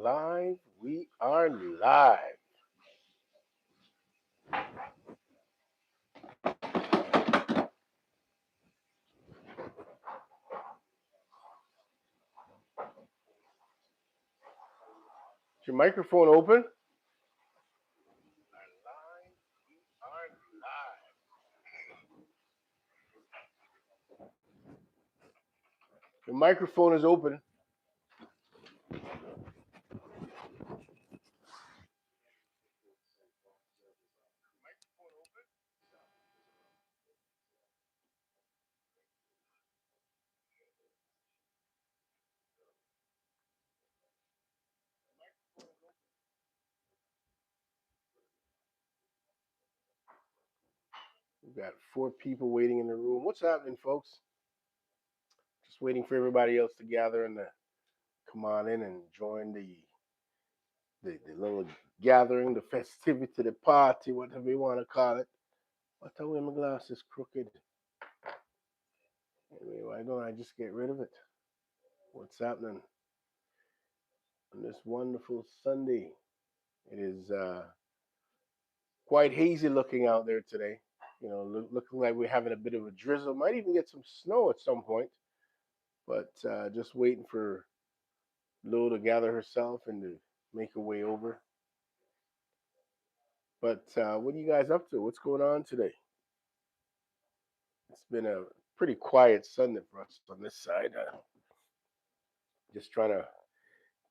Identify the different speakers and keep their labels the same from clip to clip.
Speaker 1: live. We are live. Is your microphone open? Your microphone is open. We've got four people waiting in the room. What's happening, folks? Just waiting for everybody else to gather and to come on in and join the little gathering, the festivity, the party, whatever you want to call it. What the way my glass is crooked? Anyway, why don't I just get rid of it? What's happening on this wonderful Sunday? It is quite hazy looking out there today. Looking like we're having a bit of a drizzle. Might even get some snow at some point. But just waiting for Lo to gather herself and to make her way over. But what are you guys up to? What's going on today? It's been a pretty quiet Sunday for us on this side. Just trying to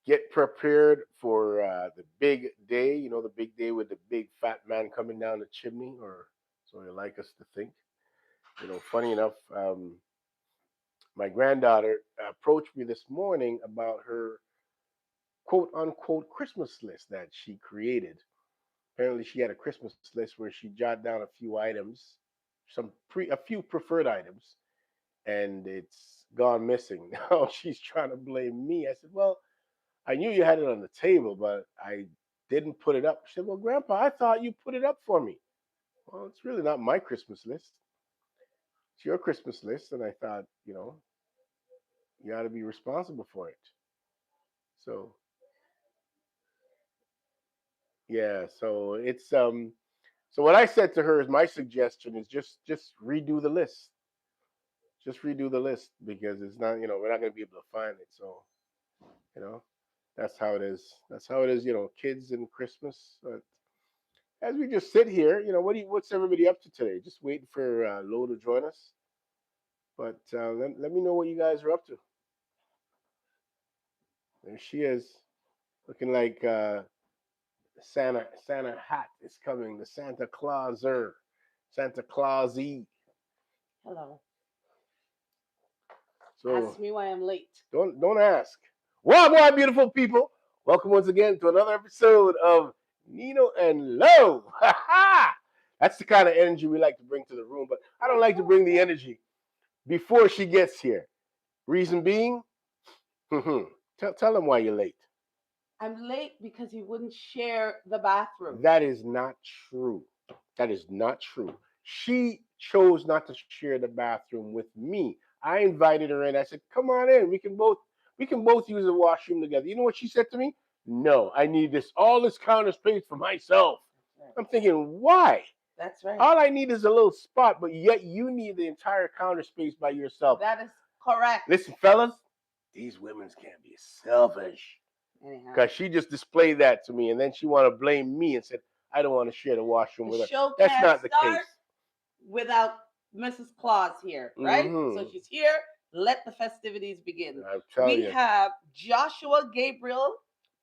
Speaker 1: get prepared for the big day. You know, the big day with the big fat man coming down the chimney, or so you like us to think. Funny enough, my granddaughter approached me this morning about her quote unquote Christmas list that she created. Apparently, she had a Christmas list where she jotted down a few items, a few preferred items, and it's gone missing. Now she's trying to blame me. I said, "Well, I knew you had it on the table, but I didn't put it up." She said, "Well, Grandpa, I thought you put it up for me." Well, it's really not my Christmas list. It's your Christmas list, and I thought, you ought to be responsible for it. So yeah, so it's so what I said to her is my suggestion is just redo the list. Just redo the list because it's not, we're not going to be able to find it. So, you know, that's how it is. That's how it is, kids and Christmas. But as we just sit here, what's everybody up to today? Just waiting for Lo to join us. But let me know what you guys are up to. There she is, looking like Santa hat is coming. The Santa Clauser, Santa Clausy.
Speaker 2: Hello.
Speaker 1: So
Speaker 2: ask me why I'm late.
Speaker 1: Don't ask. Well, my beautiful people, welcome once again to another episode of Nino and Lo. That's the kind of energy we like to bring to the room, but I don't like to bring the energy before she gets here. Reason being, tell them why you're late.
Speaker 2: I'm late because you wouldn't share the bathroom.
Speaker 1: That is not true. That is not true. She chose not to share the bathroom with me. I invited her in. I said, "Come on in. We can both use the washroom together." You know what she said to me? "No, I need all this counter space for myself."
Speaker 2: Right.
Speaker 1: I'm thinking, why?
Speaker 2: That's right.
Speaker 1: All I need is a little spot, but yet you need the entire counter space by yourself.
Speaker 2: That is correct.
Speaker 1: Listen, fellas, these women can't be selfish. Because she just displayed that to me, and then she want to blame me and said, "I don't want to share the washroom with her."
Speaker 2: Show
Speaker 1: That's
Speaker 2: can't
Speaker 1: not the
Speaker 2: start
Speaker 1: case.
Speaker 2: without Mrs. Claus here, right?
Speaker 1: Mhm.
Speaker 2: So she's here. Let the festivities begin.
Speaker 1: I'm telling
Speaker 2: We
Speaker 1: you.
Speaker 2: have Joshua Gabriel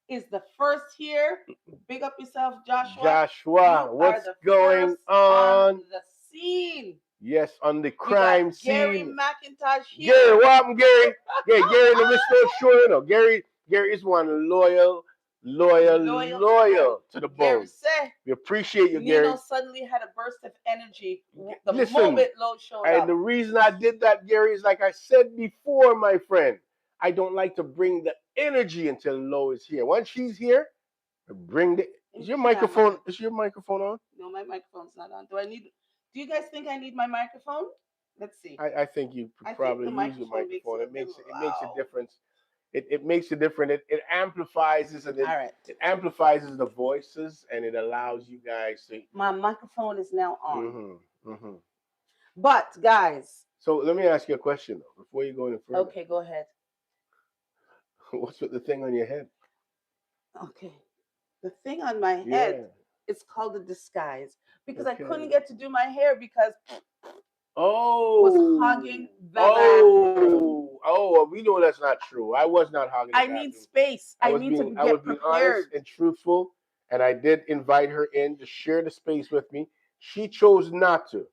Speaker 2: is the first here. Big up yourself, Joshua.
Speaker 1: Joshua,
Speaker 2: You
Speaker 1: what's
Speaker 2: are the
Speaker 1: going
Speaker 2: first
Speaker 1: on?
Speaker 2: the scene.
Speaker 1: Yes, on the
Speaker 2: We got
Speaker 1: crime
Speaker 2: Gary
Speaker 1: scene.
Speaker 2: McIntosh here.
Speaker 1: Gary, what happened, Gary? Yeah, Gary, the Mr. Sure, Gary is one loyal to the
Speaker 2: Gary
Speaker 1: bone.
Speaker 2: say,
Speaker 1: We appreciate you,
Speaker 2: Nino
Speaker 1: Gary.
Speaker 2: suddenly had a burst of energy the
Speaker 1: Listen,
Speaker 2: moment Lo showed
Speaker 1: and
Speaker 2: up.
Speaker 1: the reason I did that, Gary, is like I said before, my friend. I don't like to bring the energy until Lo is here. Once she's here, bring the. Is your microphone? Is your microphone on?
Speaker 2: No, my microphone's not on. Do you guys think I need my microphone? Let's see.
Speaker 1: I think you probably use your microphone. It makes a difference. it makes it different. It amplifies and
Speaker 2: All right.
Speaker 1: it amplifies the voices and it allows you guys to.
Speaker 2: My microphone is now on.
Speaker 1: Mm-hmm, mm-hmm.
Speaker 2: But guys,
Speaker 1: So let me ask you a question though, before you go any further.
Speaker 2: okay, go ahead.
Speaker 1: What's with the thing on your head?
Speaker 2: Okay. The thing on my head
Speaker 1: Yeah.
Speaker 2: is called a disguise because I couldn't
Speaker 1: Okay.
Speaker 2: get to do my hair because was
Speaker 1: Oh.
Speaker 2: hogging the bathroom.
Speaker 1: Oh. Well, we know that's not true. I was not hogging the
Speaker 2: I need
Speaker 1: bathroom.
Speaker 2: space. I need to
Speaker 1: I was
Speaker 2: get
Speaker 1: being honest
Speaker 2: prepared.
Speaker 1: and truthful, and I did invite her in to share the space with me. She chose not to.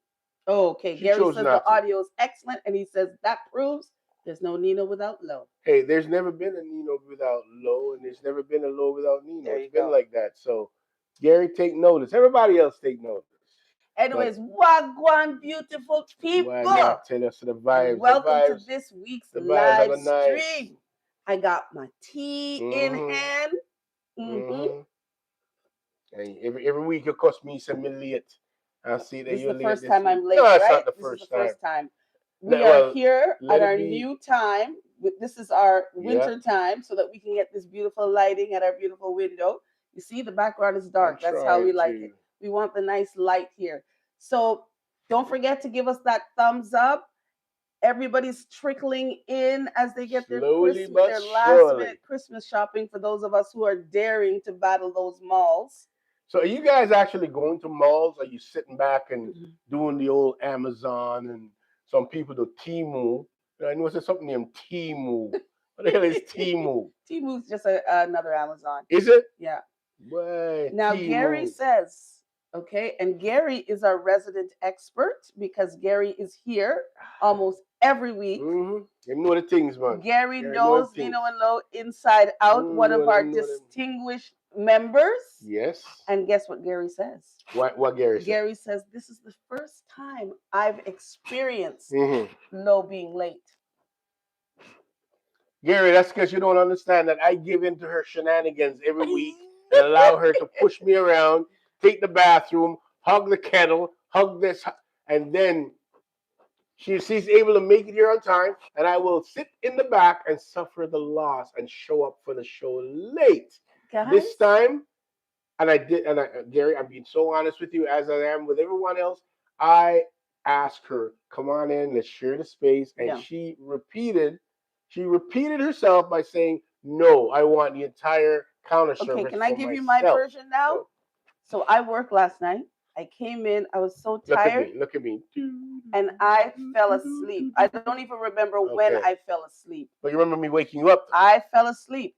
Speaker 2: Oh, okay.
Speaker 1: She
Speaker 2: Gary
Speaker 1: chose
Speaker 2: says the
Speaker 1: not to.
Speaker 2: audio is excellent, and he says that proves there's no Nino without Lo.
Speaker 1: Hey, there's never been a Nino without Lo, and there's never been a Lo without Nino.
Speaker 2: There
Speaker 1: It's
Speaker 2: you
Speaker 1: been
Speaker 2: go.
Speaker 1: like that. So, Gary, take notice. Everybody else take notice. But
Speaker 2: Anyways, wagwan, beautiful
Speaker 1: why may I
Speaker 2: people,
Speaker 1: tell you, so
Speaker 2: and welcome to this week's
Speaker 1: the vibes are
Speaker 2: live
Speaker 1: go nice.
Speaker 2: stream. I got my tea in
Speaker 1: Mm-hmm.
Speaker 2: hand. Mm-hmm.
Speaker 1: Mm-hmm. And every week you cost me some late. I see that
Speaker 2: This is
Speaker 1: you're
Speaker 2: the
Speaker 1: late
Speaker 2: first
Speaker 1: this
Speaker 2: time
Speaker 1: week.
Speaker 2: I'm
Speaker 1: No,
Speaker 2: late,
Speaker 1: it's
Speaker 2: right?
Speaker 1: not the
Speaker 2: This is the
Speaker 1: first time.
Speaker 2: first time. We
Speaker 1: No,
Speaker 2: are
Speaker 1: well,
Speaker 2: here
Speaker 1: let
Speaker 2: at
Speaker 1: it
Speaker 2: our
Speaker 1: be.
Speaker 2: new time. This is our
Speaker 1: Yeah,
Speaker 2: winter time so that we can get this beautiful lighting at our beautiful window. You see, the background is
Speaker 1: I'm
Speaker 2: dark. That's how we
Speaker 1: trying
Speaker 2: like
Speaker 1: to
Speaker 2: it. We want the nice light here. So don't forget to give us that thumbs up. Everybody's trickling in as they get their
Speaker 1: slowly
Speaker 2: Christmas,
Speaker 1: but
Speaker 2: their last minute
Speaker 1: surely.
Speaker 2: Christmas shopping for those of us who are daring to battle those malls.
Speaker 1: So, are you guys actually going to malls? Are you sitting back and doing the old Amazon and some people do Timu? I know it's something named Timu. What the hell is Timu?
Speaker 2: Timu's just another Amazon.
Speaker 1: Is it?
Speaker 2: Yeah.
Speaker 1: Boy,
Speaker 2: Now, Gary
Speaker 1: Timu.
Speaker 2: says, okay, and Gary is our resident expert because Gary is here almost every week.
Speaker 1: Mm-hmm. You know the things, man.
Speaker 2: Gary
Speaker 1: You know the
Speaker 2: knows
Speaker 1: things.
Speaker 2: Nino and Lo inside out, one of our
Speaker 1: Know them.
Speaker 2: distinguished members.
Speaker 1: Yes.
Speaker 2: And guess what Gary says?
Speaker 1: What Gary said?
Speaker 2: Gary says, this is the first time I've experienced
Speaker 1: Mm-hmm.
Speaker 2: Lo being late.
Speaker 1: Gary, that's because you don't understand that I give in to her shenanigans every week and allow her to push me around, take the bathroom, hug the kettle, hug this, and then she's able to make it here on time, and I will sit in the back and suffer the loss and show up for the show late.
Speaker 2: Guys,
Speaker 1: This time, and I did, and Gary, I'm being so honest with you as I am with everyone else. I asked her, "Come on in, let's share the space," and
Speaker 2: yeah.
Speaker 1: she repeated herself by saying, "No, I want the entire counter
Speaker 2: Okay,
Speaker 1: service
Speaker 2: can I
Speaker 1: for
Speaker 2: give you my
Speaker 1: myself."
Speaker 2: version now?
Speaker 1: Oh,
Speaker 2: So I worked last night. I came in, I was so
Speaker 1: look at
Speaker 2: tired,
Speaker 1: me, look at me.
Speaker 2: and I fell asleep. I don't even remember when
Speaker 1: Okay,
Speaker 2: I fell asleep.
Speaker 1: but you remember me waking you up?
Speaker 2: I fell asleep.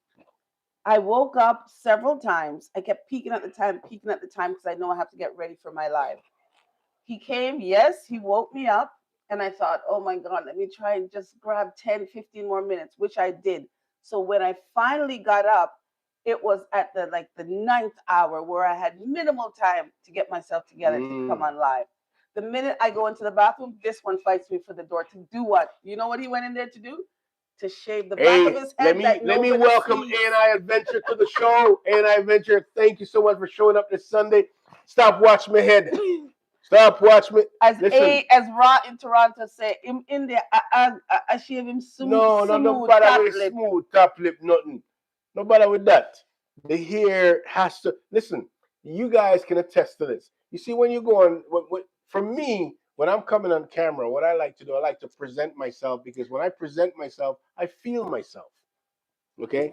Speaker 2: I woke up several times. I kept peeking at the time because I know I have to get ready for my live. He came, yes, he woke me up, and I thought, oh my God, let me try and just grab 10, 15 more minutes, which I did. So when I finally got up, it was at the ninth hour where I had minimal time to get myself together to come on live. The minute I go into the bathroom, this one fights me for the door to do what? You know what he went in there to do? To shave the back of
Speaker 1: Hey,
Speaker 2: his head that
Speaker 1: let me
Speaker 2: nobody
Speaker 1: welcome
Speaker 2: sees.
Speaker 1: ANI Adventure to the show. ANI Adventure, thank you so much for showing up this Sunday. Stop watching my head. Stop watching me. Listen.
Speaker 2: As Raw in Toronto say, him in there, I shave him
Speaker 1: No, no
Speaker 2: smooth
Speaker 1: bother
Speaker 2: top
Speaker 1: with
Speaker 2: lip.
Speaker 1: smooth top lip, nothing. No bother with that. The hair has to listen. You guys can attest to this. You see, when you go on, for me, when I'm coming on camera, what I like to do, I like to present myself because when I present myself, I feel myself. Okay,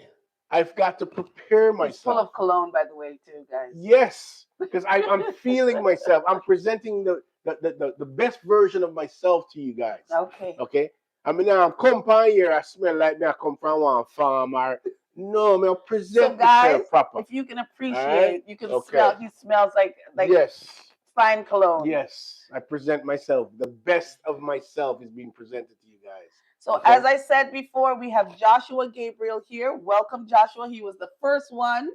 Speaker 1: I've got to prepare
Speaker 2: He's full
Speaker 1: myself.
Speaker 2: of cologne, by the way, too, guys.
Speaker 1: Yes, because I'm feeling myself. I'm presenting the best version of myself to you guys.
Speaker 2: Okay.
Speaker 1: Okay. I mean, now I'm come by here. I smell like me. I come from one farm or no, me. I present
Speaker 2: So, guys,
Speaker 1: myself proper.
Speaker 2: if you can
Speaker 1: All
Speaker 2: appreciate,
Speaker 1: right.
Speaker 2: you can
Speaker 1: Okay.
Speaker 2: smell. He smells like
Speaker 1: Yes.
Speaker 2: fine cologne.
Speaker 1: Yes. I present myself. The best of myself is being presented to you guys.
Speaker 2: So,
Speaker 1: Okay.
Speaker 2: as I said before, we have Joshua Gabriel here. Welcome, Joshua. He was the first one.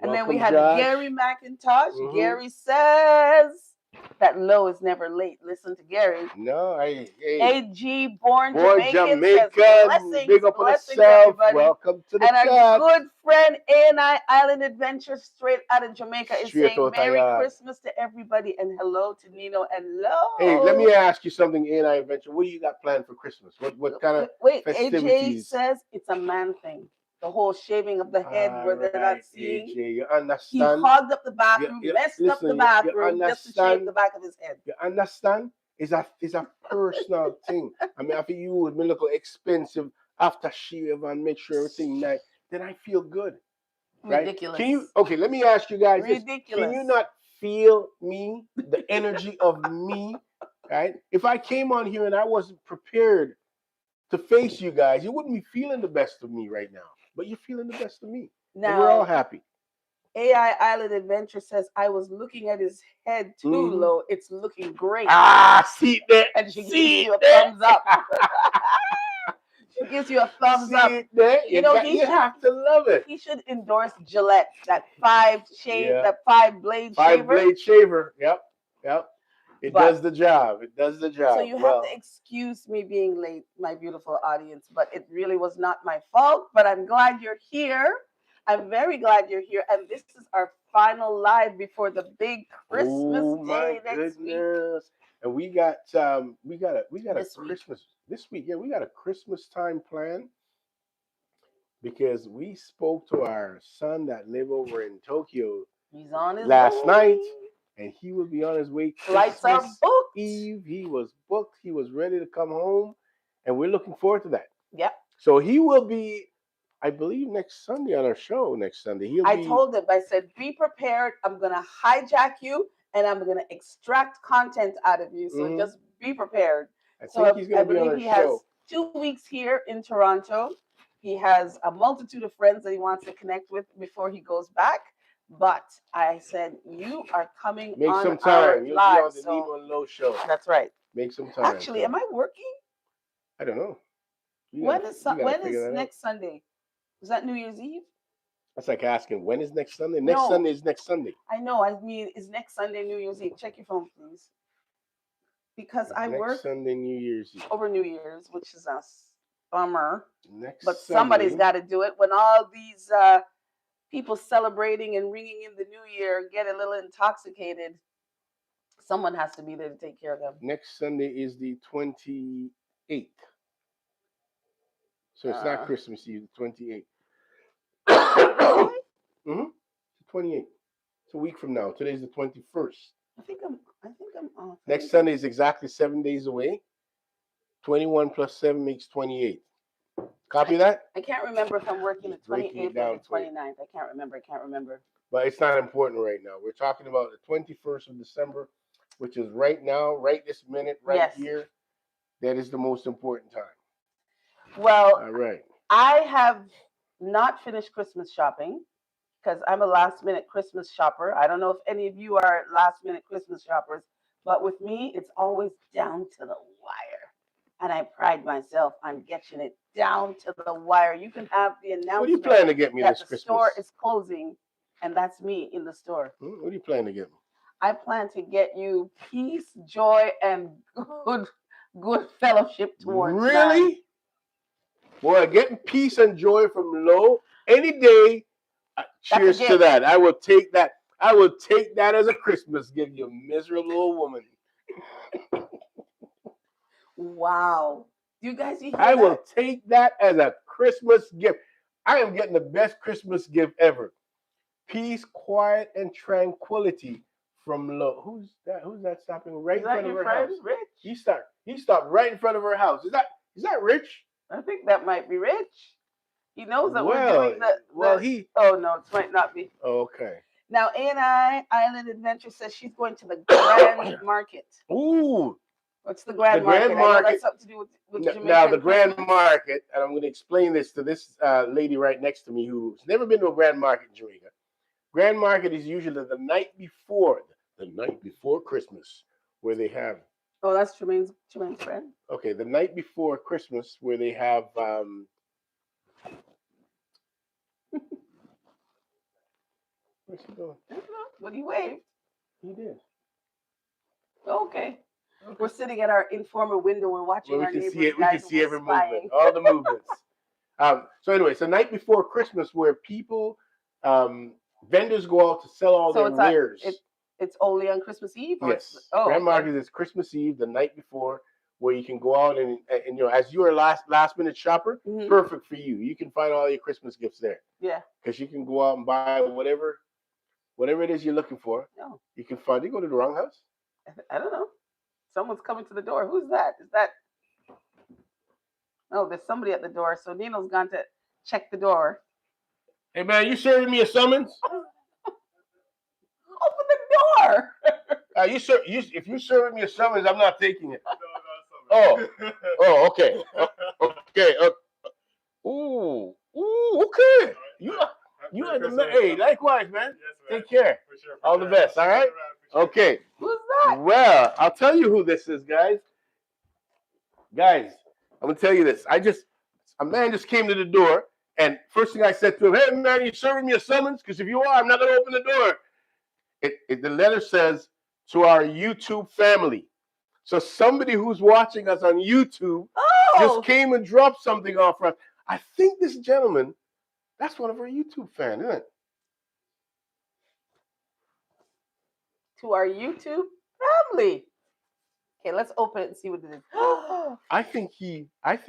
Speaker 2: And then we
Speaker 1: Welcome,
Speaker 2: had
Speaker 1: Josh.
Speaker 2: Gary McIntosh. Gary says, that Lo is never late. Listen to Gary.
Speaker 1: No, hey,
Speaker 2: AG, born
Speaker 1: born
Speaker 2: Jamaican, says
Speaker 1: Jamaican,
Speaker 2: blessings,
Speaker 1: big up on
Speaker 2: blessings,
Speaker 1: yourself.
Speaker 2: everybody.
Speaker 1: Welcome to the
Speaker 2: And our
Speaker 1: chat.
Speaker 2: good friend A&I Island Adventure, straight out of Jamaica, is
Speaker 1: Straight
Speaker 2: saying
Speaker 1: out of
Speaker 2: Merry Christmas to everybody and hello to Nino and
Speaker 1: Hey, let
Speaker 2: Lo.
Speaker 1: me ask you something, A&I Adventure. What do you got planned for Christmas? What kind of
Speaker 2: Wait, AJ
Speaker 1: festivities?
Speaker 2: says it's a man thing. The whole shaving of the head
Speaker 1: All
Speaker 2: where they're not
Speaker 1: right,
Speaker 2: seeing.
Speaker 1: AJ, you
Speaker 2: He
Speaker 1: understand?
Speaker 2: hogged up the bathroom, messed up the
Speaker 1: Listen, you
Speaker 2: bathroom just to shave
Speaker 1: understand?
Speaker 2: the back of his head.
Speaker 1: You understand? It's a personal thing. I mean, after you would be a little expensive after shave and make sure everything nice, then I feel good, right?
Speaker 2: Ridiculous.
Speaker 1: Can you? Okay, let me ask you guys this:
Speaker 2: Ridiculous.
Speaker 1: Can you not feel me, the energy of me, right? If I came on here and I wasn't prepared to face you guys, you wouldn't be feeling the best of me right now. But you're feeling the best of me, and we're all
Speaker 2: Now,
Speaker 1: happy.
Speaker 2: AI Island Adventure says, I was looking at his head too, Lo. It's looking great.
Speaker 1: See that?
Speaker 2: And she gives
Speaker 1: See
Speaker 2: you a
Speaker 1: that?
Speaker 2: thumbs up. She gives you a thumbs
Speaker 1: See
Speaker 2: up.
Speaker 1: that?
Speaker 2: You know,
Speaker 1: You have to love it.
Speaker 2: he should endorse Gillette, that five
Speaker 1: Yeah.
Speaker 2: blade
Speaker 1: Five
Speaker 2: shaver.
Speaker 1: blade shaver. Yep. Yep. It
Speaker 2: But-
Speaker 1: does the job. It does the job.
Speaker 2: So you have to excuse me being late, my beautiful audience, but it really was not my fault. But I'm glad you're here. I'm very glad you're here. And this is our final live before the big Christmas day next week.
Speaker 1: And we got a
Speaker 2: This week.
Speaker 1: Christmas this week. Yeah, we got a Christmas time plan because we spoke to our son that live over in Tokyo
Speaker 2: He's on his
Speaker 1: last
Speaker 2: way.
Speaker 1: night, and he will be on his way
Speaker 2: Flights are
Speaker 1: Christmas
Speaker 2: booked.
Speaker 1: Eve. He was booked. He was ready to come home, and we're looking forward to that.
Speaker 2: Yep.
Speaker 1: So he will be, I believe, next Sunday on our show. Next Sunday,
Speaker 2: I told him, I said, be prepared. I'm gonna hijack you, and I'm gonna extract content out of you. So just be prepared.
Speaker 1: I think he's going to be on our
Speaker 2: he
Speaker 1: show.
Speaker 2: has 2 weeks here in Toronto. He has a multitude of friends that he wants to connect with before he goes back. But I said, you are coming
Speaker 1: Make
Speaker 2: on
Speaker 1: some time.
Speaker 2: our
Speaker 1: You'll
Speaker 2: live.
Speaker 1: be on the Nino and Lo show.
Speaker 2: That's right.
Speaker 1: Make some time.
Speaker 2: Actually, am I working?
Speaker 1: I don't know.
Speaker 2: When is next Sunday? Is that New Year's Eve?
Speaker 1: That's like asking, when is next Sunday? Next Sunday is next Sunday.
Speaker 2: I know. I mean, is next Sunday New Year's Eve? Check your phone, please. Because I work
Speaker 1: next Sunday, New Year's Eve.
Speaker 2: over New Year's, which is a bummer.
Speaker 1: But
Speaker 2: somebody's got to do it. When all these people celebrating and ringing in the new year get a little intoxicated, someone has to be there to take care of them.
Speaker 1: Next Sunday is the 28th. So it's not Christmas Eve, the 28th. Mm-hmm. 28th. It's a week from now. Today's the 21st.
Speaker 2: I think I'm off.
Speaker 1: Next Sunday is exactly 7 days away. 21 plus 7 makes 28. Copy that?
Speaker 2: I can't remember if I'm working the 28th or the 29th. I can't remember.
Speaker 1: But it's not important right now. We're talking about the 21st of December, which is right now, right this minute, right here. That is the most important time.
Speaker 2: Well,
Speaker 1: all right.
Speaker 2: I have not finished Christmas shopping because I'm a last minute Christmas shopper. I don't know if any of you are last minute Christmas shoppers, but with me, it's always down to the wire. And I pride myself on getting it down to the wire. You can have the announcement.
Speaker 1: What do you plan to get me this Christmas?
Speaker 2: The store is closing, and that's me in the store.
Speaker 1: What do you plan to get me?
Speaker 2: I plan to get you peace, joy, and good fellowship towards
Speaker 1: Really?
Speaker 2: man.
Speaker 1: Boy, getting peace and joy from Lo any day. Cheers to that. I will take that. I will take that as a Christmas gift, you miserable old woman.
Speaker 2: Wow. You guys hear
Speaker 1: I
Speaker 2: that?
Speaker 1: will take that as a Christmas gift. I am getting the best Christmas gift ever. Peace, quiet, and tranquility from Lo. Who's that? Who's that stopping right in front of her house?
Speaker 2: Rich?
Speaker 1: He stopped right in front of her house. Is that Rich?
Speaker 2: I think that might be Rich. He knows that we're doing that. Oh no, it might not be.
Speaker 1: Okay.
Speaker 2: Now A&I Island Adventure says she's going to the Grand Market.
Speaker 1: Ooh.
Speaker 2: What's the Grand Market? I know that's something to do with Jamaican.
Speaker 1: Now the Grand Market, and I'm going to explain this to this lady right next to me who's never been to a Grand Market in Jamaica. Grand Market is usually the night before Christmas, where they have.
Speaker 2: Oh, that's Jermaine's friend.
Speaker 1: Okay, the night before Christmas, where they have. Where's he going?
Speaker 2: What he waved?
Speaker 1: He did.
Speaker 2: Okay. We're
Speaker 1: Okay.
Speaker 2: sitting at our informal window. We're
Speaker 1: Well,
Speaker 2: watching
Speaker 1: we
Speaker 2: our
Speaker 1: can see
Speaker 2: neighbors,
Speaker 1: it. We can
Speaker 2: guys, and
Speaker 1: see
Speaker 2: we're
Speaker 1: every movement,
Speaker 2: spying.
Speaker 1: all the movements. So anyway, it's the night before Christmas where people, vendors go out to sell all
Speaker 2: So
Speaker 1: their
Speaker 2: it's it
Speaker 1: wares.
Speaker 2: it's only on Christmas Eve, or it's
Speaker 1: Yes,
Speaker 2: oh
Speaker 1: Grand
Speaker 2: okay.
Speaker 1: Market is Christmas Eve, the night before, where you can go out and as you're a last minute shopper,
Speaker 2: Hmm.
Speaker 1: perfect for you. You can find all your Christmas gifts there
Speaker 2: Yeah.
Speaker 1: because you can go out and buy whatever it is you're looking for.
Speaker 2: No,
Speaker 1: You can find. You go to the wrong house.
Speaker 2: I don't know. Someone's coming to the door. Who's that? Is that? Oh, there's somebody at the door. So Nino's gone to check the door.
Speaker 1: Hey man, you serving me a summons?
Speaker 2: Open the door.
Speaker 1: If you serving me a summons, I'm not taking it. Oh, oh, okay, okay. Okay. You are the man. Hey, likewise, man. Take care. All the best. All right. Okay.
Speaker 2: Who's that?
Speaker 1: Well, I'll tell you who this is, guys. Guys, I'm gonna tell you this. A man just came to the door, and first thing I said to him, "Hey, man, you serving me a summons? Because if you are, I'm not gonna open the door." The letter says to our YouTube family. So somebody who's watching us on YouTube just
Speaker 2: Oh,
Speaker 1: came and dropped something off for us. I think this gentleman, that's one of our YouTube fans, isn't it?
Speaker 2: to our YouTube family. Okay, let's open it and see what it is. Oh,
Speaker 1: I think he
Speaker 2: look at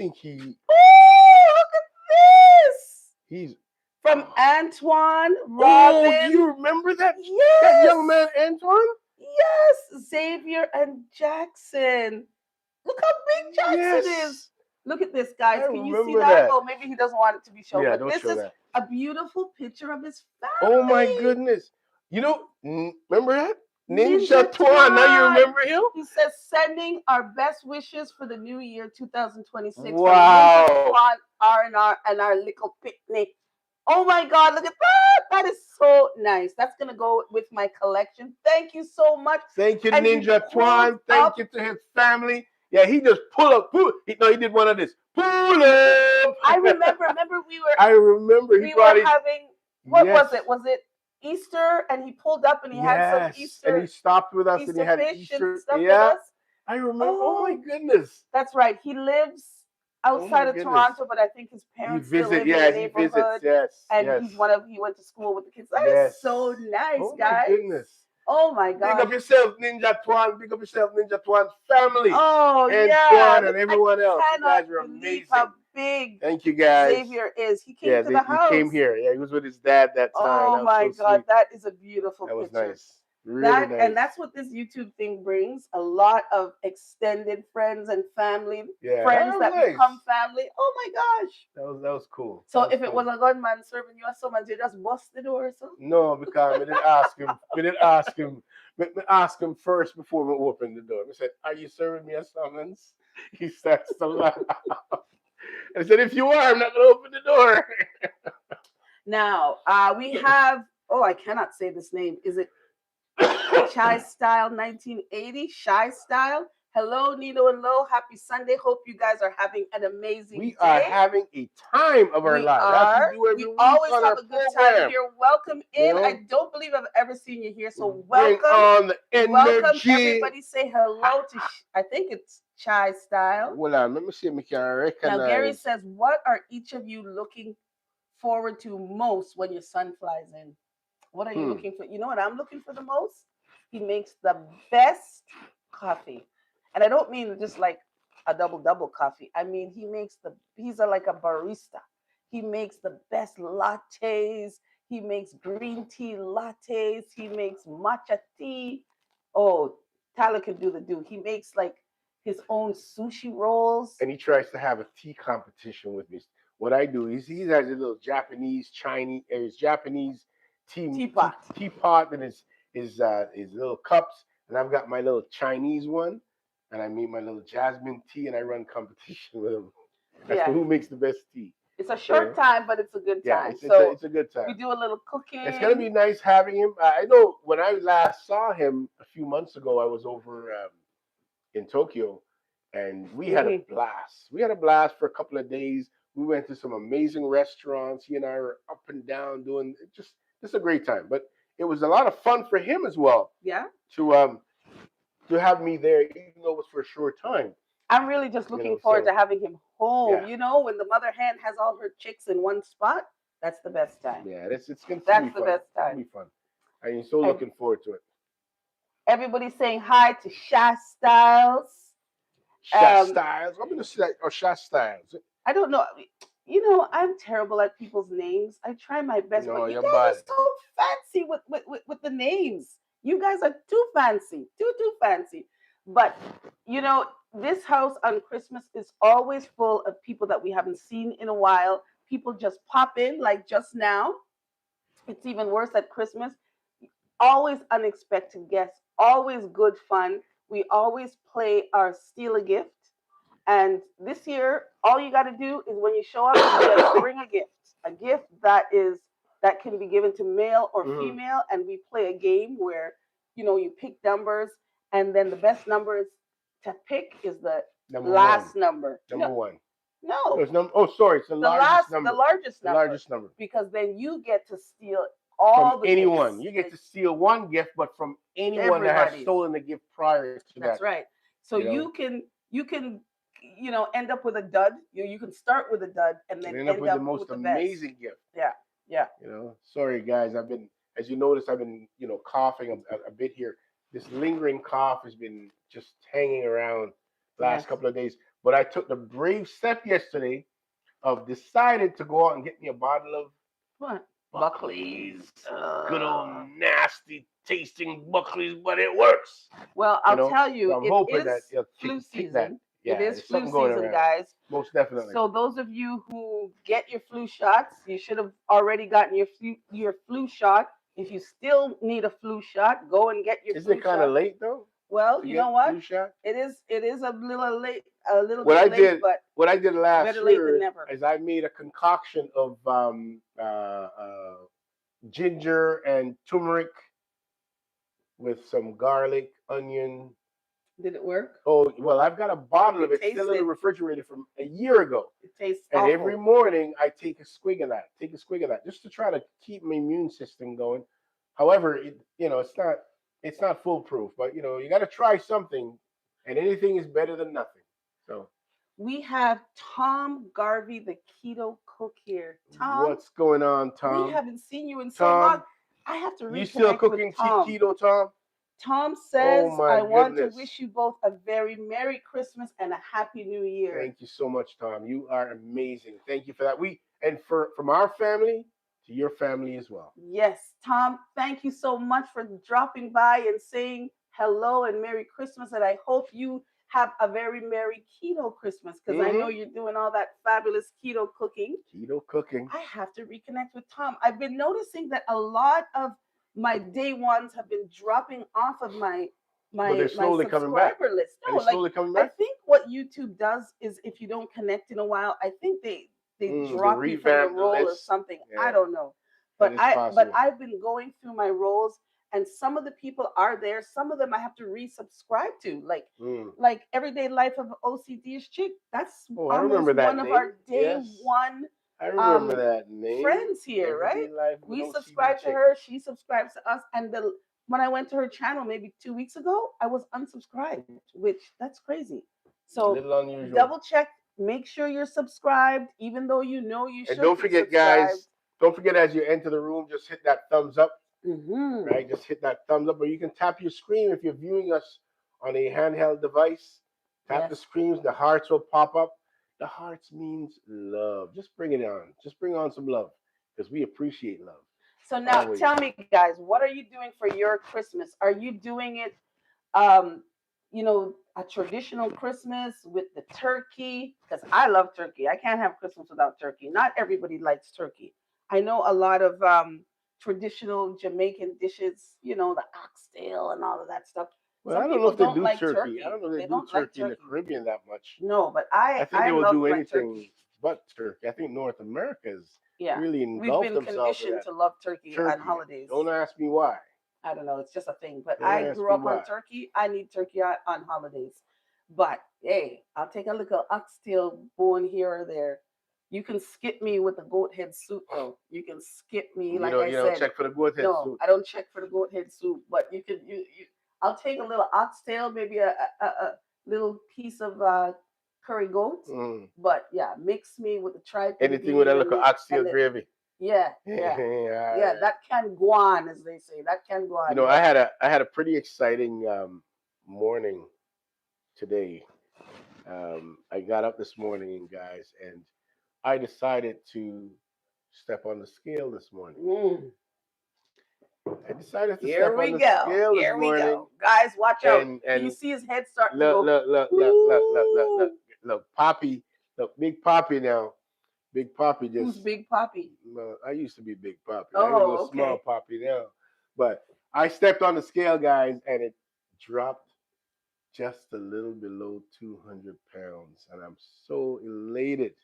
Speaker 2: this.
Speaker 1: he's
Speaker 2: From Antoine
Speaker 1: Oh, do
Speaker 2: Robin.
Speaker 1: you remember that young
Speaker 2: Yes.
Speaker 1: man Antoine?
Speaker 2: Yes. Xavier and Jackson. Look how big Jackson is.
Speaker 1: Yes.
Speaker 2: Look at this, guys.
Speaker 1: I
Speaker 2: Can you see
Speaker 1: remember
Speaker 2: that?
Speaker 1: that.
Speaker 2: Oh, maybe he doesn't want it to be shown,
Speaker 1: Yeah,
Speaker 2: but
Speaker 1: don't
Speaker 2: this
Speaker 1: show
Speaker 2: is
Speaker 1: that.
Speaker 2: a beautiful picture of his
Speaker 1: Oh my
Speaker 2: family.
Speaker 1: goodness. Remember that?
Speaker 2: Ninja
Speaker 1: Ninja Twan. Now you
Speaker 2: Twan.
Speaker 1: remember him?
Speaker 2: He says, sending our best wishes for the new year 2026 from Ninja
Speaker 1: Wow.
Speaker 2: Twan R&R and our little picnic. Oh my God, look at that. That is so nice. That's going to go with my collection. Thank you so much.
Speaker 1: Thank you,
Speaker 2: And he
Speaker 1: Ninja
Speaker 2: pulled
Speaker 1: Twan.
Speaker 2: up.
Speaker 1: Thank you to his family. Yeah, he just pull up. He did one of this. Pull up.
Speaker 2: I remember
Speaker 1: I remember he
Speaker 2: we were
Speaker 1: brought his.
Speaker 2: having, what
Speaker 1: Yes.
Speaker 2: was it? Was it Easter? And he pulled up and he had some
Speaker 1: Yes. And
Speaker 2: Easter
Speaker 1: he stopped with us and he
Speaker 2: Easter
Speaker 1: had
Speaker 2: fish and
Speaker 1: Easter.
Speaker 2: stuff with
Speaker 1: Yeah.
Speaker 2: us.
Speaker 1: I remember. Oh my
Speaker 2: Oh,
Speaker 1: goodness.
Speaker 2: that's right. He lives
Speaker 1: Oh my
Speaker 2: outside of
Speaker 1: goodness.
Speaker 2: Toronto, but I think his
Speaker 1: He
Speaker 2: parents still
Speaker 1: visit.
Speaker 2: live in the
Speaker 1: Yeah, he visits.
Speaker 2: neighborhood.
Speaker 1: Yes.
Speaker 2: And
Speaker 1: Yes.
Speaker 2: he went to school with the kids. That is
Speaker 1: Yes.
Speaker 2: so nice,
Speaker 1: Oh my
Speaker 2: guys.
Speaker 1: goodness.
Speaker 2: Oh my
Speaker 1: Big
Speaker 2: gosh.
Speaker 1: up yourself, Ninja Twan. Big up yourself, Ninja Twan's family.
Speaker 2: Oh yeah.
Speaker 1: Antoine and
Speaker 2: Look, I
Speaker 1: everyone else. You
Speaker 2: cannot
Speaker 1: guys are
Speaker 2: believe how
Speaker 1: amazing.
Speaker 2: big
Speaker 1: Thank you, guys.
Speaker 2: Xavier is. He came
Speaker 1: Yeah,
Speaker 2: to the
Speaker 1: he came
Speaker 2: house.
Speaker 1: here. Yeah, he was with his dad that time.
Speaker 2: Oh
Speaker 1: That was
Speaker 2: my
Speaker 1: so
Speaker 2: God,
Speaker 1: sweet.
Speaker 2: that is a beautiful
Speaker 1: That was
Speaker 2: picture.
Speaker 1: nice. Really
Speaker 2: That and
Speaker 1: nice.
Speaker 2: that's what this YouTube thing brings. A lot of extended friends and family,
Speaker 1: Yeah,
Speaker 2: friends
Speaker 1: that was
Speaker 2: that become
Speaker 1: nice.
Speaker 2: family. Oh my gosh.
Speaker 1: That was cool.
Speaker 2: So
Speaker 1: That was
Speaker 2: if it was
Speaker 1: cool.
Speaker 2: a gunman serving you a summons, you just bust the door, so.
Speaker 1: No, because we didn't ask him. We didn't ask him. We asked him first before we opened the door. We said, "Are you serving me a summons?" He starts to laugh. I said, "If you are, I'm not going to open the door."
Speaker 2: Now, we have, oh, I cannot say this name. Is it Shy Style 1980? Shy Style. Hello, Nino and Lo. Happy Sunday. Hope you guys are having an amazing
Speaker 1: We are
Speaker 2: day.
Speaker 1: having a time of our
Speaker 2: We
Speaker 1: lives, as we
Speaker 2: are.
Speaker 1: do every
Speaker 2: We
Speaker 1: week
Speaker 2: always
Speaker 1: on
Speaker 2: have
Speaker 1: our
Speaker 2: a good time
Speaker 1: program.
Speaker 2: here. Welcome
Speaker 1: You
Speaker 2: in.
Speaker 1: know,
Speaker 2: I don't believe I've ever seen you here, so
Speaker 1: bring
Speaker 2: welcome.
Speaker 1: on the
Speaker 2: Welcome,
Speaker 1: energy.
Speaker 2: everybody. Say hello to, I think it's Chai Style.
Speaker 1: Hold on, let me see if we can
Speaker 2: Now, Gary
Speaker 1: recognize.
Speaker 2: says, what are each of you looking forward to most when your son flies in? What are you
Speaker 1: Hmm.
Speaker 2: looking for? You know what I'm looking for the most? He makes the best coffee. And I don't mean just like a double coffee. I mean, he's like a barista. He makes the best lattes. He makes green tea lattes. He makes matcha tea. Oh, Tyler can do the do. He makes like his own sushi rolls.
Speaker 1: And he tries to have a tea competition with me. What I do is he has a little Japanese, Chinese, his Japanese
Speaker 2: Teapot.
Speaker 1: teapot and his little cups, and I've got my little Chinese one, and I make my little jasmine tea, and I run competition with him. That's for
Speaker 2: Yeah.
Speaker 1: who makes the best tea.
Speaker 2: It's a
Speaker 1: You
Speaker 2: short
Speaker 1: know?
Speaker 2: time, but it's a good
Speaker 1: Yeah,
Speaker 2: time.
Speaker 1: it's
Speaker 2: So
Speaker 1: a good
Speaker 2: we
Speaker 1: time.
Speaker 2: do a little
Speaker 1: It's gonna
Speaker 2: cooking.
Speaker 1: be nice having him. I know when I last saw him a few months ago, I was over in Tokyo, and we had a
Speaker 2: Mhm.
Speaker 1: blast. We had a blast for a couple of days. We went to some amazing restaurants. He and I were up and down doing just a great time. But it was a lot of fun for him as well
Speaker 2: Yeah.
Speaker 1: to to have me there, even though it was for a short time.
Speaker 2: I'm really just
Speaker 1: You know,
Speaker 2: looking forward
Speaker 1: so
Speaker 2: to having him home.
Speaker 1: yeah,
Speaker 2: You know, when the mother hen has all her chicks in one spot, that's the best time.
Speaker 1: yeah, it's gonna be
Speaker 2: That's the
Speaker 1: fun.
Speaker 2: best
Speaker 1: It's gonna
Speaker 2: time.
Speaker 1: be fun. I'm so
Speaker 2: And
Speaker 1: looking forward to it.
Speaker 2: everybody's saying hi to Sha Styles.
Speaker 1: Shot
Speaker 2: Um,
Speaker 1: Styles. I'm gonna say that, or Shot Styles.
Speaker 2: I don't know. You know, I'm terrible at people's names. I try my best,
Speaker 1: No,
Speaker 2: but you
Speaker 1: you're
Speaker 2: guys
Speaker 1: bad.
Speaker 2: are so fancy with the names. You guys are too fancy, too fancy. But you know, this house on Christmas is always full of people that we haven't seen in a while. People just pop in, like just now. It's even worse at Christmas. Always unexpected guests, always good fun. We always play our steal a gift. And this year, all you got to do is when you show up, is just bring a gift that can be given to male or
Speaker 1: Hmm.
Speaker 2: female, and we play a game where you pick numbers, and then the best numbers to pick is the
Speaker 1: Number one.
Speaker 2: last number.
Speaker 1: Number
Speaker 2: No,
Speaker 1: one. No,
Speaker 2: no,
Speaker 1: it's number. Oh, sorry, it's the largest
Speaker 2: the
Speaker 1: number.
Speaker 2: largest
Speaker 1: The
Speaker 2: number,
Speaker 1: largest number
Speaker 2: because then you get to steal
Speaker 1: from
Speaker 2: all the
Speaker 1: anyone.
Speaker 2: gifts.
Speaker 1: You get to steal one gift, but from anyone that has
Speaker 2: Everybody's.
Speaker 1: stolen the gift prior to that.
Speaker 2: That's right. So
Speaker 1: You know,
Speaker 2: you can end up with a dud. You can start with a dud and
Speaker 1: and
Speaker 2: then
Speaker 1: end up
Speaker 2: end
Speaker 1: with the
Speaker 2: up
Speaker 1: most
Speaker 2: with the best.
Speaker 1: amazing gift.
Speaker 2: Yeah, yeah,
Speaker 1: Sorry guys, as you notice, I've been, coughing a bit here. This lingering cough has been just hanging around last
Speaker 2: yes.
Speaker 1: couple of days. But I took the brave step yesterday of decided to go out and get me a bottle of
Speaker 2: What?
Speaker 1: Buckley's.
Speaker 2: Buckley's.
Speaker 1: Good old nasty tasting Buckley's, but it works.
Speaker 2: Well,
Speaker 1: You
Speaker 2: I'll
Speaker 1: know,
Speaker 2: tell
Speaker 1: so
Speaker 2: you,
Speaker 1: I'm
Speaker 2: it
Speaker 1: hoping that
Speaker 2: is
Speaker 1: it'll
Speaker 2: flu
Speaker 1: kick that.
Speaker 2: season. It
Speaker 1: Yeah,
Speaker 2: is
Speaker 1: there's
Speaker 2: flu
Speaker 1: something going
Speaker 2: season,
Speaker 1: around.
Speaker 2: guys.
Speaker 1: Most definitely.
Speaker 2: So those of you who get your flu shots, you should have already gotten your flu shot. If you still need a flu shot, go and get your
Speaker 1: Isn't
Speaker 2: flu
Speaker 1: it kind of
Speaker 2: shot.
Speaker 1: late though
Speaker 2: Well,
Speaker 1: to
Speaker 2: you
Speaker 1: get
Speaker 2: know what?
Speaker 1: flu shot?
Speaker 2: It is a little
Speaker 1: What
Speaker 2: bit
Speaker 1: I
Speaker 2: late,
Speaker 1: did,
Speaker 2: but
Speaker 1: what I did last
Speaker 2: better late than
Speaker 1: year
Speaker 2: never.
Speaker 1: is I made a concoction of ginger and turmeric with some garlic, onion.
Speaker 2: Did it work?
Speaker 1: Oh well, I've got a bottle of
Speaker 2: It
Speaker 1: it still in the
Speaker 2: tasted.
Speaker 1: refrigerator from a year ago.
Speaker 2: It tastes
Speaker 1: And every
Speaker 2: awful.
Speaker 1: morning I take a swig of that. Take a swig of that just to try to keep my immune system going. However, it's not foolproof, but you got to try something, and anything is better than nothing. So
Speaker 2: We have Tom Garvey, the keto cook here. Tom,
Speaker 1: what's going on,
Speaker 2: we
Speaker 1: Tom?
Speaker 2: haven't seen you in so long.
Speaker 1: Tom,
Speaker 2: I have to
Speaker 1: you still
Speaker 2: reconnect with
Speaker 1: cooking
Speaker 2: Tom.
Speaker 1: keto, Tom?
Speaker 2: Tom
Speaker 1: Oh
Speaker 2: says,
Speaker 1: my
Speaker 2: I want to wish
Speaker 1: goodness!
Speaker 2: you both a very Merry Christmas and a Happy New Year.
Speaker 1: Thank you so much, Tom. You are amazing. Thank you for that. From our family to your family as well.
Speaker 2: Yes, Tom, thank you so much for dropping by and saying hello and Merry Christmas. And I hope you have a very Merry keto Christmas because I know
Speaker 1: Mm-hmm.
Speaker 2: you're doing all that fabulous keto cooking.
Speaker 1: Keto cooking.
Speaker 2: I have to reconnect with Tom. I've been noticing that a lot of my day ones have been dropping off of my
Speaker 1: But they're
Speaker 2: my
Speaker 1: slowly coming back.
Speaker 2: subscriber list.
Speaker 1: Are they
Speaker 2: No, like
Speaker 1: slowly coming
Speaker 2: I
Speaker 1: back?
Speaker 2: think what YouTube does is if you don't connect in a while, I think they
Speaker 1: They
Speaker 2: drop you from the
Speaker 1: revamped the
Speaker 2: roll or
Speaker 1: list.
Speaker 2: something. I
Speaker 1: Yeah,
Speaker 2: don't know.
Speaker 1: that
Speaker 2: But
Speaker 1: is
Speaker 2: but
Speaker 1: possible.
Speaker 2: I've been going through my roles and some of the people are there. Some of them I have to resubscribe to.
Speaker 1: Mm.
Speaker 2: Like Everyday Life of OCD's chick. That's
Speaker 1: Oh, I
Speaker 2: almost
Speaker 1: remember that
Speaker 2: one of
Speaker 1: name.
Speaker 2: our day
Speaker 1: Yes,
Speaker 2: one
Speaker 1: I remember
Speaker 2: um
Speaker 1: that name.
Speaker 2: friends here,
Speaker 1: Everyday
Speaker 2: right?
Speaker 1: life with
Speaker 2: We
Speaker 1: OCD
Speaker 2: subscribe to
Speaker 1: chick.
Speaker 2: her, she subscribes to us, and when I went to her channel maybe 2 weeks ago, I was unsubscribed, which that's crazy.
Speaker 1: A
Speaker 2: So
Speaker 1: little unusual.
Speaker 2: double check, make sure you're subscribed, even though you know you
Speaker 1: And
Speaker 2: should
Speaker 1: don't
Speaker 2: be
Speaker 1: forget,
Speaker 2: subscribed.
Speaker 1: guys. Don't forget as you enter the room, just hit that thumbs up.
Speaker 2: Mm-hmm.
Speaker 1: Right, just hit that thumbs up, or you can tap your screen if you're viewing us on a handheld device. Tap the
Speaker 2: Yes.
Speaker 1: screens, the hearts will pop up. The hearts means love. Just bring it on. Just bring on some love because we appreciate love
Speaker 2: So now
Speaker 1: always.
Speaker 2: tell me, guys, what are you doing for your Christmas? Are you doing it um, a traditional Christmas with the turkey, because I love turkey. I can't have Christmas without turkey. Not everybody likes turkey. I know a lot of traditional Jamaican dishes, the oxtail and all of that stuff.
Speaker 1: Well,
Speaker 2: Some
Speaker 1: I don't know
Speaker 2: people
Speaker 1: if they
Speaker 2: don't
Speaker 1: do
Speaker 2: like
Speaker 1: turkey. I
Speaker 2: turkey.
Speaker 1: don't know if
Speaker 2: They
Speaker 1: they do
Speaker 2: don't like
Speaker 1: turkey in the
Speaker 2: turkey.
Speaker 1: Caribbean that much.
Speaker 2: No, but
Speaker 1: I
Speaker 2: I
Speaker 1: think they
Speaker 2: I
Speaker 1: will
Speaker 2: love
Speaker 1: do
Speaker 2: my
Speaker 1: anything
Speaker 2: turkey.
Speaker 1: but turkey. I think North America's
Speaker 2: Yeah,
Speaker 1: really
Speaker 2: we've
Speaker 1: engulfed
Speaker 2: been
Speaker 1: themselves in
Speaker 2: conditioned
Speaker 1: that
Speaker 2: to love turkey on
Speaker 1: turkey.
Speaker 2: holidays.
Speaker 1: Don't ask me why.
Speaker 2: I don't know. It's just a thing. But
Speaker 1: Don't
Speaker 2: I
Speaker 1: ask
Speaker 2: grew
Speaker 1: me
Speaker 2: up on
Speaker 1: why.
Speaker 2: turkey. I need turkey on holidays. But hey, I'll take a little oxtail bone here or there. You can skip me with the goat head soup, though. You can skip me,
Speaker 1: You
Speaker 2: like
Speaker 1: don't
Speaker 2: I
Speaker 1: you don't
Speaker 2: said.
Speaker 1: check for the goat head
Speaker 2: No,
Speaker 1: soup.
Speaker 2: I don't check for the goat head soup. But you can. I'll take a little oxtail, maybe a little piece of curry goat.
Speaker 1: Mm.
Speaker 2: But yeah, mix me with the tripe
Speaker 1: Anything with
Speaker 2: bean
Speaker 1: a
Speaker 2: and
Speaker 1: little
Speaker 2: the
Speaker 1: oxtail gravy.
Speaker 2: yeah,
Speaker 1: All
Speaker 2: yeah, yeah.
Speaker 1: right.
Speaker 2: That can go on, as they say. That can go
Speaker 1: You
Speaker 2: on.
Speaker 1: know,
Speaker 2: Yeah.
Speaker 1: I had a pretty exciting morning today. I got up this morning, guys, and I decided to step on the scale this morning.
Speaker 2: Mm.
Speaker 1: I decided to
Speaker 2: Here
Speaker 1: step on
Speaker 2: we
Speaker 1: the
Speaker 2: go.
Speaker 1: scale this
Speaker 2: Here we
Speaker 1: morning,
Speaker 2: go. Guys, watch out. Do you
Speaker 1: and
Speaker 2: see his head starting to
Speaker 1: look,
Speaker 2: go?
Speaker 1: look, look, look, look, look, look, look,
Speaker 2: Woo!
Speaker 1: look, Poppy, look, Big Poppy now. Big Poppy
Speaker 2: Who's
Speaker 1: just.
Speaker 2: Big Poppy?
Speaker 1: Well, I used to be Big Poppy. I'm a little
Speaker 2: Oh,
Speaker 1: small
Speaker 2: okay.
Speaker 1: Poppy now, but I stepped on the scale, guys, and it dropped just a little below 200 pounds, and I'm so elated.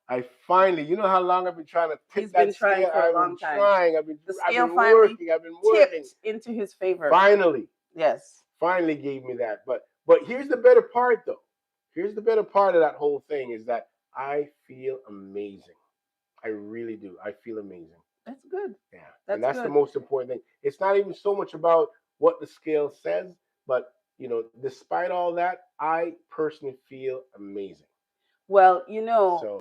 Speaker 1: I finally, you know how long I've been trying to tip
Speaker 2: He's been
Speaker 1: that
Speaker 2: trying
Speaker 1: scale.
Speaker 2: for a
Speaker 1: I've been
Speaker 2: long time.
Speaker 1: trying.
Speaker 2: The
Speaker 1: I've
Speaker 2: scale
Speaker 1: been
Speaker 2: finally
Speaker 1: working. I've been working.
Speaker 2: tipped into his favor.
Speaker 1: Finally,
Speaker 2: Yes.
Speaker 1: finally gave me that. But here's the better part, though. Here's the better part of that whole thing is that I feel amazing. I really do. I feel amazing.
Speaker 2: That's good.
Speaker 1: Yeah, and
Speaker 2: That's
Speaker 1: that's the
Speaker 2: good.
Speaker 1: most important thing. It's not even so much about what the scale says, but despite all that, I personally feel amazing.
Speaker 2: Well,
Speaker 1: So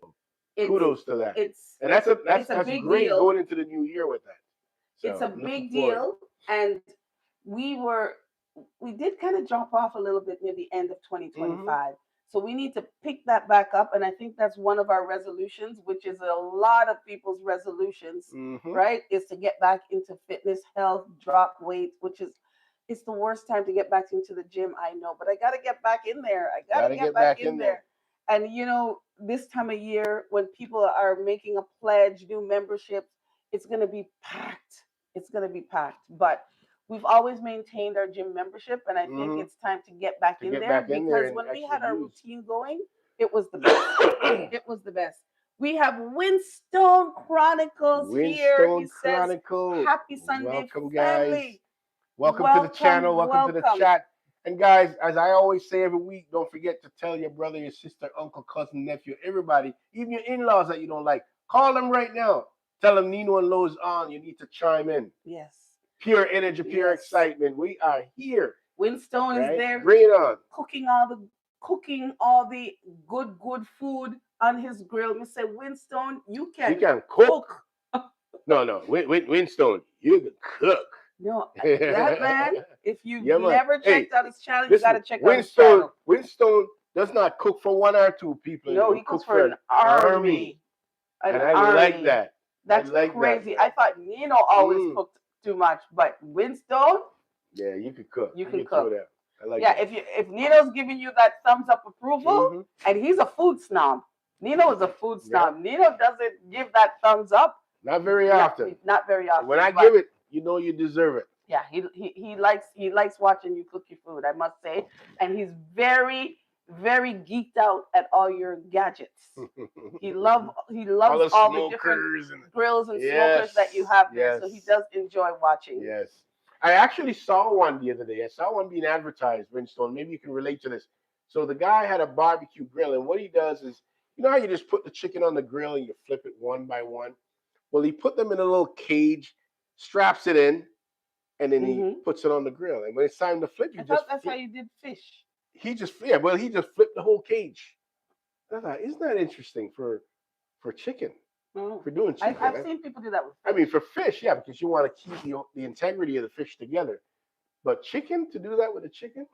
Speaker 2: it's
Speaker 1: kudos to that.
Speaker 2: it's
Speaker 1: And that's
Speaker 2: it's a
Speaker 1: that's
Speaker 2: big
Speaker 1: great
Speaker 2: deal.
Speaker 1: going into the new year with that.
Speaker 2: It's
Speaker 1: So
Speaker 2: a
Speaker 1: I'm looking
Speaker 2: big
Speaker 1: forward.
Speaker 2: deal, and we were we did kind of drop off a little bit near the end of
Speaker 1: Hmm.
Speaker 2: 2025. So we need to pick that back up, and I think that's one of our resolutions, which is a lot of people's resolutions,
Speaker 1: Hmm.
Speaker 2: right? Is to get back into fitness, health, drop weight, which is it's the worst time to get back into the gym, I know, but I got to get back in there. I got
Speaker 1: Got
Speaker 2: to
Speaker 1: to
Speaker 2: get
Speaker 1: get
Speaker 2: back
Speaker 1: back
Speaker 2: in
Speaker 1: in there.
Speaker 2: there. And this time of year when people are making a pledge, new memberships, it's going to be packed. It's going to be packed. But we've always maintained our gym membership, and I think
Speaker 1: Hmm.
Speaker 2: it's time to get back
Speaker 1: To
Speaker 2: in
Speaker 1: get
Speaker 2: there
Speaker 1: back in there
Speaker 2: because
Speaker 1: and
Speaker 2: when we
Speaker 1: actually
Speaker 2: had our
Speaker 1: use.
Speaker 2: routine going, it was the best. It was the best. We have Winstone Chronicles here. He
Speaker 1: Windstone
Speaker 2: says,
Speaker 1: Chronicle.
Speaker 2: "Happy Sunday,
Speaker 1: Welcome, guys.
Speaker 2: family.
Speaker 1: Welcome to the channel.
Speaker 2: Welcome,
Speaker 1: Welcome to the
Speaker 2: welcome."
Speaker 1: chat. And guys, as I always say every week, don't forget to tell your brother, your sister, uncle, cousin, nephew, everybody, even your in-laws that you don't like. Call them right now. Tell them Nino and Lo is on. You need to chime in.
Speaker 2: Yes,
Speaker 1: Pure energy, pure
Speaker 2: yes.
Speaker 1: excitement. We are here,
Speaker 2: Winstone is
Speaker 1: right?
Speaker 2: there
Speaker 1: Bring it on.
Speaker 2: cooking all the good food on his grill. Me say, Winstone, you
Speaker 1: You
Speaker 2: can
Speaker 1: can cook.
Speaker 2: cook.
Speaker 1: No, no, Windstone, you can cook.
Speaker 2: No, that man.
Speaker 1: Yeah,
Speaker 2: If you've
Speaker 1: man.
Speaker 2: never
Speaker 1: Hey,
Speaker 2: checked out his channel, you got
Speaker 1: listen,
Speaker 2: to check out his
Speaker 1: Windstone,
Speaker 2: channel.
Speaker 1: Windstone does not cook for one or two people.
Speaker 2: No,
Speaker 1: He
Speaker 2: he cooks
Speaker 1: cooks
Speaker 2: for
Speaker 1: for
Speaker 2: an
Speaker 1: an army,
Speaker 2: army. An
Speaker 1: and I like
Speaker 2: army.
Speaker 1: that. I
Speaker 2: That's
Speaker 1: like that,
Speaker 2: crazy.
Speaker 1: man.
Speaker 2: I thought Nino always
Speaker 1: Mm.
Speaker 2: cooked too much, but Winstone,
Speaker 1: Yeah, you could cook.
Speaker 2: you
Speaker 1: You
Speaker 2: can
Speaker 1: could throw
Speaker 2: cook.
Speaker 1: that. I like
Speaker 2: Yeah,
Speaker 1: that.
Speaker 2: if Nino's giving you that thumbs up approval,
Speaker 1: Hmm.
Speaker 2: and he's a food snob. Nino is a food
Speaker 1: Yeah,
Speaker 2: snob. Nino doesn't give that thumbs up.
Speaker 1: not very
Speaker 2: Yeah,
Speaker 1: often.
Speaker 2: not very
Speaker 1: And when
Speaker 2: often,
Speaker 1: I
Speaker 2: but
Speaker 1: give it, you deserve it.
Speaker 2: yeah, he likes watching you cook your food, I must say, and he's very geeked out at all your gadgets. He
Speaker 1: All
Speaker 2: loves
Speaker 1: the
Speaker 2: all the different
Speaker 1: smokers and
Speaker 2: grills and smokers that you
Speaker 1: yes,
Speaker 2: have there, so he
Speaker 1: yes.
Speaker 2: does enjoy watching.
Speaker 1: Yes. I actually saw one the other day. I saw one being advertised, Brimstone. Maybe you can relate to this. So the guy had a barbecue grill, and what he does is, you know how you just put the chicken on the grill and you flip it one by one? Well, he put them in a little cage, straps it in, and then he
Speaker 2: Hmm.
Speaker 1: puts it on the grill. And when it's time to flip,
Speaker 2: I
Speaker 1: you just
Speaker 2: thought that's how
Speaker 1: flip.
Speaker 2: you did fish.
Speaker 1: He just flipped the whole cage. I thought, isn't that interesting for chicken?
Speaker 2: Oh,
Speaker 1: For doing
Speaker 2: I've
Speaker 1: chicken.
Speaker 2: seen people do that with
Speaker 1: I mean,
Speaker 2: fish.
Speaker 1: for fish, yeah, because you want to keep the integrity of the fish together. But chicken, to do that with a chicken,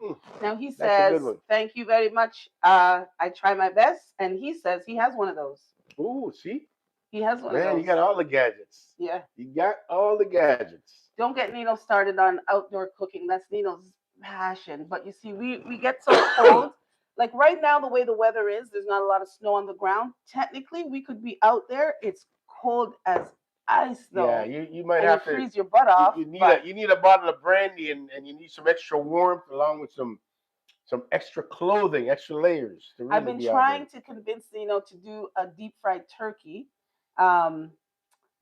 Speaker 2: Now he
Speaker 1: that's a good
Speaker 2: says,
Speaker 1: one.
Speaker 2: "Thank you very much. I try my best," and he says he has one of those.
Speaker 1: Ooh, see,
Speaker 2: He has one of
Speaker 1: man, you
Speaker 2: those.
Speaker 1: got all the gadgets.
Speaker 2: Yeah.
Speaker 1: You got all the gadgets.
Speaker 2: Don't get Nino started on outdoor cooking. That's Nino's passion. But you see, we get so cold. Like right now, the way the weather is, there's not a lot of snow on the ground. Technically, we could be out there. It's cold as ice,
Speaker 1: Yeah,
Speaker 2: though,
Speaker 1: you might
Speaker 2: and you
Speaker 1: have to.
Speaker 2: freeze your butt off. But
Speaker 1: You need a bottle of brandy and you need some extra warmth along with some extra clothing, extra layers to
Speaker 2: I've
Speaker 1: really
Speaker 2: been
Speaker 1: be out there.
Speaker 2: trying to convince Nino to do a deep fried turkey. Um,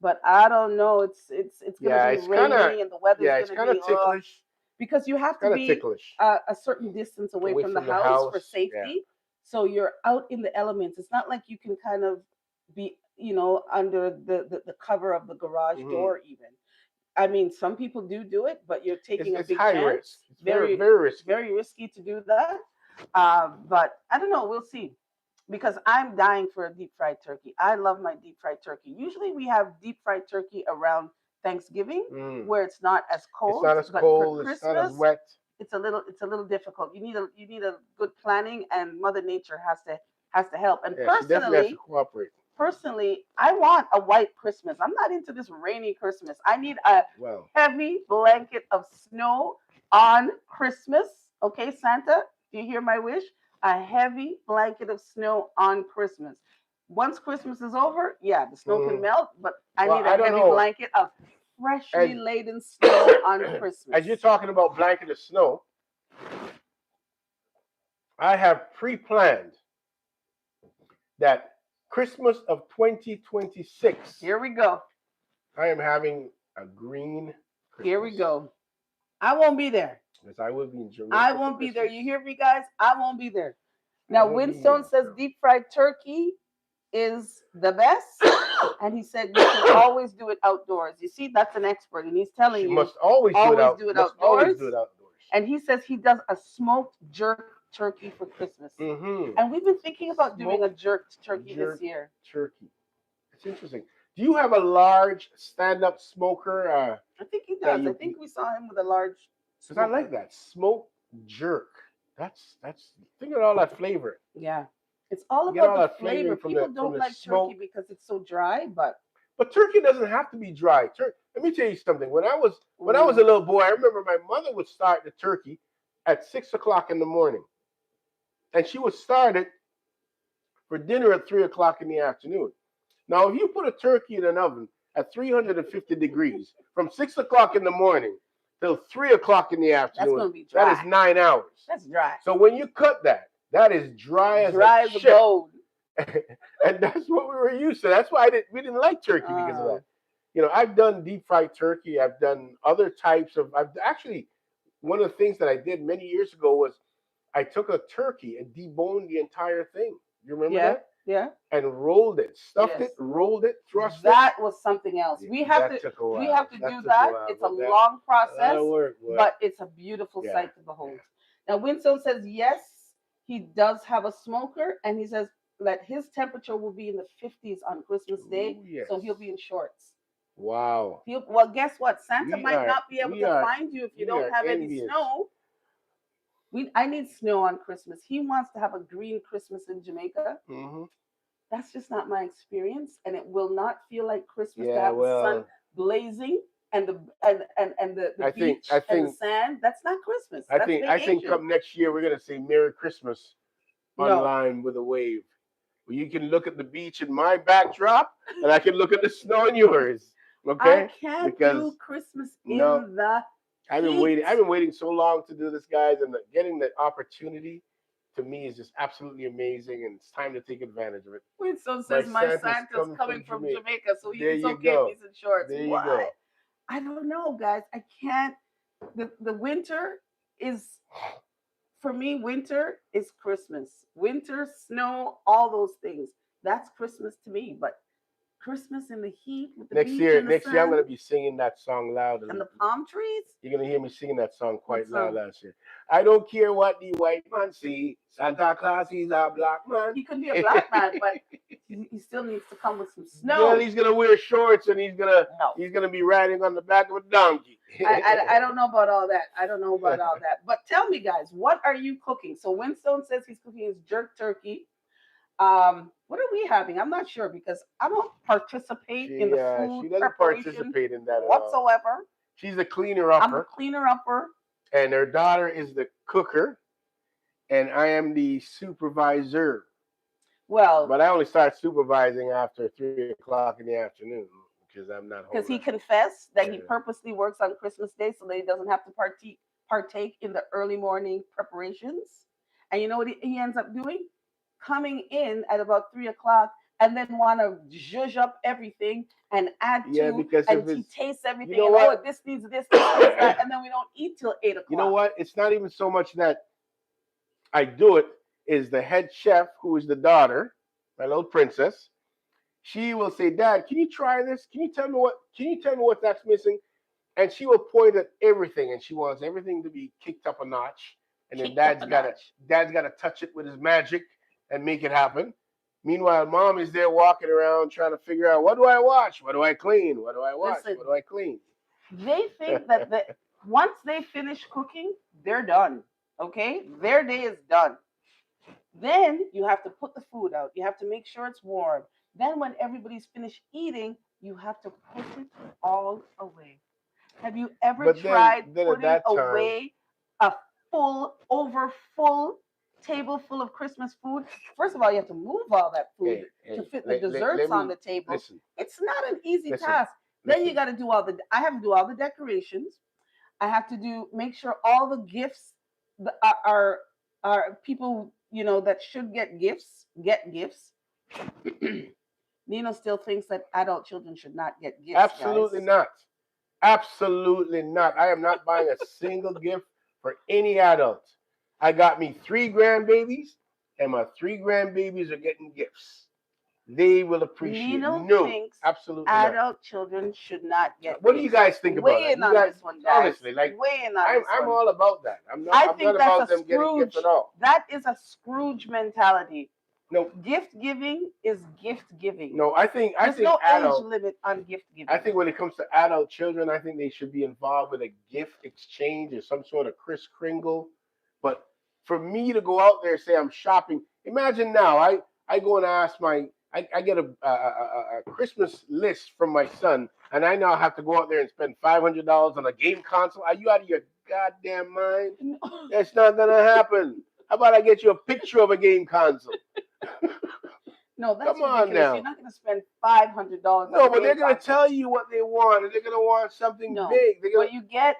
Speaker 2: but I don't know. It's gonna
Speaker 1: Yeah,
Speaker 2: be rainy and the weather's
Speaker 1: it's
Speaker 2: gonna
Speaker 1: kind
Speaker 2: be
Speaker 1: of ticklish.
Speaker 2: because you
Speaker 1: It's
Speaker 2: have to
Speaker 1: kind of
Speaker 2: be
Speaker 1: ticklish.
Speaker 2: a certain distance away
Speaker 1: Away
Speaker 2: from the
Speaker 1: from the
Speaker 2: house for
Speaker 1: house. Yeah.
Speaker 2: safety. So you're out in the elements. It's not like you can kind of be, under the cover of the garage
Speaker 1: Hmm.
Speaker 2: door even. I mean, some people do it, but you're
Speaker 1: It's
Speaker 2: taking a
Speaker 1: it's
Speaker 2: big
Speaker 1: high risk.
Speaker 2: chance.
Speaker 1: It's very risky.
Speaker 2: Very risky to do that. But I don't know. We'll see. Because I'm dying for a deep fried turkey. I love my deep fried turkey. Usually we have deep fried turkey around Thanksgiving
Speaker 1: Mm.
Speaker 2: where it's not as
Speaker 1: It's
Speaker 2: cold,
Speaker 1: not as
Speaker 2: but for
Speaker 1: cold. It's not as
Speaker 2: Christmas
Speaker 1: wet.
Speaker 2: it's a little difficult. You need a good planning, and Mother Nature has to help. And
Speaker 1: Yeah, she definitely has to cooperate.
Speaker 2: I want a white Christmas. I'm not into this rainy Christmas. I need a
Speaker 1: Well,
Speaker 2: heavy blanket of snow on Christmas. Okay, Santa, do you hear my wish? A heavy blanket of snow on Christmas. Once Christmas is over, yeah, the snow can
Speaker 1: mm,
Speaker 2: melt, but I
Speaker 1: well,
Speaker 2: need a
Speaker 1: I don't
Speaker 2: heavy
Speaker 1: know.
Speaker 2: blanket of
Speaker 1: As
Speaker 2: freshly laden snow on
Speaker 1: as you're
Speaker 2: Christmas.
Speaker 1: talking about blanket of snow, I have pre-planned that Christmas of 2026,
Speaker 2: Here we go.
Speaker 1: I am having a green
Speaker 2: Here we
Speaker 1: Christmas.
Speaker 2: go. I won't be there.
Speaker 1: Because I will be in
Speaker 2: I
Speaker 1: Jamaica for
Speaker 2: won't be there.
Speaker 1: Christmas.
Speaker 2: You hear me, guys? I won't be there.
Speaker 1: I
Speaker 2: Now,
Speaker 1: will be here.
Speaker 2: Winstone says
Speaker 1: So.
Speaker 2: deep fried turkey is the best. And he said you can always do it outdoors. You see, that's an expert. And he's
Speaker 1: She
Speaker 2: telling you,
Speaker 1: must always do it
Speaker 2: always
Speaker 1: out.
Speaker 2: do it
Speaker 1: Must always
Speaker 2: outdoors.
Speaker 1: do it outdoors.
Speaker 2: And he says he does a smoked jerk turkey for Christmas.
Speaker 1: Mm-hmm.
Speaker 2: And we've been thinking about doing a
Speaker 1: Smoked
Speaker 2: jerked turkey this
Speaker 1: jerk
Speaker 2: year.
Speaker 1: turkey. It's interesting. Do you have a large stand-up smoker
Speaker 2: I think he
Speaker 1: that
Speaker 2: does. I
Speaker 1: you?
Speaker 2: think we saw him with a large
Speaker 1: Because I
Speaker 2: smoker.
Speaker 1: like that smoked jerk. That's think of all that flavor.
Speaker 2: Yeah. It's all
Speaker 1: You get
Speaker 2: about
Speaker 1: all
Speaker 2: the
Speaker 1: that
Speaker 2: flavor.
Speaker 1: flavoring
Speaker 2: People
Speaker 1: from
Speaker 2: don't
Speaker 1: the
Speaker 2: like
Speaker 1: smoke.
Speaker 2: turkey because it's so dry, but
Speaker 1: But turkey doesn't have to be dry. Let me tell you something. When I was a
Speaker 2: mm,
Speaker 1: little boy, I remember my mother would start the turkey at 6 o'clock in the morning, and she would start it for dinner at 3 o'clock in the afternoon. Now, if you put a turkey in an oven at 350 degrees from 6 o'clock in the morning till 3 o'clock in the
Speaker 2: that's
Speaker 1: afternoon,
Speaker 2: gonna be
Speaker 1: that is
Speaker 2: dry.
Speaker 1: 9 hours.
Speaker 2: That's dry.
Speaker 1: So when you cut that, that is dry as a
Speaker 2: Dry as a
Speaker 1: chip,
Speaker 2: bone.
Speaker 1: and that's what we were used to. That's why we didn't like turkey because of
Speaker 2: Uh,
Speaker 1: that. I've done deep fried turkey. I've done other types of. I've actually one of the things that I did many years ago was I took a turkey and deboned the entire thing. You remember
Speaker 2: yeah,
Speaker 1: that?
Speaker 2: yeah.
Speaker 1: And rolled it, stuffed
Speaker 2: Yes.
Speaker 1: it, rolled it, thrust it.
Speaker 2: That was something else.
Speaker 1: That took a
Speaker 2: We
Speaker 1: while.
Speaker 2: have to
Speaker 1: That
Speaker 2: do
Speaker 1: took a
Speaker 2: that.
Speaker 1: while,
Speaker 2: It's a
Speaker 1: but
Speaker 2: long process,
Speaker 1: that'll work. Boy.
Speaker 2: but it's a beautiful
Speaker 1: Yeah,
Speaker 2: sight to
Speaker 1: yeah.
Speaker 2: behold. Now Winstone says yes, he does have a smoker, and he says that his temperature will be in the 50s on Christmas Day,
Speaker 1: Ooh, yes.
Speaker 2: so he'll be in shorts.
Speaker 1: Wow.
Speaker 2: Well, guess what? Santa
Speaker 1: We
Speaker 2: might
Speaker 1: are
Speaker 2: not be able
Speaker 1: we
Speaker 2: to
Speaker 1: are
Speaker 2: find you if you
Speaker 1: we
Speaker 2: don't
Speaker 1: are
Speaker 2: have any
Speaker 1: envious.
Speaker 2: snow. I need snow on Christmas. He wants to have a green Christmas in Jamaica.
Speaker 1: Hmm.
Speaker 2: That's just not my experience, and it will not feel like Christmas to
Speaker 1: Yeah.
Speaker 2: have the sun
Speaker 1: Well,
Speaker 2: blazing and the
Speaker 1: I think
Speaker 2: beach
Speaker 1: I
Speaker 2: and the
Speaker 1: think
Speaker 2: sand. That's not Christmas.
Speaker 1: I
Speaker 2: That's
Speaker 1: think I think
Speaker 2: vacation.
Speaker 1: come next year we're gonna say Merry Christmas
Speaker 2: No,
Speaker 1: online with a wave. Where you can look at the beach in my backdrop, and I can look at the snow in yours.
Speaker 2: I
Speaker 1: Okay?
Speaker 2: can't do
Speaker 1: Because
Speaker 2: Christmas
Speaker 1: no,
Speaker 2: in the
Speaker 1: I've been
Speaker 2: heat.
Speaker 1: waiting. I've been waiting so long to do this, guys, and getting the opportunity to me is just absolutely amazing, and it's time to take advantage of it.
Speaker 2: Winston
Speaker 1: My
Speaker 2: says my
Speaker 1: Santa's
Speaker 2: Santa's
Speaker 1: coming
Speaker 2: coming
Speaker 1: from
Speaker 2: from
Speaker 1: Jamaica.
Speaker 2: Jamaica, so
Speaker 1: There
Speaker 2: it's
Speaker 1: you
Speaker 2: okay if
Speaker 1: go.
Speaker 2: he's in shorts.
Speaker 1: There you
Speaker 2: What?
Speaker 1: go.
Speaker 2: I don't know, guys. I can't. The winter is for me. Winter is Christmas. Winter, snow, all those things. That's Christmas to me. But Christmas in the heat with the beach and the
Speaker 1: Next year I'm
Speaker 2: sun
Speaker 1: gonna be singing that song loud.
Speaker 2: and the palm trees.
Speaker 1: You're gonna hear me singing that song
Speaker 2: What
Speaker 1: quite loud
Speaker 2: song?
Speaker 1: last year. I don't care what the white man see. Santa Claus is a black man.
Speaker 2: He could be a black man, but he still needs to come with some
Speaker 1: Well,
Speaker 2: snow.
Speaker 1: he's gonna wear shorts and
Speaker 2: No,
Speaker 1: he's gonna be riding on the back of a donkey.
Speaker 2: I don't know about all that. I don't know about all that. But tell me, guys, what are you cooking? So Winstone says he's cooking his jerk turkey. What are we having? I'm not sure because I don't participate in the
Speaker 1: She
Speaker 2: food
Speaker 1: doesn't
Speaker 2: preparation
Speaker 1: participate in that at all.
Speaker 2: whatsoever.
Speaker 1: She's a cleaner
Speaker 2: I'm the
Speaker 1: upper,
Speaker 2: cleaner upper.
Speaker 1: and her daughter is the cooker, and I am the supervisor.
Speaker 2: Well,
Speaker 1: But I only start supervising after 3 o'clock in the afternoon because I'm not home
Speaker 2: because
Speaker 1: that
Speaker 2: he
Speaker 1: late.
Speaker 2: confessed that
Speaker 1: Yeah.
Speaker 2: he purposely works on Christmas Day so that he doesn't have to partake in the early morning preparations. And you know what he ends up doing? Coming in at about 3 o'clock and then want to zhuzh up everything and add
Speaker 1: Yeah,
Speaker 2: to,
Speaker 1: because if
Speaker 2: and he
Speaker 1: it's,
Speaker 2: tastes
Speaker 1: you
Speaker 2: everything
Speaker 1: know
Speaker 2: and oh,
Speaker 1: what,
Speaker 2: this needs this needs that, and then we don't eat till eight
Speaker 1: you know
Speaker 2: o'clock.
Speaker 1: what, it's not even so much that I do it. Is the head chef, who is the daughter, my little princess. She will say, "Dad, can you try this? Can you tell me what? Can you tell me what that's missing?" and she will point at everything, and she wants everything to be kicked up a notch. And then
Speaker 2: Kicked up a notch.
Speaker 1: dad's gotta touch it with his magic and make it happen. Meanwhile, mom is there walking around trying to figure out, what do I wash? What do I clean? What do I wash?
Speaker 2: Listen,
Speaker 1: What do I clean?
Speaker 2: they think that once they finish cooking, they're done. Okay? Their day is done. Then you have to put the food out. You have to make sure it's warm. Then when everybody's finished eating, you have to put it all away. Have you ever
Speaker 1: But
Speaker 2: tried
Speaker 1: then at
Speaker 2: putting
Speaker 1: that time,
Speaker 2: away a full table full of Christmas food? First of all, you have to move all that food to fit the desserts on the table.
Speaker 1: listen.
Speaker 2: It's not an easy
Speaker 1: Listen,
Speaker 2: task. Then you
Speaker 1: listen.
Speaker 2: got to do I have to do all the decorations. I have to make sure all the gifts are people, that should get gifts. Nino still thinks that adult children should not get gifts.
Speaker 1: Absolutely
Speaker 2: guys.
Speaker 1: not. Absolutely not. I am not buying a single gift for any adult. I got me 3 grandbabies, and my 3 grandbabies are getting gifts. They will appreciate.
Speaker 2: Nino
Speaker 1: No,
Speaker 2: thinks
Speaker 1: absolutely not.
Speaker 2: adult children should not get
Speaker 1: What
Speaker 2: gifts.
Speaker 1: do you guys think about
Speaker 2: Weigh
Speaker 1: it?
Speaker 2: in on this one, guys.
Speaker 1: Honestly, like,
Speaker 2: Weigh in on this
Speaker 1: I'm
Speaker 2: one.
Speaker 1: all about that. I'm
Speaker 2: I
Speaker 1: not
Speaker 2: think
Speaker 1: about
Speaker 2: that's a
Speaker 1: them getting gifts
Speaker 2: Scrooge.
Speaker 1: at all.
Speaker 2: That is a Scrooge mentality.
Speaker 1: No,
Speaker 2: Gift giving is gift giving.
Speaker 1: no.
Speaker 2: There's no age limit on gift giving.
Speaker 1: I think when it comes to adult children, I think they should be involved with a gift exchange or some sort of Kris Kringle. But for me to go out there and say I'm shopping, imagine now I go and ask I get a Christmas list from my son, and I now have to go out there and spend $500 on a game console. Are you out of your goddamn mind? That's not gonna happen. How about I get you a picture of a game console?
Speaker 2: No, that's
Speaker 1: Come on
Speaker 2: ridiculous.
Speaker 1: now.
Speaker 2: You're not going to spend $500.
Speaker 1: No, but they're going to tell you what they want, and they're going to want something big.
Speaker 2: But you get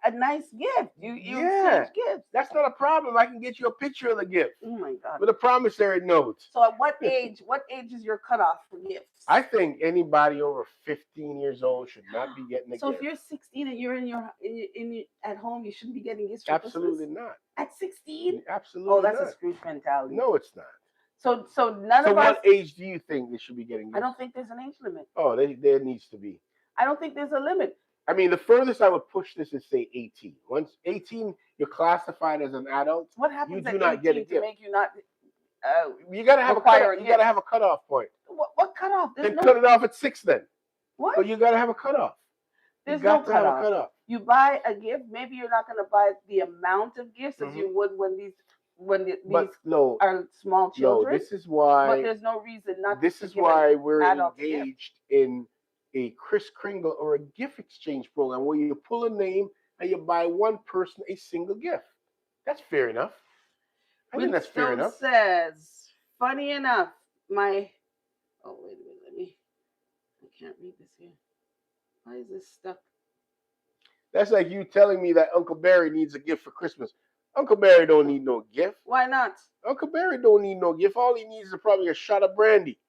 Speaker 2: a nice gift. You exchange gifts.
Speaker 1: That's not a problem. I can get you a picture of the gift.
Speaker 2: Oh my God.
Speaker 1: With a promissory note.
Speaker 2: So at what age? What age is your cutoff for gifts?
Speaker 1: I think anybody over 15 years old should not be getting a gift.
Speaker 2: So if you're 16 and you're at home, you shouldn't be getting gifts for
Speaker 1: Absolutely
Speaker 2: Christmas?
Speaker 1: not.
Speaker 2: At 16?
Speaker 1: Absolutely
Speaker 2: Oh, that's
Speaker 1: not.
Speaker 2: a Scrooge mentality.
Speaker 1: No, it's not.
Speaker 2: So none
Speaker 1: So
Speaker 2: of us.
Speaker 1: what age do you think they should be getting gifts?
Speaker 2: I don't think there's an age limit.
Speaker 1: Oh, there needs to be.
Speaker 2: I don't think there's a limit.
Speaker 1: I mean, the furthest I would push this is say 18. Once 18, you're classified as an adult.
Speaker 2: What happens
Speaker 1: you do
Speaker 2: at
Speaker 1: not
Speaker 2: 18
Speaker 1: get a gift.
Speaker 2: to make you not?
Speaker 1: You gotta have
Speaker 2: require
Speaker 1: you gotta have a cutoff point.
Speaker 2: What cutoff?
Speaker 1: Then cut it off at 6 then.
Speaker 2: What?
Speaker 1: But you gotta have a cutoff.
Speaker 2: There's no cutoff. You buy a gift. Maybe you're not going to buy the amount of gifts as you would when these are small children.
Speaker 1: No, this is why.
Speaker 2: But there's no reason not.
Speaker 1: This is why we're engaged in a Kris Kringle or a gift exchange program where you pull a name and you buy one person a single gift. That's fair enough. I think that's fair enough.
Speaker 2: Says, funny enough, my. Oh wait a minute, I can't read this here. Why is this stuck?
Speaker 1: That's like you telling me that Uncle Barry needs a gift for Christmas. Uncle Barry don't need no gift.
Speaker 2: Why not?
Speaker 1: Uncle Barry don't need no gift. All he needs is probably a shot of brandy.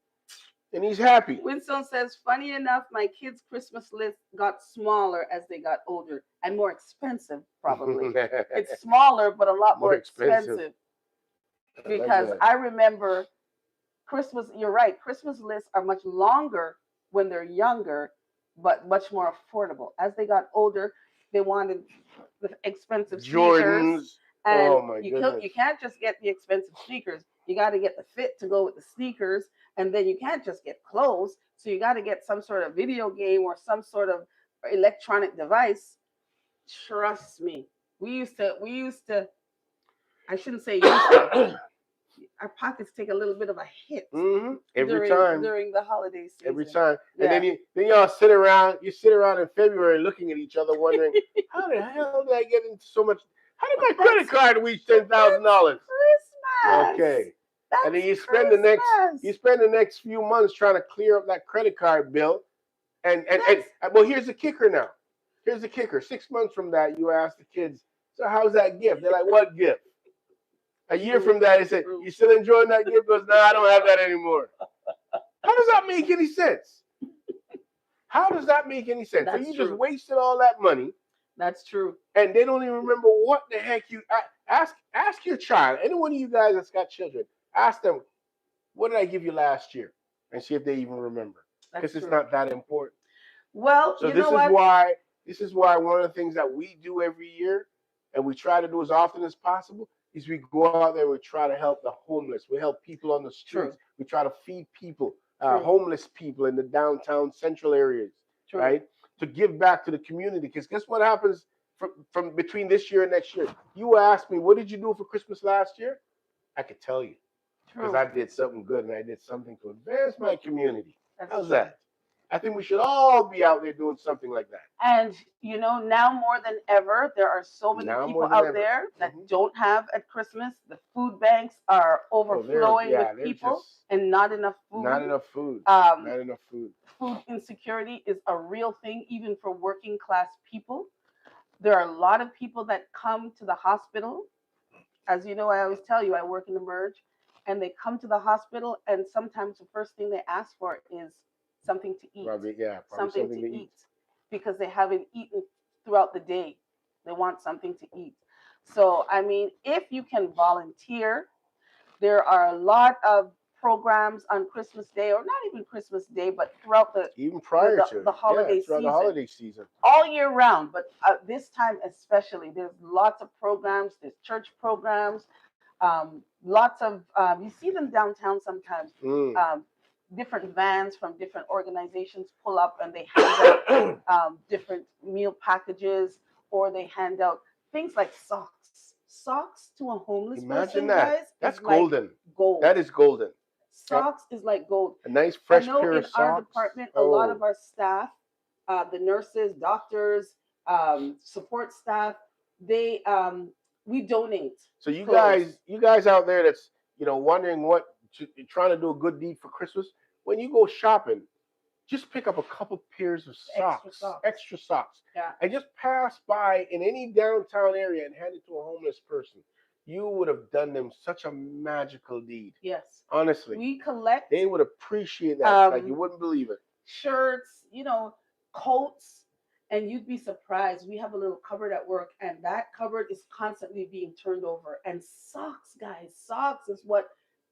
Speaker 1: And he's happy.
Speaker 2: Winston says, funny enough, my kids' Christmas list got smaller as they got older and more expensive, probably. It's smaller, but a lot more expensive. Because I remember Christmas, you're right, Christmas lists are much longer when they're younger, but much more affordable. As they got older, they wanted the expensive sneakers. And
Speaker 1: oh my goodness.
Speaker 2: You can't just get the expensive sneakers. You got to get the fit to go with the sneakers. And then you can't just get clothes. So you got to get some sort of video game or some sort of electronic device. Trust me. We used to, I shouldn't say used to. Our pockets take a little bit of a hit
Speaker 1: every time
Speaker 2: during the holiday season.
Speaker 1: Every time, and then y'all sit around. You sit around in February looking at each other, wondering how the hell did I get into so much? How did my credit card reach $10,000?
Speaker 2: Christmas.
Speaker 1: Okay,
Speaker 2: That's
Speaker 1: and then you spend the next few months trying to clear up that credit card bill, and well, here's the kicker now. Here's the kicker. 6 months from that, you ask the kids, so how's that gift? They're like, what gift? A year from that, they said, you still enjoying that gift? Because no, I don't have that anymore. How does that make any sense? How does that make any sense? So you just wasted all that money.
Speaker 2: That's true.
Speaker 1: And they don't even remember what the heck you ask your child. Any one of you guys that's got children, ask them, what did I give you last year? And see if they even remember. Because it's not that important.
Speaker 2: Well,
Speaker 1: so this is why This is why one of the things that we do every year, and we try to do as often as possible, is we go out there and we try to help the homeless. We help people on the streets.
Speaker 2: True.
Speaker 1: We try to feed people,
Speaker 2: True.
Speaker 1: homeless people in the downtown central areas,
Speaker 2: True.
Speaker 1: right? To give back to the community. Because guess what happens from between this year and next year? You asked me, what did you do for Christmas last year? I could tell you because
Speaker 2: True.
Speaker 1: I did something good and I did something to advance my community.
Speaker 2: That's
Speaker 1: How's
Speaker 2: true.
Speaker 1: that? I think we should all be out there doing something like that.
Speaker 2: And now more than ever, there are so many
Speaker 1: Now more
Speaker 2: people
Speaker 1: than
Speaker 2: out
Speaker 1: ever.
Speaker 2: there that
Speaker 1: Hmm.
Speaker 2: don't have at Christmas. The food banks are
Speaker 1: Oh,
Speaker 2: overflowing with
Speaker 1: they're
Speaker 2: people
Speaker 1: just
Speaker 2: and not enough
Speaker 1: not
Speaker 2: food.
Speaker 1: enough food.
Speaker 2: Um,
Speaker 1: Not enough food.
Speaker 2: Food insecurity is a real thing, even for working class people. There are a lot of people that come to the hospital. As you know, I always tell you, I work in the merge, and they come to the hospital, and sometimes the first thing they ask for is something to eat,
Speaker 1: Probably
Speaker 2: something
Speaker 1: something
Speaker 2: to
Speaker 1: to eat.
Speaker 2: eat, because they haven't eaten throughout the day. They want something to eat. So, I mean, if you can volunteer, there are a lot of programs on Christmas Day, or not even Christmas Day, but throughout
Speaker 1: Even prior to
Speaker 2: the
Speaker 1: yeah,
Speaker 2: holiday
Speaker 1: throughout the
Speaker 2: season,
Speaker 1: holiday season.
Speaker 2: all year round, but this time especially, there's lots of programs. There's church programs, lots of you see them downtown sometimes.
Speaker 1: Mm.
Speaker 2: Um, Different vans from different organizations pull up and they hand out different meal packages, or they hand out things like socks. Socks to a homeless
Speaker 1: Imagine
Speaker 2: person,
Speaker 1: that.
Speaker 2: guys,
Speaker 1: That's
Speaker 2: is like
Speaker 1: golden.
Speaker 2: gold.
Speaker 1: That is golden. Yep.
Speaker 2: Socks is like gold.
Speaker 1: A nice
Speaker 2: I
Speaker 1: fresh
Speaker 2: know
Speaker 1: pair
Speaker 2: in
Speaker 1: of
Speaker 2: our
Speaker 1: socks.
Speaker 2: department, a lot of
Speaker 1: Oh,
Speaker 2: our staff, the nurses, doctors, support staff, they we donate
Speaker 1: so you
Speaker 2: clothes,
Speaker 1: guys out there that's wondering what you're trying to do a good deed for Christmas. When you go shopping, just pick up a couple pairs of
Speaker 2: extra
Speaker 1: socks,
Speaker 2: socks.
Speaker 1: extra socks,
Speaker 2: Yeah.
Speaker 1: and just pass by in any downtown area and hand it to a homeless person. You would have done them such a magical deed.
Speaker 2: Yes.
Speaker 1: Honestly,
Speaker 2: We collect
Speaker 1: they would appreciate that like you
Speaker 2: um,
Speaker 1: wouldn't believe it.
Speaker 2: shirts, coats, and you'd be surprised. We have a little cupboard at work, and that cupboard is constantly being turned over. And socks, guys, socks is what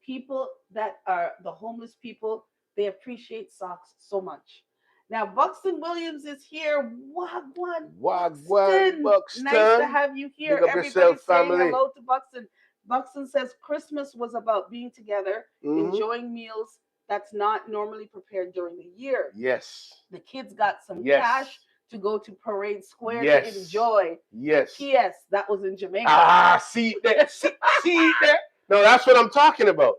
Speaker 2: people that are the homeless people, they appreciate socks so much. Now, Buxton Williams is here. Wagwan,
Speaker 1: Wagwan
Speaker 2: Buxton. Nice to
Speaker 1: Buxton.
Speaker 2: have you
Speaker 1: Big
Speaker 2: here.
Speaker 1: up yourself,
Speaker 2: Everybody's saying
Speaker 1: family.
Speaker 2: hello to Buxton. Buxton says Christmas was about being together,
Speaker 1: Hmm.
Speaker 2: enjoying meals that's not normally prepared during the year.
Speaker 1: Yes.
Speaker 2: The kids got some
Speaker 1: Yes.
Speaker 2: cash to go to Parade Square to
Speaker 1: Yes.
Speaker 2: enjoy.
Speaker 1: Yes.
Speaker 2: P.S. That was in Jamaica.
Speaker 1: Ah, see that. See that. No, that's what I'm talking about.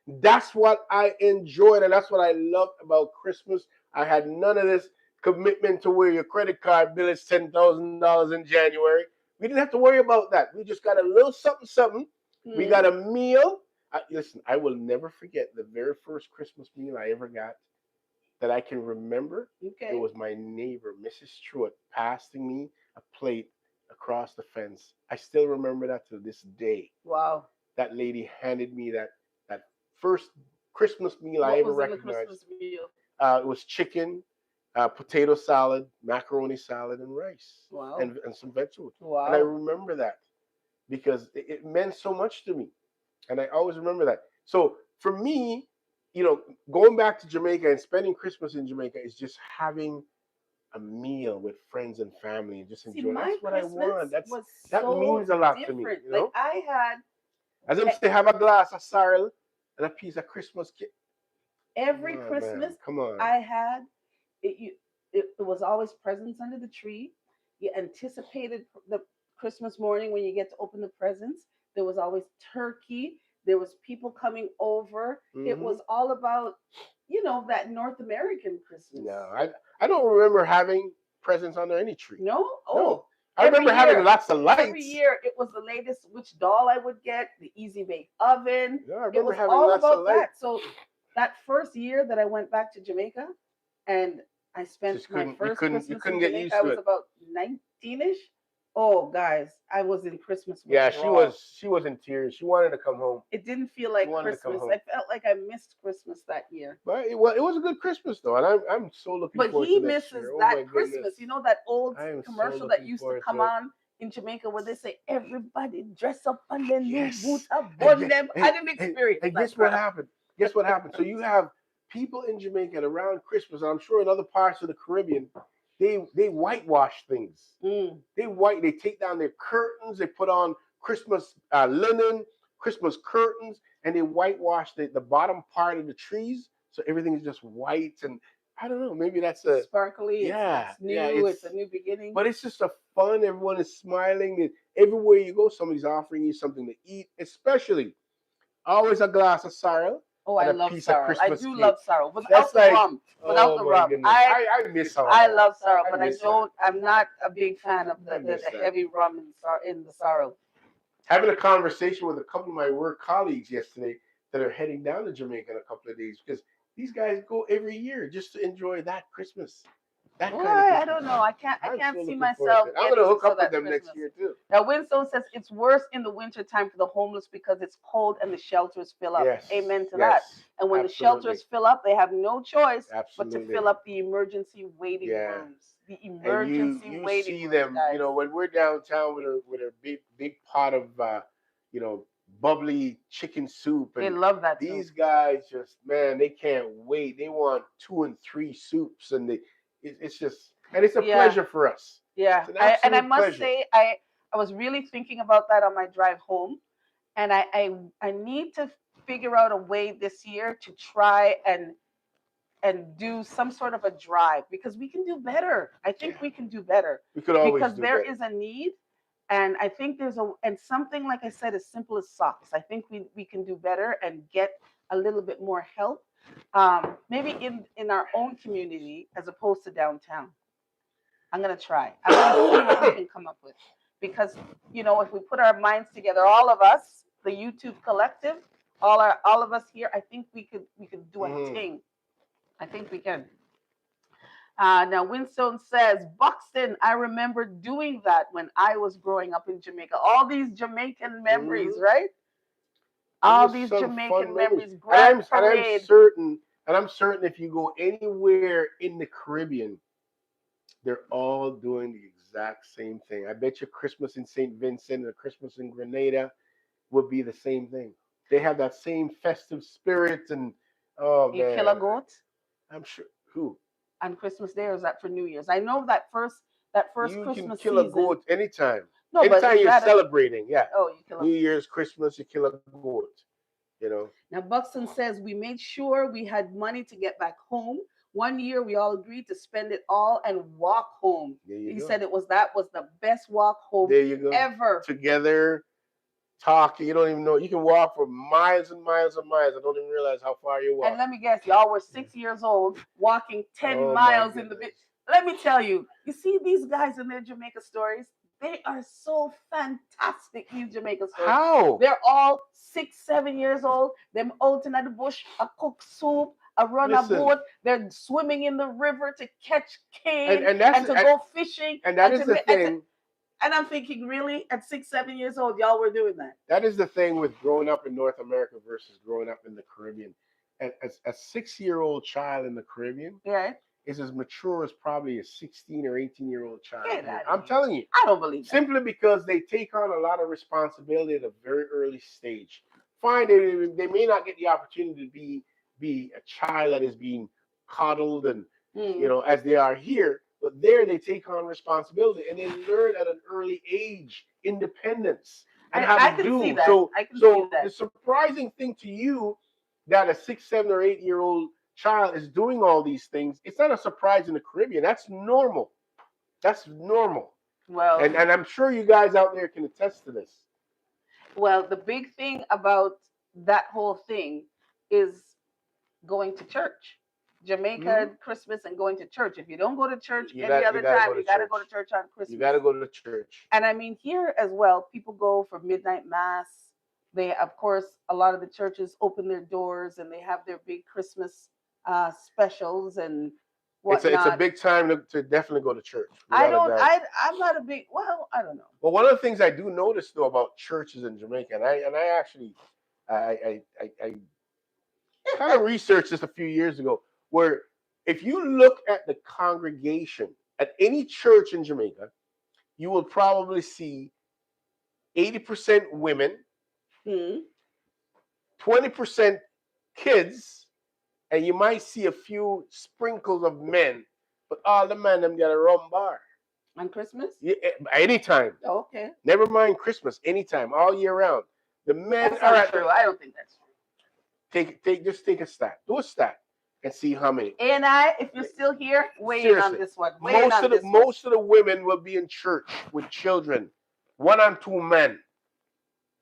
Speaker 1: That's what I enjoyed, and that's what I loved about Christmas. I had none of this commitment to where your credit card bill is $10,000 in January. We didn't have to worry about that. We just got a little something, something. We got
Speaker 2: Mm,
Speaker 1: a meal. Listen, I will never forget the very first Christmas meal I ever got that I can remember. It
Speaker 2: okay.
Speaker 1: was my neighbor, Mrs. Truitt, passing me a plate across the fence. I still remember that to this day.
Speaker 2: Wow.
Speaker 1: That lady handed me that first Christmas meal I
Speaker 2: What
Speaker 1: ever
Speaker 2: was in the
Speaker 1: recognized.
Speaker 2: Christmas meal?
Speaker 1: It was chicken, potato salad, macaroni salad, and rice,
Speaker 2: Wow.
Speaker 1: and some vegetables. And I
Speaker 2: Wow.
Speaker 1: remember that because it meant so much to me, and I always remember that. So for me, you know, going back to Jamaica and spending Christmas in Jamaica is just having a meal with friends and family and just
Speaker 2: See,
Speaker 1: enjoy.
Speaker 2: my
Speaker 1: That's what I want.
Speaker 2: Christmas was
Speaker 1: That
Speaker 2: so
Speaker 1: means a lot to me.
Speaker 2: different.
Speaker 1: You
Speaker 2: Like
Speaker 1: know,
Speaker 2: I had
Speaker 1: as I'm
Speaker 2: e-
Speaker 1: say, have a glass of sorrel and a piece of Christmas cake.
Speaker 2: every
Speaker 1: Oh man,
Speaker 2: Christmas
Speaker 1: come on.
Speaker 2: I had it was always presents under the tree. You anticipated the Christmas morning when you get to open the presents. There was always turkey. There was people coming over. It
Speaker 1: Hmm.
Speaker 2: was all about, that North American Christmas.
Speaker 1: No, I don't remember having presents under any tree.
Speaker 2: No?
Speaker 1: No,
Speaker 2: Oh,
Speaker 1: I
Speaker 2: every
Speaker 1: remember having
Speaker 2: year.
Speaker 1: lots of
Speaker 2: Every
Speaker 1: lights.
Speaker 2: year it was the latest which doll I would get, the easy bake oven.
Speaker 1: Yeah, I
Speaker 2: It
Speaker 1: remember
Speaker 2: was
Speaker 1: having
Speaker 2: all
Speaker 1: lots of
Speaker 2: about
Speaker 1: lights.
Speaker 2: that. So that first year that I went back to Jamaica and I spent
Speaker 1: Just
Speaker 2: my
Speaker 1: couldn't
Speaker 2: first
Speaker 1: you
Speaker 2: Christmas in
Speaker 1: couldn't get
Speaker 2: Jamaica,
Speaker 1: used
Speaker 2: I
Speaker 1: to
Speaker 2: was
Speaker 1: it.
Speaker 2: about 19ish. Oh, guys, I was in Christmas
Speaker 1: Yeah,
Speaker 2: withdrawal.
Speaker 1: she was in tears. She wanted to come home.
Speaker 2: It didn't feel
Speaker 1: She
Speaker 2: like
Speaker 1: wanted to come
Speaker 2: Christmas.
Speaker 1: home.
Speaker 2: I felt like I missed Christmas that year.
Speaker 1: But it was a good Christmas though, and I'm so looking
Speaker 2: But
Speaker 1: forward
Speaker 2: he
Speaker 1: to next
Speaker 2: misses
Speaker 1: year. Oh my
Speaker 2: that
Speaker 1: goodness,
Speaker 2: Christmas. That old
Speaker 1: I am so
Speaker 2: commercial that
Speaker 1: looking
Speaker 2: used to
Speaker 1: forward
Speaker 2: come
Speaker 1: to it.
Speaker 2: on in Jamaica where they say everybody dress up on their new boots
Speaker 1: Yes, and
Speaker 2: upon
Speaker 1: yeah,
Speaker 2: them. I didn't experience
Speaker 1: and
Speaker 2: that
Speaker 1: guess what
Speaker 2: crap.
Speaker 1: happened? Guess what happened? So you have people in Jamaica around Christmas, and I'm sure in other parts of the Caribbean, they whitewash things.
Speaker 2: Mm.
Speaker 1: They take down their curtains, they put on Christmas linen, Christmas curtains, and they whitewash the bottom part of the trees, so everything is just white. And I don't know, maybe that's
Speaker 2: It's
Speaker 1: a
Speaker 2: sparkly.
Speaker 1: yeah,
Speaker 2: It's
Speaker 1: yeah.
Speaker 2: new. It's a new beginning.
Speaker 1: But it's just a fun. Everyone is smiling, and everywhere you go, somebody's offering you something to eat. Especially always a glass of sorrel
Speaker 2: Oh, I
Speaker 1: and a
Speaker 2: love
Speaker 1: piece of
Speaker 2: sorrel. I
Speaker 1: Christmas
Speaker 2: do
Speaker 1: cake.
Speaker 2: love sorrel
Speaker 1: That's
Speaker 2: without the
Speaker 1: like,
Speaker 2: rum. Without
Speaker 1: oh
Speaker 2: the
Speaker 1: my
Speaker 2: rum,
Speaker 1: goodness, I miss all
Speaker 2: I
Speaker 1: that.
Speaker 2: love sorrel,
Speaker 1: I
Speaker 2: but I
Speaker 1: miss that.
Speaker 2: don't. I'm not a big fan of
Speaker 1: I
Speaker 2: the
Speaker 1: miss that.
Speaker 2: heavy rum in the sorrel.
Speaker 1: Having a conversation with a couple of my work colleagues yesterday that are heading down to Jamaica in a couple of days because these guys go every year just to enjoy that Christmas, that
Speaker 2: Boy,
Speaker 1: kind of
Speaker 2: I
Speaker 1: Christmas.
Speaker 2: don't know. I
Speaker 1: I'm
Speaker 2: can't
Speaker 1: so
Speaker 2: see
Speaker 1: looking forward to
Speaker 2: myself
Speaker 1: it. I'm gonna
Speaker 2: getting
Speaker 1: hook
Speaker 2: into
Speaker 1: up with
Speaker 2: that
Speaker 1: them next
Speaker 2: Christmas.
Speaker 1: year too.
Speaker 2: Now, Winstone says it's worse in the winter time for the homeless because it's cold and the shelters fill up.
Speaker 1: Yes,
Speaker 2: Amen to that.
Speaker 1: yes,
Speaker 2: And when the
Speaker 1: absolutely,
Speaker 2: shelters fill up, they have no choice but to
Speaker 1: absolutely.
Speaker 2: fill up the emergency waiting
Speaker 1: Yeah,
Speaker 2: rooms. The
Speaker 1: and you
Speaker 2: emergency
Speaker 1: you
Speaker 2: waiting
Speaker 1: see
Speaker 2: rooms,
Speaker 1: them,
Speaker 2: guys.
Speaker 1: when we're downtown with a big pot of you know bubbly chicken soup,
Speaker 2: They
Speaker 1: and
Speaker 2: love that soup.
Speaker 1: these guys just, man, they can't wait. They want two and three soups, and it's just, and it's a
Speaker 2: Yeah,
Speaker 1: pleasure for us.
Speaker 2: yeah.
Speaker 1: It's an
Speaker 2: And I
Speaker 1: absolute
Speaker 2: must
Speaker 1: pleasure.
Speaker 2: say, I was really thinking about that on my drive home, and I need to figure out a way this year to try and do some sort of a drive because we can do better. I
Speaker 1: Yeah,
Speaker 2: think we can do better
Speaker 1: we could always
Speaker 2: because
Speaker 1: do
Speaker 2: there
Speaker 1: better.
Speaker 2: is a need. And I think there's a, and something like I said, as simple as socks. I think we can do better and get a little bit more help, maybe in our own community as opposed to downtown. I'm gonna try. I'm gonna see what we can come up with because if we put our minds together, all of us, the YouTube collective, all of us here, I think we could do a
Speaker 1: Mhm.
Speaker 2: thing. I think we can. Now, Winstone says, Buxton, I remember doing that when I was growing up in Jamaica. All these Jamaican memories,
Speaker 1: Mhm.
Speaker 2: right?
Speaker 1: Those
Speaker 2: All
Speaker 1: are
Speaker 2: these
Speaker 1: some fun
Speaker 2: Jamaican
Speaker 1: memories,
Speaker 2: memories.
Speaker 1: and
Speaker 2: Grand parade.
Speaker 1: I'm certain if you go anywhere in the Caribbean, they're all doing the exact same thing. I bet you Christmas in St. Vincent and Christmas in Grenada would be the same thing. They have that same festive spirit, and oh
Speaker 2: You kill a
Speaker 1: man,
Speaker 2: goat
Speaker 1: I'm sure who
Speaker 2: on Christmas Day, or is that for New Year's? I know that first
Speaker 1: you can
Speaker 2: Christmas
Speaker 1: kill a
Speaker 2: season.
Speaker 1: goat anytime.
Speaker 2: No, but
Speaker 1: Anytime
Speaker 2: is
Speaker 1: you're
Speaker 2: that a
Speaker 1: celebrating, yeah.
Speaker 2: oh, you kill a
Speaker 1: New Year's, Christmas, you kill a goat. You know,
Speaker 2: Now, Buxton says we made sure we had money to get back home. One year, we all agreed to spend it all and walk home.
Speaker 1: there you
Speaker 2: He
Speaker 1: go.
Speaker 2: said that was the best walk home
Speaker 1: There you go.
Speaker 2: ever.
Speaker 1: Together, talking. You don't even know. You can walk for miles and miles and miles. I don't even realize how far you
Speaker 2: And
Speaker 1: walk.
Speaker 2: let me guess, y'all were 6 years old walking 10
Speaker 1: Oh my
Speaker 2: miles in the bit.
Speaker 1: goodness.
Speaker 2: Let me tell you, you see these guys in their Jamaica stories? They are so fantastic, these Jamaica stories.
Speaker 1: How?
Speaker 2: They're all 6, 7 years old. Them out in the bush, a cook soup, a run a
Speaker 1: Listen,
Speaker 2: boat. They're swimming in the river to catch
Speaker 1: and
Speaker 2: cane
Speaker 1: and that's
Speaker 2: and to go fishing
Speaker 1: and that
Speaker 2: and
Speaker 1: is the thing.
Speaker 2: and I'm thinking, really, at 6, 7 years old, y'all were doing that,
Speaker 1: That is the thing with growing up in North America versus growing up in the Caribbean. A 6-year-old child in the Caribbean
Speaker 2: right?
Speaker 1: is as mature as probably a 16 or 18-year-old child
Speaker 2: Get
Speaker 1: here.
Speaker 2: out of
Speaker 1: I'm
Speaker 2: here.
Speaker 1: telling you,
Speaker 2: I don't believe that.
Speaker 1: simply because they take on a lot of responsibility at a very early stage. Fine, they may not get the opportunity to be a child that is being coddled and
Speaker 2: Mm.
Speaker 1: as they are here, but there they take on responsibility and they learn at an early age independence and how
Speaker 2: I
Speaker 1: to
Speaker 2: can see
Speaker 1: do.
Speaker 2: that.
Speaker 1: So
Speaker 2: I can see
Speaker 1: so
Speaker 2: that.
Speaker 1: the surprising thing to you that a 6, 7, or 8 year old child is doing all these things, it's not a surprise in the Caribbean. That's normal. That's normal.
Speaker 2: Well,
Speaker 1: And I'm sure you guys out there can attest to this.
Speaker 2: well, the big thing about that whole thing is going to church.
Speaker 1: Hmm.
Speaker 2: Jamaica Christmas and going to church. If you don't go to church any
Speaker 1: You
Speaker 2: other
Speaker 1: got to
Speaker 2: time,
Speaker 1: go to
Speaker 2: you got to go to
Speaker 1: church.
Speaker 2: church on
Speaker 1: You
Speaker 2: Christmas.
Speaker 1: got to go to church.
Speaker 2: And I mean, here as well, people go for midnight mass. They, of course, a lot of the churches open their doors and they have their big Christmas specials and
Speaker 1: It's a
Speaker 2: whatnot.
Speaker 1: big time to definitely go to church,
Speaker 2: I
Speaker 1: without a
Speaker 2: don't.
Speaker 1: doubt.
Speaker 2: I'm not a big. Well, I don't know.
Speaker 1: But one of the things I do notice though about churches in Jamaica, and I actually I kind of researched this a few years ago, where if you look at the congregation at any church in Jamaica, you will probably see 80% women,
Speaker 2: Hmm.
Speaker 1: 20% kids, and you might see a few sprinkles of men. But all the men them get a rum bar.
Speaker 2: On Christmas?
Speaker 1: Yeah, anytime.
Speaker 2: Oh, okay.
Speaker 1: Never mind Christmas. Anytime, all year round. The men
Speaker 2: That's
Speaker 1: are
Speaker 2: not
Speaker 1: at
Speaker 2: true.
Speaker 1: the
Speaker 2: I don't think that's true.
Speaker 1: just take a stat. Do a stat and see how many.
Speaker 2: And if you're still here, weigh in on
Speaker 1: Seriously,
Speaker 2: this one. Weigh in on this one.
Speaker 1: most of the women will be in church with children, one and two men,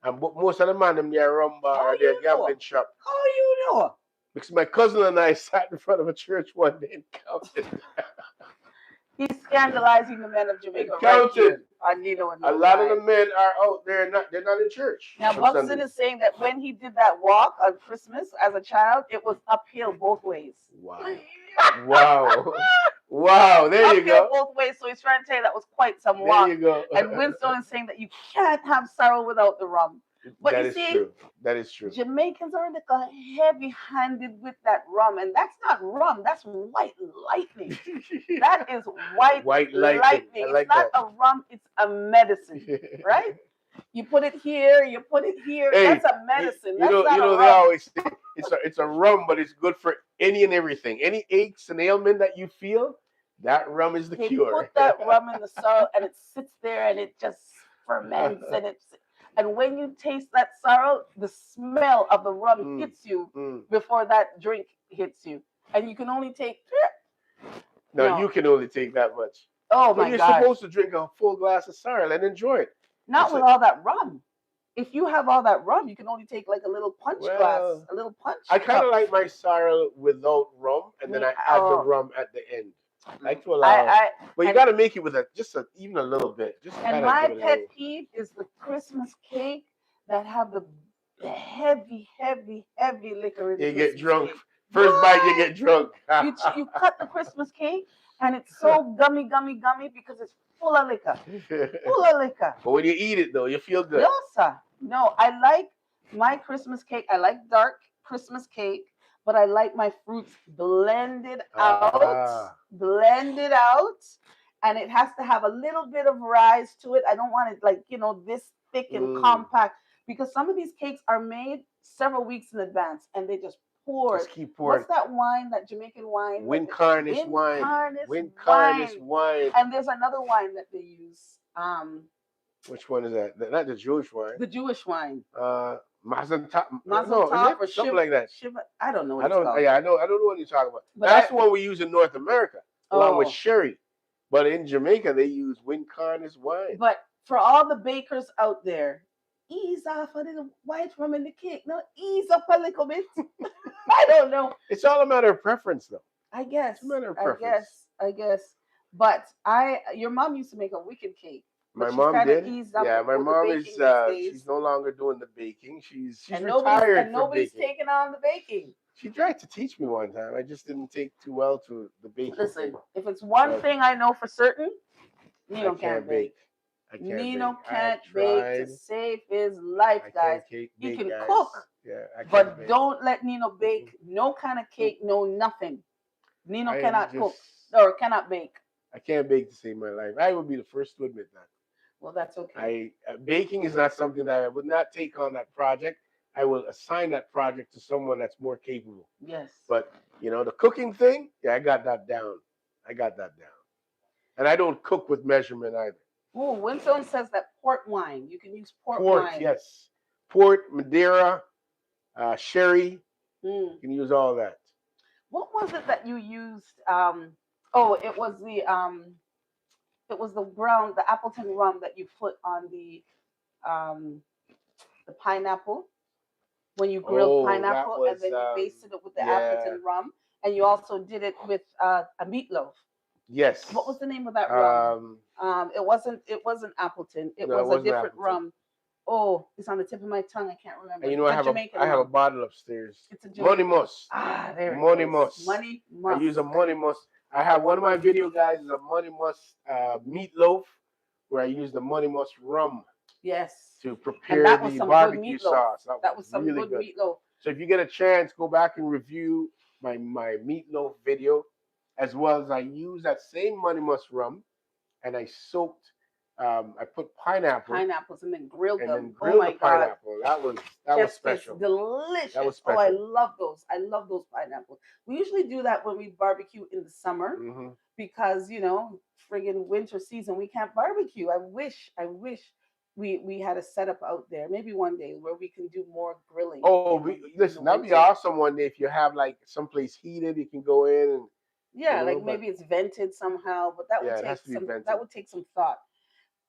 Speaker 1: and most of the men them their rum bar,
Speaker 2: How
Speaker 1: or their
Speaker 2: you know?
Speaker 1: gambling shop.
Speaker 2: How you know?
Speaker 1: Because my cousin and I sat in front of a church one day and counted.
Speaker 2: He's scandalizing the men of Jamaica right
Speaker 1: Counted.
Speaker 2: here on Nino and
Speaker 1: A
Speaker 2: Lo
Speaker 1: lot of the
Speaker 2: Live.
Speaker 1: men are out there. They're not in church
Speaker 2: Now,
Speaker 1: on
Speaker 2: Buxton
Speaker 1: Sundays.
Speaker 2: is saying that when he did that walk on Christmas as a child, it was uphill both ways.
Speaker 1: Wow. Wow. Wow. There you
Speaker 2: Uphill
Speaker 1: go.
Speaker 2: both ways. So he's trying to say that was quite some
Speaker 1: There
Speaker 2: walk.
Speaker 1: you go.
Speaker 2: And Winston is saying that you can't have sorrow without the rum. But
Speaker 1: That
Speaker 2: you
Speaker 1: is
Speaker 2: see,
Speaker 1: true. That is true.
Speaker 2: Jamaicans are like a heavy-handed with that rum, and that's not rum. That's white lightning. That is white lightning.
Speaker 1: I
Speaker 2: It's
Speaker 1: like
Speaker 2: not
Speaker 1: that.
Speaker 2: a rum. It's a medicine, right? You put it here. You put it here.
Speaker 1: Hey,
Speaker 2: That's a medicine. That's not
Speaker 1: you know
Speaker 2: a
Speaker 1: they
Speaker 2: rum.
Speaker 1: always say it's a rum, but it's good for any and everything. Any aches and ailment that you feel, that rum is the
Speaker 2: They
Speaker 1: cure.
Speaker 2: put that rum in the sorrel, and it sits there, and it just ferments, and when you taste that sorrel, the smell of the rum hits you before that drink hits you, and you can only take.
Speaker 1: No, you can only take that much.
Speaker 2: Oh
Speaker 1: But
Speaker 2: my
Speaker 1: you're
Speaker 2: God!
Speaker 1: supposed to drink a full glass of sorrel and enjoy it.
Speaker 2: Not with all that rum. If you have all that rum, you can only take like a little punch glass, a little punch.
Speaker 1: I kind of like my sorrel without rum, and then I add the rum at the end. I like to allow, but you got to make it with even a little bit. Just
Speaker 2: and my pet peeve is the Christmas cake that have the heavy liquor in it.
Speaker 1: You get drunk. First bite, you get drunk.
Speaker 2: you cut the Christmas cake, and it's so gummy because it's full of liquor. Full of liquor.
Speaker 1: But when you eat it, though, you feel good.
Speaker 2: No, sir. No, I like my Christmas cake. I like dark Christmas cake, but I like my fruits blended out. Blended out. And it has to have a little bit of rise to it. I don't want it like, this thick and compact. Because some of these cakes are made several weeks in advance, and they just pour.
Speaker 1: Just keep pouring.
Speaker 2: What's that wine, that Jamaican wine?
Speaker 1: Wincarnis wine.
Speaker 2: And there's another wine that they use.
Speaker 1: Which one is that? Not the Jewish wine.
Speaker 2: The Jewish wine.
Speaker 1: Mazel Tov
Speaker 2: or
Speaker 1: something like that.
Speaker 2: I don't know what it's called.
Speaker 1: Yeah, I don't know what you're talking about. But that's the one we use in North America, along with sherry. But in Jamaica, they use Wincarnis wine.
Speaker 2: But for all the bakers out there, ease off a little white rum in the cake. No, ease up a little bit. I don't know.
Speaker 1: It's all a matter of preference, though.
Speaker 2: I guess.
Speaker 1: It's a matter of preference.
Speaker 2: I guess. But your mom used to make a wicked cake.
Speaker 1: My mom did. Yeah, my mom is. She's no longer doing the baking. She's retired from
Speaker 2: nobody's
Speaker 1: baking.
Speaker 2: taking on the baking.
Speaker 1: She tried to teach me one time. I just didn't take too well to the baking.
Speaker 2: Listen, if it's one thing I know for certain, Nino can't bake. Nino can't bake to save his life, guys. He can cook, but don't let Nino bake no kind of cake, no nothing. Nino cannot cook or cannot bake.
Speaker 1: I can't bake to save my life. I would be the first to admit that.
Speaker 2: Well, that's okay.
Speaker 1: Baking is not something that I would not take on that project. I will assign that project to someone that's more capable.
Speaker 2: Yes.
Speaker 1: But, the cooking thing, I got that down. And I don't cook with measurement either.
Speaker 2: Oh, Winston says that port wine. You can use port wine.
Speaker 1: Yes. Port, Madeira, sherry. You can use all that.
Speaker 2: What was it that you used? It was the Appleton rum that you put on the pineapple when you grilled pineapple, and then you basted it with the Appleton rum, and you also did it with a meatloaf.
Speaker 1: Yes.
Speaker 2: What was the name of that rum? It wasn't Appleton. It was a different rum. Oh, it's on the tip of my tongue. I can't remember.
Speaker 1: And I have a bottle upstairs.
Speaker 2: It's a
Speaker 1: Money Moss.
Speaker 2: There it
Speaker 1: Money
Speaker 2: is.
Speaker 1: Moss.
Speaker 2: Money Moss.
Speaker 1: I use a Money Moss. I have one of my video guys is a Money Moss meatloaf, where I use the Money Moss rum.
Speaker 2: Yes.
Speaker 1: To prepare the barbecue sauce.
Speaker 2: That was some really good meatloaf.
Speaker 1: So if you get a chance, go back and review my meatloaf video, as well as I use that same Money Moss rum, and I soaked I put pineapple
Speaker 2: Pineapples and then grilled
Speaker 1: and then
Speaker 2: them. Oh
Speaker 1: grilled the
Speaker 2: my God.
Speaker 1: pineapple. That was
Speaker 2: Just it's
Speaker 1: special. That was
Speaker 2: delicious. Oh, I
Speaker 1: special.
Speaker 2: love those. I love those pineapples. We usually do that when we barbecue in the summer
Speaker 1: Hmm.
Speaker 2: because friggin' winter season we can't barbecue. I wish we had a setup out there. Maybe one day where we can do more grilling
Speaker 1: Oh,
Speaker 2: in the
Speaker 1: listen, that'd be
Speaker 2: winter.
Speaker 1: awesome one day if you have like someplace heated. You can go in and
Speaker 2: Yeah, like
Speaker 1: but
Speaker 2: maybe it's vented somehow, but that would
Speaker 1: yeah, it has
Speaker 2: take
Speaker 1: to be
Speaker 2: some
Speaker 1: vented.
Speaker 2: that would take some thought.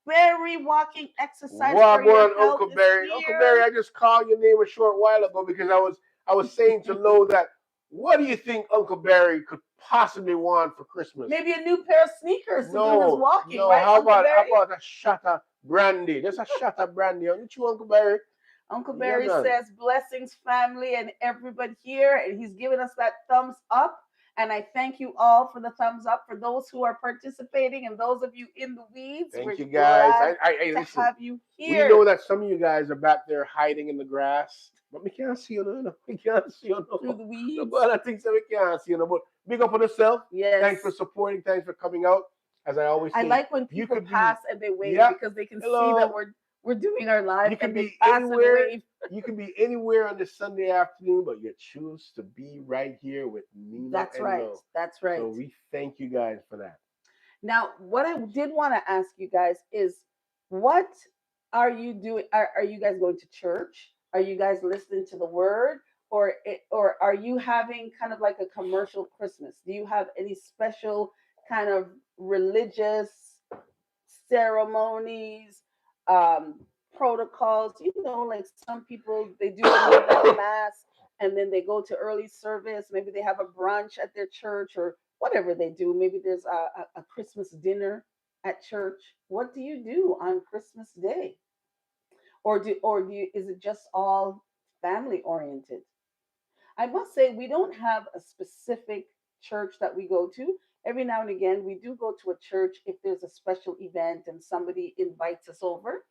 Speaker 2: Very walking exercise for your
Speaker 1: Wagwan,
Speaker 2: health
Speaker 1: Uncle
Speaker 2: is
Speaker 1: Barry. Uncle Barry,
Speaker 2: here.
Speaker 1: I just called your name a short while ago because I was saying to Lo that what do you think Uncle Barry could possibly want for Christmas?
Speaker 2: Maybe a new pair of sneakers to do his
Speaker 1: No,
Speaker 2: walking,
Speaker 1: no.
Speaker 2: right,
Speaker 1: How
Speaker 2: Uncle
Speaker 1: about how
Speaker 2: Barry?
Speaker 1: about a shot of brandy? Just a shot of brandy. Aren't you, Uncle Barry?
Speaker 2: Uncle
Speaker 1: Yeah,
Speaker 2: Barry
Speaker 1: man.
Speaker 2: says blessings, family, and everybody here, and he's giving us that thumbs up. And I thank you all for the thumbs up for those who are participating and those of you in the weeds.
Speaker 1: Thank
Speaker 2: We're
Speaker 1: you, guys.
Speaker 2: glad
Speaker 1: I
Speaker 2: to
Speaker 1: listen.
Speaker 2: have you
Speaker 1: We know
Speaker 2: here
Speaker 1: that some of you guys are back there hiding in the grass, but we can't see you. No, no. We can't see you.
Speaker 2: through
Speaker 1: No,
Speaker 2: the
Speaker 1: no.
Speaker 2: weeds.
Speaker 1: God, I think so. We can't see you. No, but big up on yourself. Thanks for
Speaker 2: Yes.
Speaker 1: supporting. Thanks for coming out. As I always
Speaker 2: I
Speaker 1: say,
Speaker 2: like when
Speaker 1: you
Speaker 2: people
Speaker 1: could
Speaker 2: pass
Speaker 1: be,
Speaker 2: and they wave
Speaker 1: yeah,
Speaker 2: because they can see that
Speaker 1: hello.
Speaker 2: we're doing our live
Speaker 1: You can
Speaker 2: and they
Speaker 1: be
Speaker 2: pass and
Speaker 1: anywhere.
Speaker 2: wave.
Speaker 1: You can be anywhere on this Sunday afternoon, but you choose to be right here with Nino
Speaker 2: That's
Speaker 1: and
Speaker 2: right.
Speaker 1: Lo.
Speaker 2: That's
Speaker 1: So
Speaker 2: right.
Speaker 1: we thank you guys for that.
Speaker 2: Now, what I did want to ask you guys is what are you doing? Are you guys going to church? Are you guys listening to the word? Or are you having kind of like a commercial Christmas? Do you have any special kind of religious ceremonies, protocols? Like some people they do a midnight mass and then they go to early service. Maybe they have a brunch at their church or whatever they do. Maybe there's a Christmas dinner at church. What do you do on Christmas Day? Or is it just all family oriented? I must say we don't have a specific church that we go to. Every now and again we do go to a church if there's a special event and somebody invites us over.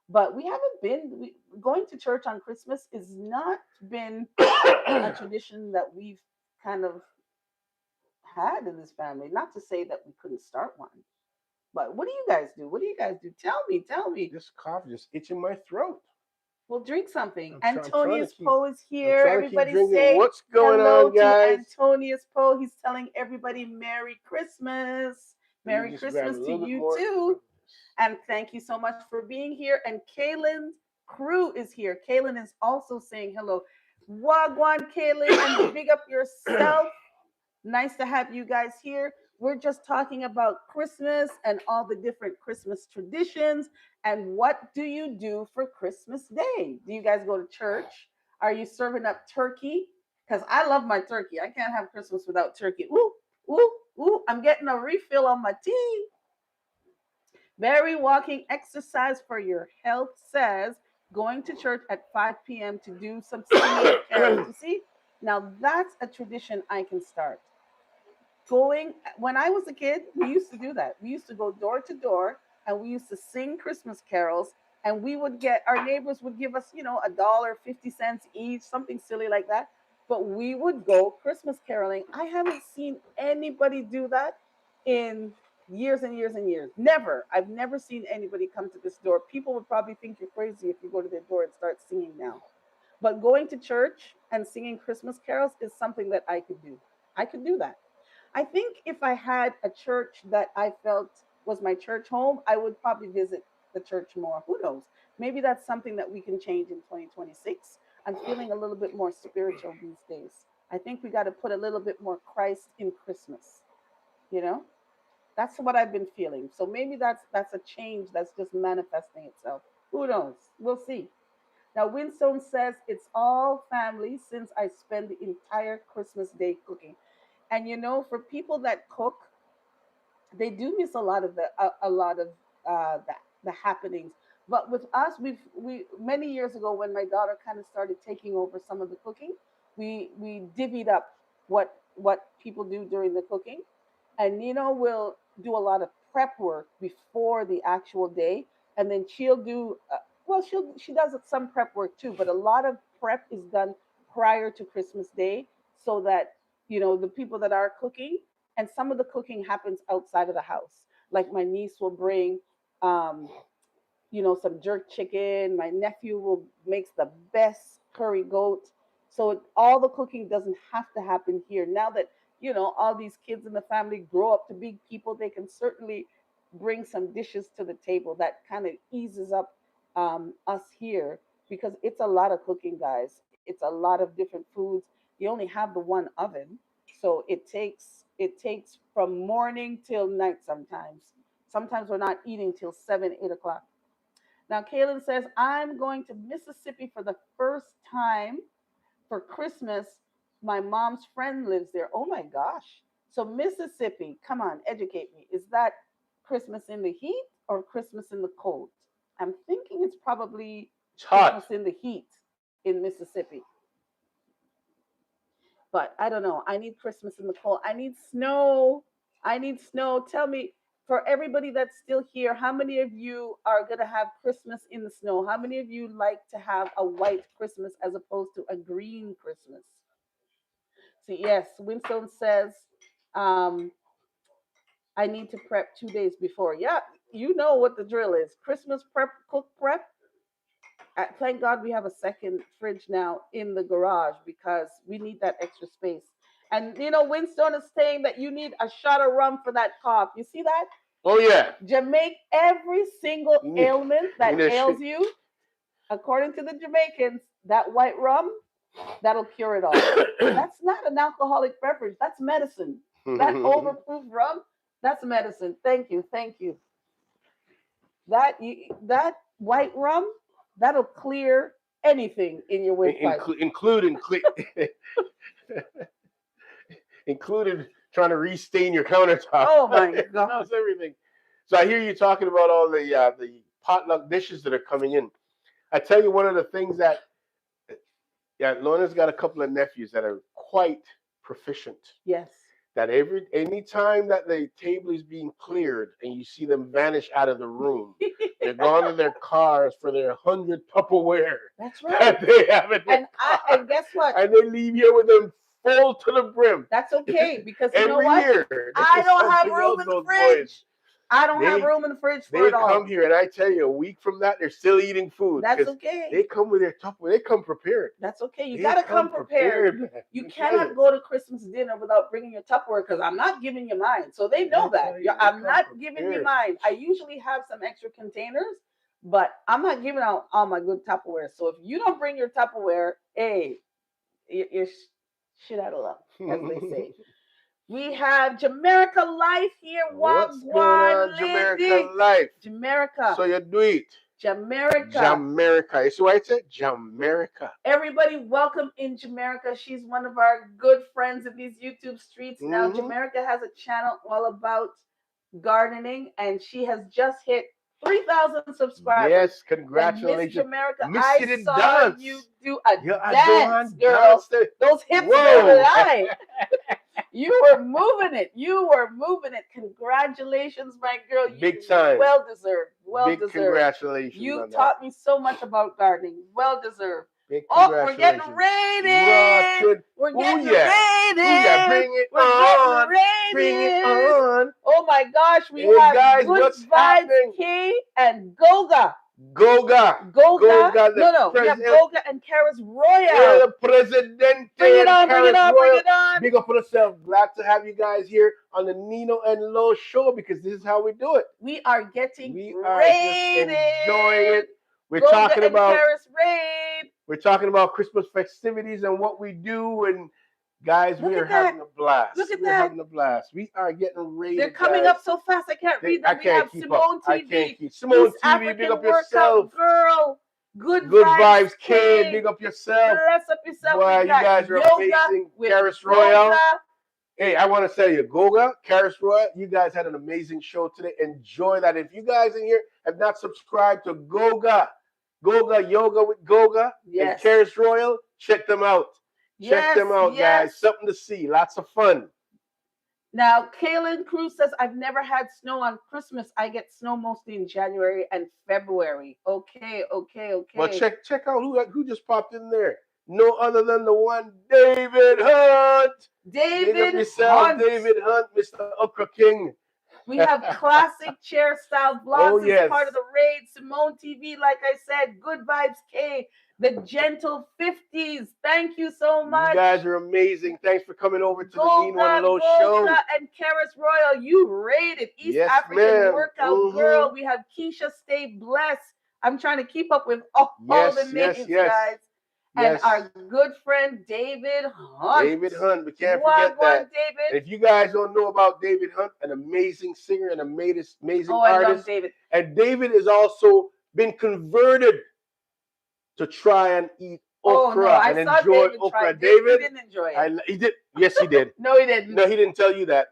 Speaker 2: But we haven't going to church on Christmas is not been a tradition that we've kind of had in this family. Not to say that we couldn't start one, but what do you guys do? What do you guys do? Tell me, tell me.
Speaker 1: This cough just itching my throat.
Speaker 2: We'll drink something.
Speaker 1: I'm trying to
Speaker 2: Antonius
Speaker 1: keep.
Speaker 2: Poe is
Speaker 1: I'm
Speaker 2: here.
Speaker 1: trying to keep
Speaker 2: Everybody
Speaker 1: drinking.
Speaker 2: say
Speaker 1: What's going
Speaker 2: hello
Speaker 1: on,
Speaker 2: to
Speaker 1: guys?
Speaker 2: Antonius Poe. He's telling everybody Merry Christmas.
Speaker 1: Let me
Speaker 2: Merry
Speaker 1: just grab a
Speaker 2: Christmas to
Speaker 1: little bit
Speaker 2: you
Speaker 1: more.
Speaker 2: too. And thank you so much for being here. And Kaylin's crew is here. Kaylin is also saying hello. Wagwan, Kaylin, and big up yourself. Nice to have you guys here. We're just talking about Christmas and all the different Christmas traditions. And what do you do for Christmas Day? Do you guys go to church? Are you serving up turkey? Because I love my turkey. I can't have Christmas without turkey. Ooh, ooh, ooh. I'm getting a refill on my tea. Very walking exercise for your health says going to church at 5 p.m. to do some singing carols. You see? Now that's a tradition I can start going. When I was a kid, we used to do that. We used to go door to door and we used to sing Christmas carols, and we would get our neighbors would give us, $1.50 each, something silly like that. But we would go Christmas caroling. I haven't seen anybody do that in years and years and years. Never. I've never seen anybody come to this door. People would probably think you're crazy if you go to their door and start singing now. But going to church and singing Christmas carols is something that I could do. I could do that. I think if I had a church that I felt was my church home, I would probably visit the church more. Who knows? Maybe that's something that we can change in 2026. I'm feeling a little bit more spiritual these days. I think we got to put a little bit more Christ in Christmas. You know, that's what I've been feeling. So maybe that's a change that's just manifesting itself. Who knows? We'll see. Now, Winstone says it's all family since I spend the entire Christmas day cooking. And for people that cook, they do miss a lot of the happenings. But with us, we many years ago when my daughter kind of started taking over some of the cooking, we divvied up what people do during the cooking, and Nino will do a lot of prep work before the actual day, and then she'll do well. She does some prep work too, but a lot of prep is done prior to Christmas Day, so that the people that are cooking, and some of the cooking happens outside of the house. Like my niece will bring um, some jerk chicken. My nephew will makes the best curry goat. So all the cooking doesn't have to happen here. Now that all these kids in the family grow up to be people, they can certainly bring some dishes to the table that kind of eases up us here, because it's a lot of cooking, guys. It's a lot of different foods. You only have the one oven, so it takes from morning till night sometimes. Sometimes we're not eating till 7, 8 o'clock. Now, Kaylin says, I'm going to Mississippi for the first time for Christmas. My mom's friend lives there. Oh my gosh. So, Mississippi, come on, educate me. Is that Christmas in the heat or Christmas in the cold? I'm thinking it's probably
Speaker 1: It's hot.
Speaker 2: Christmas in the heat in Mississippi. But I don't know. I need Christmas in the cold. I need snow. I need snow. Tell me, for everybody that's still here, how many of you are going to have Christmas in the snow? How many of you like to have a white Christmas as opposed to a green Christmas? See, yes, Winstone says, um, I need to prep 2 days before. Yeah, you know what the drill is. Christmas prep, cook prep. Thank God we have a second fridge now in the garage because we need that extra space. And Winston is saying that you need a shot of rum for that cough. You see that?
Speaker 1: Oh yeah.
Speaker 2: Jamaica, every single
Speaker 1: You need,
Speaker 2: ailment
Speaker 1: you
Speaker 2: that
Speaker 1: need a
Speaker 2: ails you, according to the Jamaicans, that white rum, that'll cure it all. That's not an alcoholic beverage. That's medicine. That overproof rum, that's medicine. Thank you, thank you. That white rum, that'll clear anything in your windpipe.
Speaker 1: including included trying to restain your countertop.
Speaker 2: Oh my
Speaker 1: It
Speaker 2: God.
Speaker 1: smells everything. So I hear you talking about all the potluck dishes that are coming in. I tell you, one of the things that Lorna's got a couple of nephews that are quite proficient.
Speaker 2: Yes.
Speaker 1: That any time that the table is being cleared and you see them vanish out of the room, they're gone to their cars for their 100 Tupperware
Speaker 2: That's
Speaker 1: that
Speaker 2: right.
Speaker 1: they have in their
Speaker 2: And
Speaker 1: car,
Speaker 2: and guess what?
Speaker 1: and they leave here with them full to the brim.
Speaker 2: That's okay, because you know
Speaker 1: Every
Speaker 2: what?
Speaker 1: year, there's
Speaker 2: I don't have
Speaker 1: something
Speaker 2: room
Speaker 1: else.
Speaker 2: in the
Speaker 1: Those boys,
Speaker 2: fridge. I don't have
Speaker 1: they
Speaker 2: room in the fridge for
Speaker 1: they
Speaker 2: it
Speaker 1: come
Speaker 2: all.
Speaker 1: here, and I tell you, a week from that, they're still eating food
Speaker 2: That's
Speaker 1: because they
Speaker 2: okay.
Speaker 1: come with their Tupperware. They come prepared.
Speaker 2: That's okay. You
Speaker 1: They
Speaker 2: gotta come
Speaker 1: come
Speaker 2: prepared.
Speaker 1: prepared, man.
Speaker 2: You
Speaker 1: I tell
Speaker 2: cannot
Speaker 1: you.
Speaker 2: go to Christmas dinner without bringing your Tupperware, because I'm not giving you mine. So they
Speaker 1: I
Speaker 2: know that.
Speaker 1: tell you, they
Speaker 2: I'm
Speaker 1: come
Speaker 2: not giving you
Speaker 1: prepared.
Speaker 2: mine. I usually have some extra containers, but I'm not giving out all my good Tupperware. So if you don't bring your Tupperware, hey, you're shit out of luck, as they say. We have Jamaica Life here.
Speaker 1: What's going
Speaker 2: Wagwan
Speaker 1: on,
Speaker 2: lady.
Speaker 1: Jamaica life?
Speaker 2: Jamaica.
Speaker 1: So you do it.
Speaker 2: Jamaica.
Speaker 1: Jamaica. You see what I said? Jamaica.
Speaker 2: Everybody, welcome in Jamaica. She's one of our good friends in these YouTube streets. Now,
Speaker 1: Mm-hmm.
Speaker 2: Jamaica has a channel all about gardening, and she has just hit 3,000 subscribers.
Speaker 1: Yes,
Speaker 2: And Miss
Speaker 1: congratulations.
Speaker 2: Jamaica,
Speaker 1: Miss
Speaker 2: I
Speaker 1: it
Speaker 2: saw
Speaker 1: dance.
Speaker 2: you do a
Speaker 1: Yeah, I
Speaker 2: dance,
Speaker 1: don't
Speaker 2: girl.
Speaker 1: dance.
Speaker 2: Those hips don't
Speaker 1: Whoa.
Speaker 2: lie. You were moving it. You were moving it. Congratulations, my girl.
Speaker 1: Big time.
Speaker 2: Well deserved. Well
Speaker 1: Big
Speaker 2: deserved.
Speaker 1: congratulations
Speaker 2: You
Speaker 1: on that.
Speaker 2: taught me so much about gardening. Well deserved.
Speaker 1: Big
Speaker 2: Oh, we're getting
Speaker 1: congratulations.
Speaker 2: raided.
Speaker 1: Rocket.
Speaker 2: We're
Speaker 1: Ooh
Speaker 2: getting
Speaker 1: yeah.
Speaker 2: raided.
Speaker 1: Ooh yeah. Bring it
Speaker 2: We're
Speaker 1: on.
Speaker 2: getting
Speaker 1: Bring it
Speaker 2: raided.
Speaker 1: on.
Speaker 2: Oh my gosh, we
Speaker 1: Hey
Speaker 2: have
Speaker 1: guys,
Speaker 2: Good
Speaker 1: what's
Speaker 2: Vibes
Speaker 1: happening?
Speaker 2: Key and Goga.
Speaker 1: Goga.
Speaker 2: Goga.
Speaker 1: Goga, the
Speaker 2: No, we have
Speaker 1: president.
Speaker 2: Goga and Karis Royal.
Speaker 1: El Presidente
Speaker 2: Bring it
Speaker 1: and
Speaker 2: on, bring it
Speaker 1: Karis
Speaker 2: on, bring
Speaker 1: Royal.
Speaker 2: it on.
Speaker 1: Big up on yourself. Glad to have you guys here on the Nino and Lo show because this is how we do it.
Speaker 2: We are getting
Speaker 1: We
Speaker 2: raided.
Speaker 1: are just enjoying it. We're
Speaker 2: Goga
Speaker 1: talking
Speaker 2: and
Speaker 1: about
Speaker 2: Karis raid.
Speaker 1: we're talking about Christmas festivities and what we do, and guys,
Speaker 2: Look
Speaker 1: we
Speaker 2: at
Speaker 1: are
Speaker 2: that.
Speaker 1: having a blast.
Speaker 2: Look at
Speaker 1: We're
Speaker 2: that.
Speaker 1: having a blast. We are getting raided.
Speaker 2: They're coming
Speaker 1: guys.
Speaker 2: up so fast I can't read
Speaker 1: I
Speaker 2: them. We have
Speaker 1: can't keep up.
Speaker 2: Simone
Speaker 1: I
Speaker 2: TV,
Speaker 1: can't keep. Simone
Speaker 2: East
Speaker 1: TV,
Speaker 2: African
Speaker 1: big up
Speaker 2: Workout
Speaker 1: yourself.
Speaker 2: Girl, Good
Speaker 1: Good
Speaker 2: Vibes
Speaker 1: Vibes K,
Speaker 2: K.
Speaker 1: big up yourself.
Speaker 2: Bless up yourself.
Speaker 1: Boy,
Speaker 2: We
Speaker 1: you
Speaker 2: got
Speaker 1: guys are
Speaker 2: yoga
Speaker 1: amazing.
Speaker 2: with
Speaker 1: Karis Royal.
Speaker 2: Goga.
Speaker 1: Hey, I want to tell you, Goga, Karis Royal, you guys had an amazing show today. Enjoy that. If you guys in here have not subscribed to Goga Yoga with Goga
Speaker 2: Yes.
Speaker 1: and Karis Royal, check them out. Check them out,
Speaker 2: Yes.
Speaker 1: guys. Something to see. Lots of fun.
Speaker 2: Now, Kaylin Cruz says, I've never had snow on Christmas. I get snow mostly in January and February. Okay.
Speaker 1: Well, check out who just popped in there. No other than the one David Hunt. Big up
Speaker 2: David
Speaker 1: yourself,
Speaker 2: Hunt.
Speaker 1: David Hunt, Mr. Okra King.
Speaker 2: We have classic chair style
Speaker 1: Oh
Speaker 2: vlogs as
Speaker 1: yes.
Speaker 2: part of the raid. Simone TV, like I said, Good Vibes K, the Gentle 50s. Thank you so
Speaker 1: You
Speaker 2: much.
Speaker 1: guys are amazing. Thanks for coming over to the Nino and
Speaker 2: Golga,
Speaker 1: Lo
Speaker 2: Golga,
Speaker 1: show.
Speaker 2: and Karis Royal, you rated East
Speaker 1: Yes,
Speaker 2: African
Speaker 1: ma'am.
Speaker 2: workout girl. We have Keisha, stay blessed. I'm trying to keep up with all the
Speaker 1: Yes, yes,
Speaker 2: names,
Speaker 1: yes,
Speaker 2: guys. And
Speaker 1: yes.
Speaker 2: our good friend David Hunt.
Speaker 1: David Hunt. We can't forget
Speaker 2: Wagwan,
Speaker 1: that.
Speaker 2: David.
Speaker 1: And if you guys don't know about David Hunt, an amazing singer, an amazing
Speaker 2: Oh, I love
Speaker 1: artist.
Speaker 2: David.
Speaker 1: And David has also been converted to try and eat
Speaker 2: Oh no,
Speaker 1: okra
Speaker 2: I
Speaker 1: and
Speaker 2: saw
Speaker 1: enjoy
Speaker 2: David try.
Speaker 1: okra.
Speaker 2: He
Speaker 1: David,
Speaker 2: didn't enjoy it.
Speaker 1: he did. Yes, he did.
Speaker 2: No, he didn't.
Speaker 1: No, he didn't tell you that.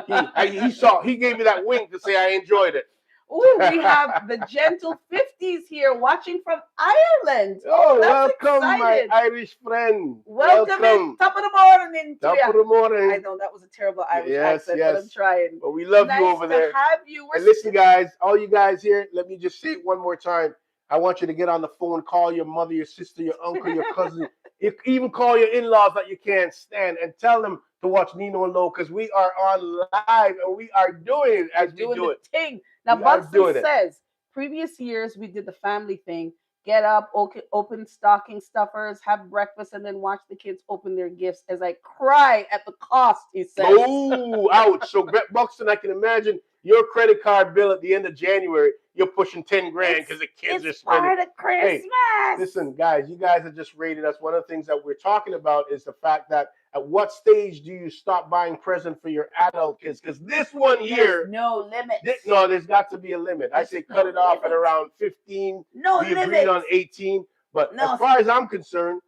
Speaker 1: He saw. He gave me that wink to say I enjoyed it.
Speaker 2: Oh, we have the Gentle 50s here watching from Ireland.
Speaker 1: Oh,
Speaker 2: that's
Speaker 1: welcome, my
Speaker 2: excited.
Speaker 1: Irish friend.
Speaker 2: Welcome in. Top of the morning to
Speaker 1: Top
Speaker 2: you.
Speaker 1: of the morning.
Speaker 2: I know that was a terrible Irish
Speaker 1: Yes,
Speaker 2: accent,
Speaker 1: yes.
Speaker 2: but I'm trying.
Speaker 1: But we love you
Speaker 2: Nice
Speaker 1: over
Speaker 2: to
Speaker 1: there.
Speaker 2: have you. We're
Speaker 1: And listen, guys, all you guys here, let me just say it one more time. I want you to get on the phone, call your mother, your sister, your uncle, your cousin. You even call your in-laws that you can't stand and tell them to watch Nino and Lo because we are on live and we are doing it as we do it.
Speaker 2: Thing. Now,
Speaker 1: We are doing
Speaker 2: Buxton
Speaker 1: it.
Speaker 2: says previous years we did the family thing. Get up, open stocking stuffers, have breakfast, and then watch the kids open their gifts as I cry at the cost, he says.
Speaker 1: Oh, ouch. So, Buxton, I can imagine your credit card bill at the end of January, you're pushing 10 grand because the kids are spending.
Speaker 2: Part of Christmas.
Speaker 1: Hey, listen, guys, you guys have just rated us. One of the things that we're talking about is the fact that at what stage do you stop buying present for your adult kids? Because this one here,
Speaker 2: there's no limit.
Speaker 1: No, there's got to be a limit. I say cut it off at around 15.
Speaker 2: No
Speaker 1: we agreed on 18. But as far as I'm concerned,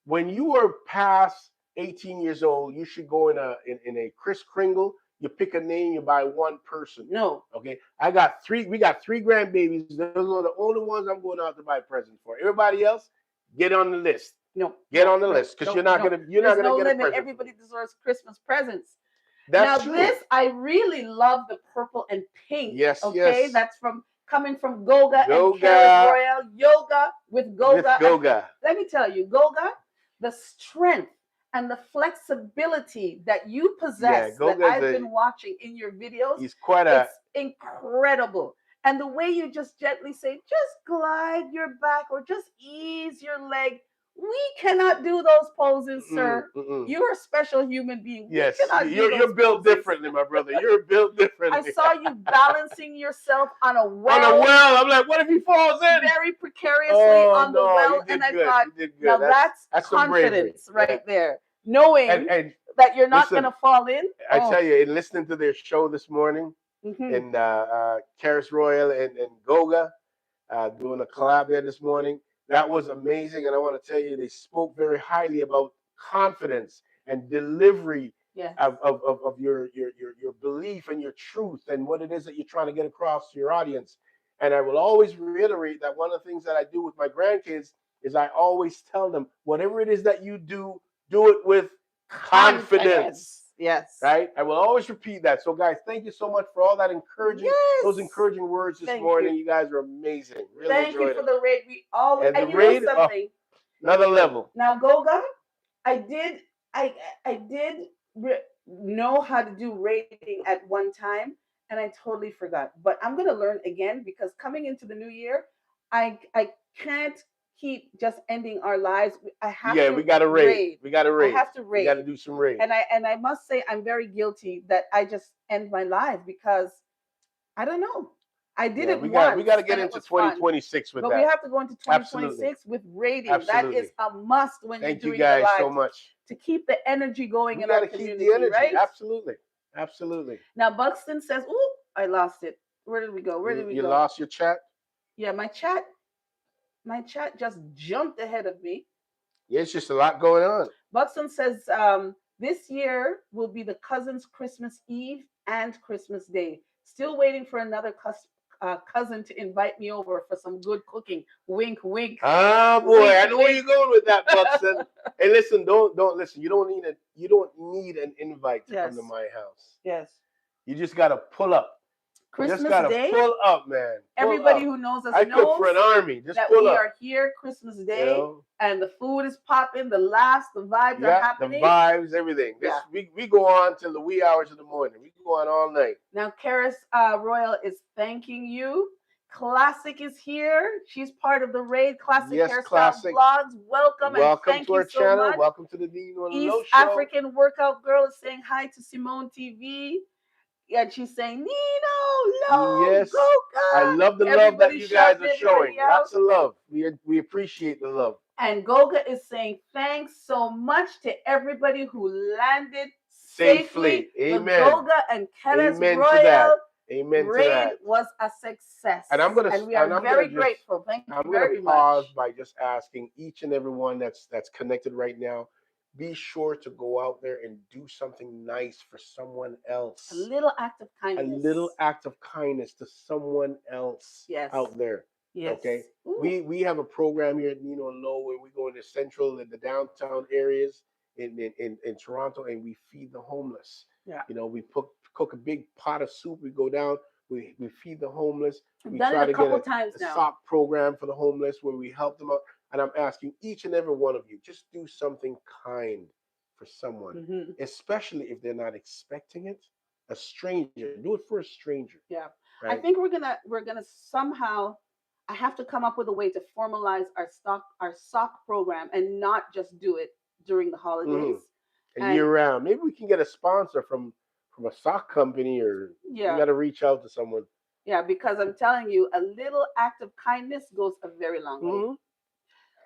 Speaker 1: when you are past 18 years old, you should go in a Kris Kringle. You pick a name, you buy one person.
Speaker 2: No.
Speaker 1: Okay. We got three grandbabies. Those are the only ones I'm going out to buy presents for. Everybody else, get on the list.
Speaker 2: No.
Speaker 1: Get on the list because you're not gonna get a present.
Speaker 2: Everybody deserves Christmas presents.
Speaker 1: That's true.
Speaker 2: This I really love the purple and pink.
Speaker 1: Yes.
Speaker 2: Okay.
Speaker 1: Yes.
Speaker 2: That's coming from Golga and Karis Royal. Yoga with Golga.
Speaker 1: With Golga.
Speaker 2: Let me tell you, Golga, the strength and the flexibility that you possess that I've been watching in your videos,
Speaker 1: it's
Speaker 2: incredible. And the way you just gently say, just glide your back or just ease your leg. We cannot do those poses, sir. You're a special human being.
Speaker 1: Yes, you're built differently, my brother. You're built differently.
Speaker 2: I saw you balancing yourself on a well.
Speaker 1: On a well. I'm like, what if he falls in?
Speaker 2: Very precariously on the well. And I thought, now that's confidence right there. Knowing that you're not going to fall in.
Speaker 1: I tell you, in listening to their show this morning, and Karis Royal and Golga doing a collab there this morning, that was amazing. And I want to tell you, they spoke very highly about confidence and delivery of your belief and your truth and what it is that you're trying to get across to your audience. And I will always reiterate that one of the things that I do with my grandkids is I always tell them, whatever it is that you do it with confidence.
Speaker 2: Yes.
Speaker 1: Right? I will always repeat that. So, guys, thank you so much for all that encouraging, those encouraging words this morning. You guys are amazing. Really
Speaker 2: thank you for the raid. We always
Speaker 1: and the raid, something. Another level.
Speaker 2: Now, Golga, I did know how to do rating at one time, and I totally forgot. But I'm gonna learn again because coming into the new year, I can't keep just ending our lives. I have to.
Speaker 1: We got to raid. We got to raid.
Speaker 2: I have to raid.
Speaker 1: We got to do some raid.
Speaker 2: And I must say I'm very guilty that I just end my life because I don't know. I did it once.
Speaker 1: We got to get into 2026 with that.
Speaker 2: But we have to go into 2026 with rating. That is a must when you're doing the live.
Speaker 1: Thank you guys so much.
Speaker 2: To keep the energy going in our community,
Speaker 1: keep the energy.
Speaker 2: Right?
Speaker 1: Absolutely.
Speaker 2: Now Buxton says, "Ooh, I lost it. Where did we go?
Speaker 1: You lost your chat?
Speaker 2: Yeah, my chat just jumped ahead of me.
Speaker 1: Yeah, it's just a lot going on.
Speaker 2: Buxton says, this year will be the cousins' Christmas Eve and Christmas Day. Still waiting for another cousin to invite me over for some good cooking. Wink, wink.
Speaker 1: Ah, boy, wink, I know where you're going with that, Buxton. Hey, listen, don't listen. You don't need an invite to come to my house.
Speaker 2: Yes.
Speaker 1: You just gotta pull up.
Speaker 2: Christmas
Speaker 1: just gotta
Speaker 2: Day.
Speaker 1: Pull up, man.
Speaker 2: Everybody who knows us knows
Speaker 1: cook for an army. Just
Speaker 2: that
Speaker 1: pull
Speaker 2: we
Speaker 1: up.
Speaker 2: are here Christmas Day, and the food is popping. The laughs, the vibes are happening.
Speaker 1: The vibes, everything. We go on till the wee hours of the morning. We go on all night.
Speaker 2: Now, Karis Royal is thanking you. Classic is here. She's part of the raid. Classic
Speaker 1: Yes,
Speaker 2: Hairstyle
Speaker 1: classic.
Speaker 2: Vlogs. Welcome and
Speaker 1: Welcome
Speaker 2: thank
Speaker 1: to
Speaker 2: you
Speaker 1: our
Speaker 2: so
Speaker 1: channel.
Speaker 2: much.
Speaker 1: Welcome to the Nino and
Speaker 2: East
Speaker 1: Lo show.
Speaker 2: African Workout Girl is saying hi to Simone TV. And she's saying, Nino, Lo,
Speaker 1: Yes, I
Speaker 2: Goga.
Speaker 1: love the love that
Speaker 2: Everybody
Speaker 1: you guys
Speaker 2: shouting
Speaker 1: are showing.
Speaker 2: everybody out.
Speaker 1: Lots of love. We appreciate the love.
Speaker 2: And Goga is saying thanks so much to everybody who landed
Speaker 1: Safely.
Speaker 2: safely. The
Speaker 1: Amen.
Speaker 2: Goga and Keres
Speaker 1: Amen to that.
Speaker 2: Royal
Speaker 1: Amen to
Speaker 2: raid
Speaker 1: that.
Speaker 2: was a success.
Speaker 1: And
Speaker 2: We are very
Speaker 1: just
Speaker 2: grateful. Thank you
Speaker 1: I'm gonna
Speaker 2: very
Speaker 1: pause
Speaker 2: much.
Speaker 1: by just asking each and every one that's connected right now. Be sure to go out there and do something nice for someone
Speaker 2: A
Speaker 1: else.
Speaker 2: little act of
Speaker 1: A
Speaker 2: kindness.
Speaker 1: little act of kindness to someone else
Speaker 2: Yes.
Speaker 1: out there.
Speaker 2: Yes.
Speaker 1: Okay.
Speaker 2: Ooh.
Speaker 1: We have a program here at Nino and Lo where we go into central and the downtown areas in Toronto and we feed the homeless.
Speaker 2: Yeah.
Speaker 1: You know, cook a big pot of soup. We go down. We feed the homeless.
Speaker 2: We've
Speaker 1: We
Speaker 2: done
Speaker 1: try
Speaker 2: it a
Speaker 1: to get
Speaker 2: couple times
Speaker 1: a
Speaker 2: now.
Speaker 1: sock program for the homeless where we help them out. And I'm asking each and every one of you, just do something kind for someone, especially if they're not expecting it. A stranger, do it for a stranger.
Speaker 2: Yeah.
Speaker 1: Right?
Speaker 2: I think we're gonna somehow I have to come up with a way to formalize our sock program and not just do it during the holidays.
Speaker 1: A year round. Maybe we can get a sponsor from a sock company, or we
Speaker 2: Yeah.
Speaker 1: got to reach out to someone.
Speaker 2: Yeah, because I'm telling you, a little act of kindness goes a very long way.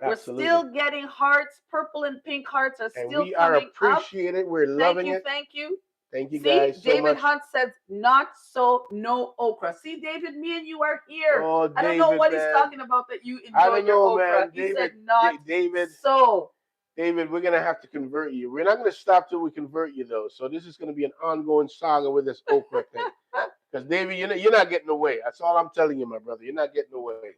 Speaker 2: We're
Speaker 1: Absolutely.
Speaker 2: still getting hearts, purple and pink hearts are
Speaker 1: And
Speaker 2: still
Speaker 1: we are
Speaker 2: coming up.
Speaker 1: appreciated. We're
Speaker 2: Thank
Speaker 1: loving
Speaker 2: you,
Speaker 1: it.
Speaker 2: thank you.
Speaker 1: Thank you
Speaker 2: See,
Speaker 1: guys so
Speaker 2: David
Speaker 1: much.
Speaker 2: Hunt says, not so, no okra. See, David, me and you are here.
Speaker 1: Oh,
Speaker 2: I don't know
Speaker 1: David,
Speaker 2: what he's
Speaker 1: man.
Speaker 2: talking about that you
Speaker 1: I
Speaker 2: enjoy
Speaker 1: don't
Speaker 2: your
Speaker 1: know,
Speaker 2: okra.
Speaker 1: man.
Speaker 2: He
Speaker 1: David,
Speaker 2: said, not
Speaker 1: David,
Speaker 2: so.
Speaker 1: David, we're gonna have to convert you. We're not gonna stop till we convert you, though. So this is gonna be an ongoing saga with this okra thing. Because David, you're not getting away. That's all I'm telling you, my brother. You're not getting away.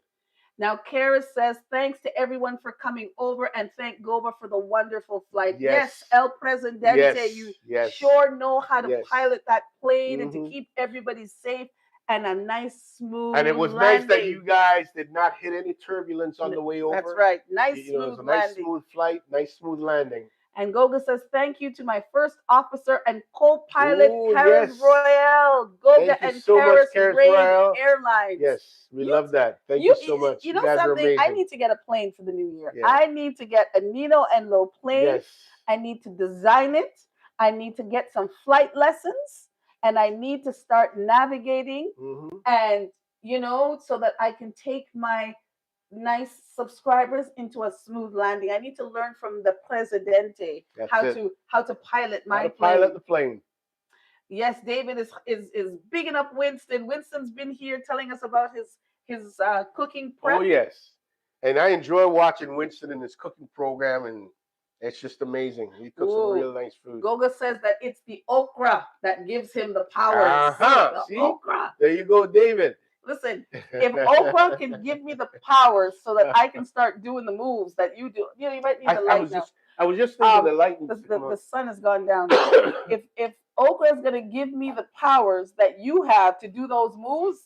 Speaker 2: Now, Kara says, thanks to everyone for coming over and thank Goba for the wonderful flight.
Speaker 1: Yes.
Speaker 2: El Presidente, you sure know how to pilot that plane and to keep everybody safe and a nice, smooth
Speaker 1: And it was
Speaker 2: landing.
Speaker 1: nice that you guys did not hit any turbulence on the way over.
Speaker 2: That's right. Nice,
Speaker 1: it
Speaker 2: smooth
Speaker 1: was a nice,
Speaker 2: landing.
Speaker 1: smooth flight, nice, smooth landing.
Speaker 2: And Goga says, thank you to my first officer and co-pilot, Karis Royale. Goga and
Speaker 1: so
Speaker 2: Karis Raid
Speaker 1: Royale.
Speaker 2: Airlines.
Speaker 1: Yes, we love that. Thank you so much.
Speaker 2: You know
Speaker 1: guys
Speaker 2: something?
Speaker 1: are amazing.
Speaker 2: I need to get a plane for the new year.
Speaker 1: Yeah.
Speaker 2: I need to get a Nino and Lo plane.
Speaker 1: Yes.
Speaker 2: I need to design it. I need to get some flight lessons. And I need to start navigating. And, so that I can take my nice subscribers into a smooth landing. I need to learn from the Presidente how to pilot my plane.
Speaker 1: Pilot the plane.
Speaker 2: Yes, David is bigging up Winston. Winston's been here telling us about his cooking prep.
Speaker 1: Oh yes, and I enjoy watching Winston in his cooking program, and it's just amazing. He cooks some real nice food.
Speaker 2: Goga says that it's the okra that gives him the powers.
Speaker 1: See?
Speaker 2: Okra.
Speaker 1: There you go, David.
Speaker 2: Listen, if okra can give me the powers so that I can start doing the moves that you do, you might need the light now.
Speaker 1: I was just thinking the light.
Speaker 2: The sun has gone down. if okra is going to give me the powers that you have to do those moves,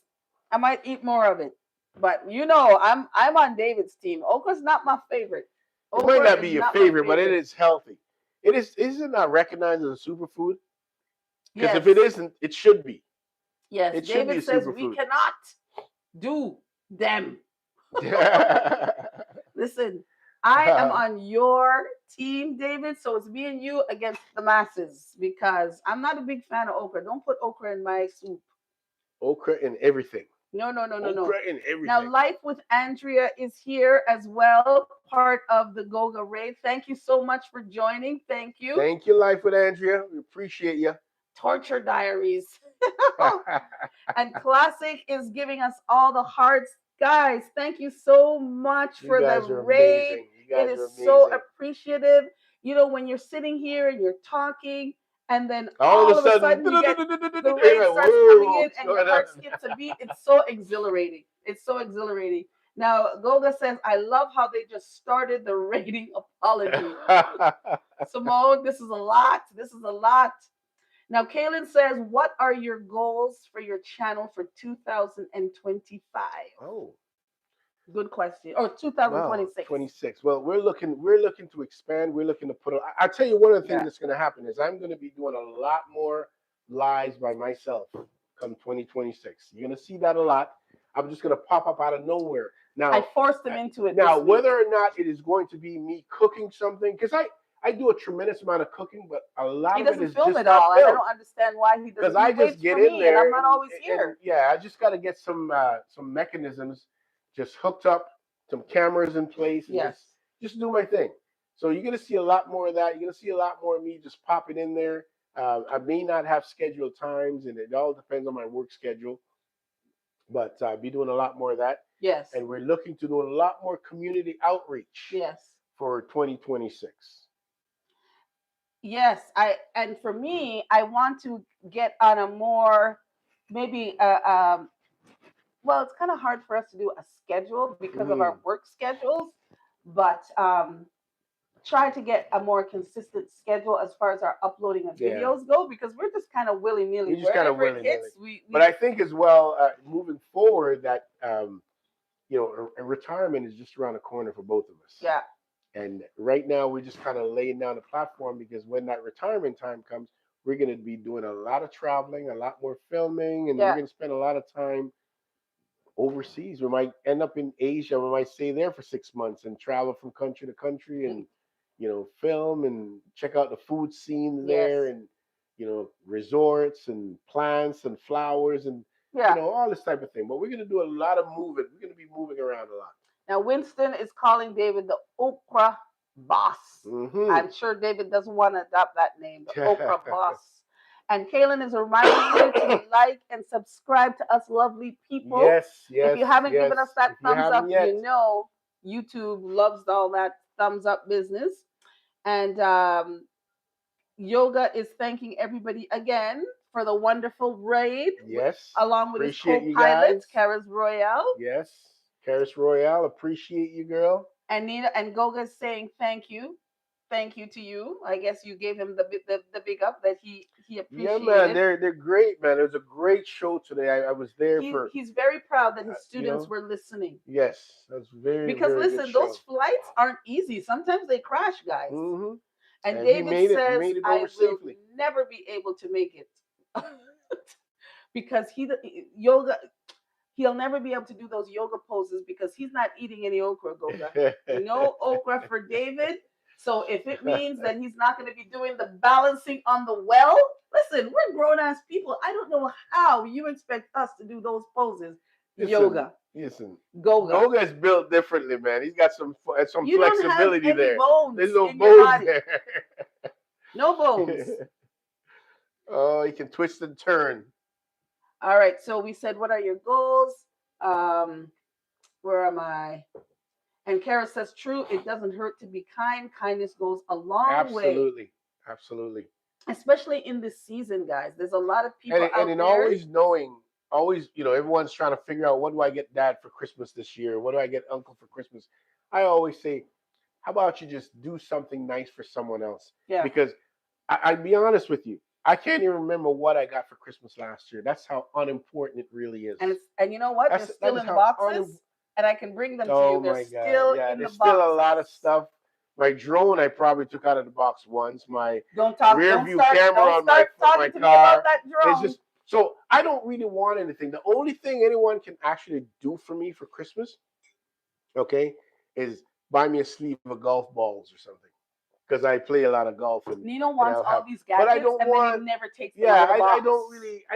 Speaker 2: I might eat more of it. But I'm on David's team. Okra's not my favorite.
Speaker 1: Okra it might not be your favorite, but it is healthy. Is it not recognized as a superfood? Because if it isn't, it should be.
Speaker 2: Yes, David says we cannot do them. Listen, I am on your team, David, so it's me and you against the masses because I'm not a big fan of okra. Don't put okra in my soup.
Speaker 1: Okra in everything.
Speaker 2: No.
Speaker 1: Okra in everything.
Speaker 2: Now, Life with Andrea is here as well, part of the Goga Raid. Thank you so much for joining. Thank you.
Speaker 1: Thank you, Life with Andrea. We appreciate you.
Speaker 2: Torture Diaries. And Classic is giving us all the hearts. Guys, thank you so much for the raid. It is so appreciative. When you're sitting here and you're talking, and then all of a sudden you get the raid starts coming in and your heart skips a beat. It's so exhilarating. It's so exhilarating. Now, Goga says, I love how they just started the raiding apology. Simone, this is a lot. This is a lot. Now, Kaylin says, what are your goals for your channel for 2025?
Speaker 1: Oh.
Speaker 2: Good question. Or 2026.
Speaker 1: 26. Well, we're looking to expand. We're looking to put I'll tell you one of the things that's going to happen is I'm going to be doing a lot more lives by myself come 2026. You're gonna see that a lot. I'm just gonna pop up out of nowhere.
Speaker 2: I
Speaker 1: Now,
Speaker 2: forced him into it
Speaker 1: now
Speaker 2: this week.
Speaker 1: whether or not it is going to be me cooking something, because I do a tremendous amount of cooking, but a lot
Speaker 2: He
Speaker 1: of it
Speaker 2: doesn't
Speaker 1: is
Speaker 2: film
Speaker 1: just
Speaker 2: it
Speaker 1: not
Speaker 2: all, and I
Speaker 1: filmed.
Speaker 2: don't understand why he
Speaker 1: Because
Speaker 2: doesn't. He
Speaker 1: I just
Speaker 2: waits for
Speaker 1: get in
Speaker 2: me, and I'm
Speaker 1: there
Speaker 2: not always
Speaker 1: and
Speaker 2: here.
Speaker 1: yeah, I just got to get some mechanisms just hooked up, some cameras in place, and
Speaker 2: Yes.
Speaker 1: just do my thing. So you're gonna see a lot more of that. You're gonna see a lot more of me just popping in there. I may not have scheduled times, and it all depends on my work schedule. But I'll be doing a lot more of that,
Speaker 2: Yes.
Speaker 1: and we're looking to do a lot more community outreach
Speaker 2: Yes.
Speaker 1: for 2026.
Speaker 2: Yes. And for me, I want to get on a more maybe well, it's kind of hard for us to do a schedule because of our
Speaker 1: Mm,
Speaker 2: work schedules, but try to get a more consistent schedule as far as our uploading of
Speaker 1: yeah.
Speaker 2: videos go because we're just kind of willy nilly
Speaker 1: We just kind of
Speaker 2: wherever it
Speaker 1: willy nilly.
Speaker 2: hits.
Speaker 1: But I think as well, moving forward, that a retirement is just around the corner for both of us.
Speaker 2: yeah.
Speaker 1: And right now, we're just kind of laying down the platform because when that retirement time comes, we're going to be doing a lot of traveling, a lot more filming, and we're
Speaker 2: Yeah.
Speaker 1: going to spend a lot of time overseas. We might end up in Asia. We might stay there for 6 months and travel from country to country and film and check out the food scene
Speaker 2: Yes.
Speaker 1: there and resorts and plants and flowers and
Speaker 2: Yeah.
Speaker 1: all this type of thing. But we're gonna do a lot of moving. We're gonna be moving around a lot.
Speaker 2: Now Winston is calling David the okra boss.
Speaker 1: Hmm.
Speaker 2: I'm sure David doesn't want to adopt that name, the okra boss. And Kaylin is reminding you to like and subscribe to us lovely people.
Speaker 1: Yes,
Speaker 2: If
Speaker 1: yes,
Speaker 2: you haven't
Speaker 1: yes.
Speaker 2: given us that
Speaker 1: If you
Speaker 2: thumbs
Speaker 1: haven't
Speaker 2: up,
Speaker 1: yet,
Speaker 2: you know YouTube loves all that thumbs up business. And Yoga is thanking everybody again for the wonderful raid,
Speaker 1: yes.
Speaker 2: along with his
Speaker 1: Appreciate you
Speaker 2: co-pilot,
Speaker 1: guys.
Speaker 2: Karis Royale.
Speaker 1: Yes. Karis Royale, appreciate you, girl.
Speaker 2: And Nina and Goga is saying thank you. Thank you to you. I guess you gave him the big up that he
Speaker 1: Yeah, man,
Speaker 2: appreciated.
Speaker 1: they're great, man. It was a great show today. I was there for
Speaker 2: He's very proud that his
Speaker 1: you
Speaker 2: students
Speaker 1: know.
Speaker 2: were listening.
Speaker 1: Yes, that's very
Speaker 2: Because
Speaker 1: very good
Speaker 2: listen, those
Speaker 1: show.
Speaker 2: flights aren't easy. Sometimes they crash, guys.
Speaker 1: Hmm.
Speaker 2: And
Speaker 1: And he
Speaker 2: David
Speaker 1: made it
Speaker 2: says,
Speaker 1: made it over
Speaker 2: I will
Speaker 1: safely.
Speaker 2: never be able to make it. Because yoga he'll never be able to do those yoga poses because he's not eating any okra, Goga. No okra for David. So if it means that he's not going to be doing the balancing on the well, listen, we're grown ass people. I don't know how you expect us to do those poses.
Speaker 1: listen,
Speaker 2: Yoga,
Speaker 1: listen.
Speaker 2: Goga.
Speaker 1: Goga is built differently, man. He's got some
Speaker 2: You don't have
Speaker 1: flexibility
Speaker 2: any
Speaker 1: there. There's
Speaker 2: bones
Speaker 1: no
Speaker 2: in your
Speaker 1: bones
Speaker 2: body.
Speaker 1: there.
Speaker 2: No bones.
Speaker 1: Oh, he can twist and turn.
Speaker 2: All right. So we said, what are your goals? Um, where am I? And Kara says, true, it doesn't hurt to be kind. Kindness goes a long way,
Speaker 1: Absolutely, absolutely.
Speaker 2: especially in this season, guys. There's a lot of
Speaker 1: And
Speaker 2: people
Speaker 1: and
Speaker 2: out
Speaker 1: in
Speaker 2: there.
Speaker 1: always knowing, always everyone's trying to figure out what do I get dad for Christmas this year? What do I get uncle for Christmas? I always say, how about you just do something nice for someone else?
Speaker 2: Yeah.
Speaker 1: Because I'd be honest with you, I can't even remember what I got for Christmas last year. That's how unimportant it really is.
Speaker 2: And you know what? They're
Speaker 1: That
Speaker 2: still
Speaker 1: is
Speaker 2: in the
Speaker 1: how
Speaker 2: boxes, and I can bring them to you.
Speaker 1: Oh
Speaker 2: They're
Speaker 1: my God.
Speaker 2: still
Speaker 1: Yeah,
Speaker 2: in the
Speaker 1: there's still a lot of
Speaker 2: boxes.
Speaker 1: stuff. My drone I probably took out of the box once. My
Speaker 2: Don't talk.
Speaker 1: rear
Speaker 2: Don't
Speaker 1: view
Speaker 2: start.
Speaker 1: camera
Speaker 2: Don't
Speaker 1: on
Speaker 2: start
Speaker 1: my
Speaker 2: talking to me about
Speaker 1: car
Speaker 2: that
Speaker 1: is
Speaker 2: drone.
Speaker 1: just so I don't really want anything. The only thing anyone can actually do for me for Christmas, okay, is buy me a sleeve of golf balls or something. Because I play a lot of golf
Speaker 2: Nino
Speaker 1: and
Speaker 2: wants
Speaker 1: I'll
Speaker 2: all
Speaker 1: have
Speaker 2: these
Speaker 1: but I
Speaker 2: gadgets,
Speaker 1: don't
Speaker 2: and then he
Speaker 1: want
Speaker 2: never takes them out
Speaker 1: yeah,
Speaker 2: of the box.
Speaker 1: I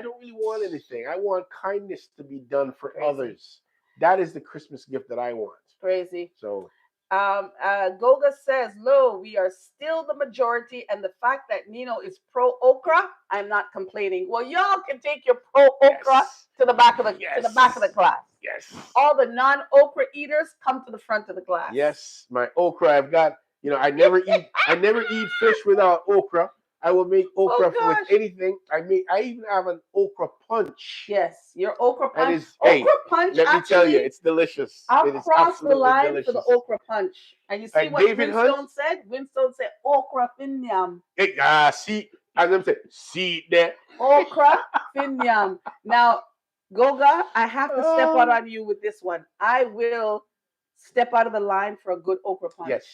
Speaker 1: don't really want anything. I want kindness to be done for
Speaker 2: Crazy.
Speaker 1: others. That is the Christmas gift that I want.
Speaker 2: Crazy.
Speaker 1: So
Speaker 2: Goga says, Lo, we are still the majority, and the fact that Nino is pro okra, I'm not complaining. Well, y'all can take your pro okra
Speaker 1: yes.
Speaker 2: to the back of the
Speaker 1: Yes.
Speaker 2: class.
Speaker 1: Yes.
Speaker 2: All the non-okra eaters come to the front of the class.
Speaker 1: Yes. My okra, I've got, I never eat fish without okra. I will make okra with anything. I even have an okra punch.
Speaker 2: Yes, your okra
Speaker 1: That
Speaker 2: punch.
Speaker 1: is,
Speaker 2: Okra punch.
Speaker 1: let me tell you,
Speaker 2: Actually,
Speaker 1: it's delicious.
Speaker 2: I'll
Speaker 1: It is
Speaker 2: cross the
Speaker 1: absolutely
Speaker 2: line for the
Speaker 1: delicious.
Speaker 2: okra punch. And you see
Speaker 1: Like
Speaker 2: what
Speaker 1: David Hunt.
Speaker 2: Winstone said? Winstone said okra finyam.
Speaker 1: See, as I'm saying, see that.
Speaker 2: Okra finyam. Now, Goga, I have to step out on you with this one. I will step out of the line for a good okra punch.
Speaker 1: Yes.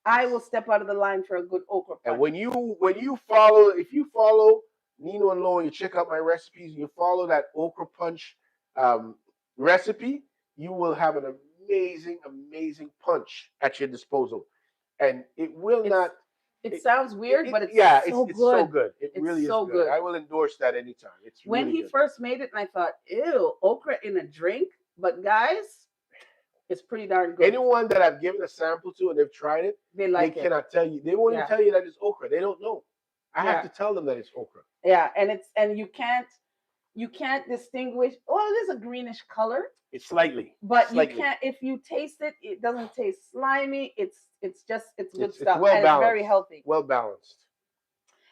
Speaker 2: I will step out of the line for a good okra punch.
Speaker 1: And when you follow, if you follow Nino and Lo, and you check out my recipes, and you follow that okra punch um, recipe, you will have an amazing, amazing punch at your disposal, and it will
Speaker 2: It's
Speaker 1: not.
Speaker 2: it
Speaker 1: It,
Speaker 2: sounds weird, but it's
Speaker 1: yeah,
Speaker 2: so
Speaker 1: it's so
Speaker 2: good.
Speaker 1: good. It
Speaker 2: It's
Speaker 1: really is
Speaker 2: so
Speaker 1: good.
Speaker 2: good.
Speaker 1: I will endorse that anytime. It's
Speaker 2: When
Speaker 1: really
Speaker 2: he
Speaker 1: good.
Speaker 2: first made it, and I thought, ew, okra in a drink. But guys, it's pretty darn good.
Speaker 1: Anyone that I've given a sample to and they've tried it,
Speaker 2: They
Speaker 1: they
Speaker 2: like it.
Speaker 1: cannot tell you. They won't even
Speaker 2: Yeah,
Speaker 1: tell you that it's okra. They don't know. I have
Speaker 2: yeah,
Speaker 1: to tell them that it's okra.
Speaker 2: yeah. And you can't distinguish. Well, it is a greenish color,
Speaker 1: It's slightly,
Speaker 2: but you
Speaker 1: slightly.
Speaker 2: can't. If you taste it, it doesn't taste slimy. It's good
Speaker 1: It's
Speaker 2: stuff,
Speaker 1: well
Speaker 2: and it's very
Speaker 1: balanced.
Speaker 2: healthy.
Speaker 1: Well balanced.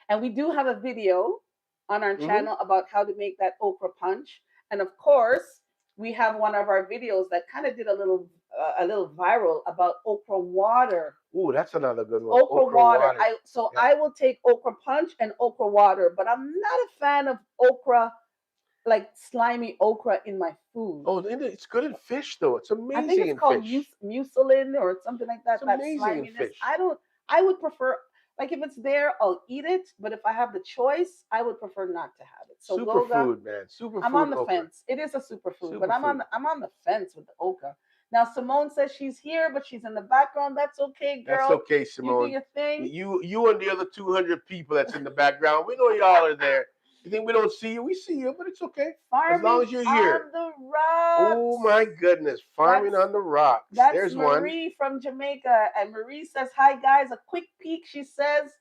Speaker 2: And we do have a video on our
Speaker 1: Hmm.
Speaker 2: channel about how to make that okra punch. And of course, we have one of our videos that kind of did a little viral about okra water.
Speaker 1: Ooh, that's another good one.
Speaker 2: Okra
Speaker 1: Okra
Speaker 2: water.
Speaker 1: water.
Speaker 2: So
Speaker 1: Yeah.
Speaker 2: I will take okra punch and okra water, but I'm not a fan of okra, like slimy okra in my food.
Speaker 1: Oh, it's good in fish though. It's
Speaker 2: I think
Speaker 1: amazing
Speaker 2: it's
Speaker 1: in
Speaker 2: called
Speaker 1: fish.
Speaker 2: mucilin or something like
Speaker 1: It's
Speaker 2: that. That
Speaker 1: amazing in
Speaker 2: sliminess.
Speaker 1: fish.
Speaker 2: I would prefer, like, if it's there, I'll eat it. But if I have the choice, I would prefer not to have it. So Goga,
Speaker 1: Superfood, man.
Speaker 2: I'm
Speaker 1: Superfood
Speaker 2: on the
Speaker 1: okra.
Speaker 2: fence. It is a superfood, but I'm on
Speaker 1: Superfood.
Speaker 2: the, I'm on the fence with the okra. Now Simone says she's here, but she's in the background. That's okay,
Speaker 1: That's
Speaker 2: girl.
Speaker 1: okay,
Speaker 2: You do
Speaker 1: Simone.
Speaker 2: your thing.
Speaker 1: You and the other 200 people that's in the background, we know y'all are there. You think we don't see you? We see you, but it's okay. As long
Speaker 2: Farming
Speaker 1: as you're here.
Speaker 2: on the
Speaker 1: Oh
Speaker 2: rocks.
Speaker 1: my goodness. Farming
Speaker 2: That's
Speaker 1: on the rocks.
Speaker 2: That's
Speaker 1: There's one.
Speaker 2: Marie from Jamaica. And Marie says, "Hi, guys. A quick peek." She says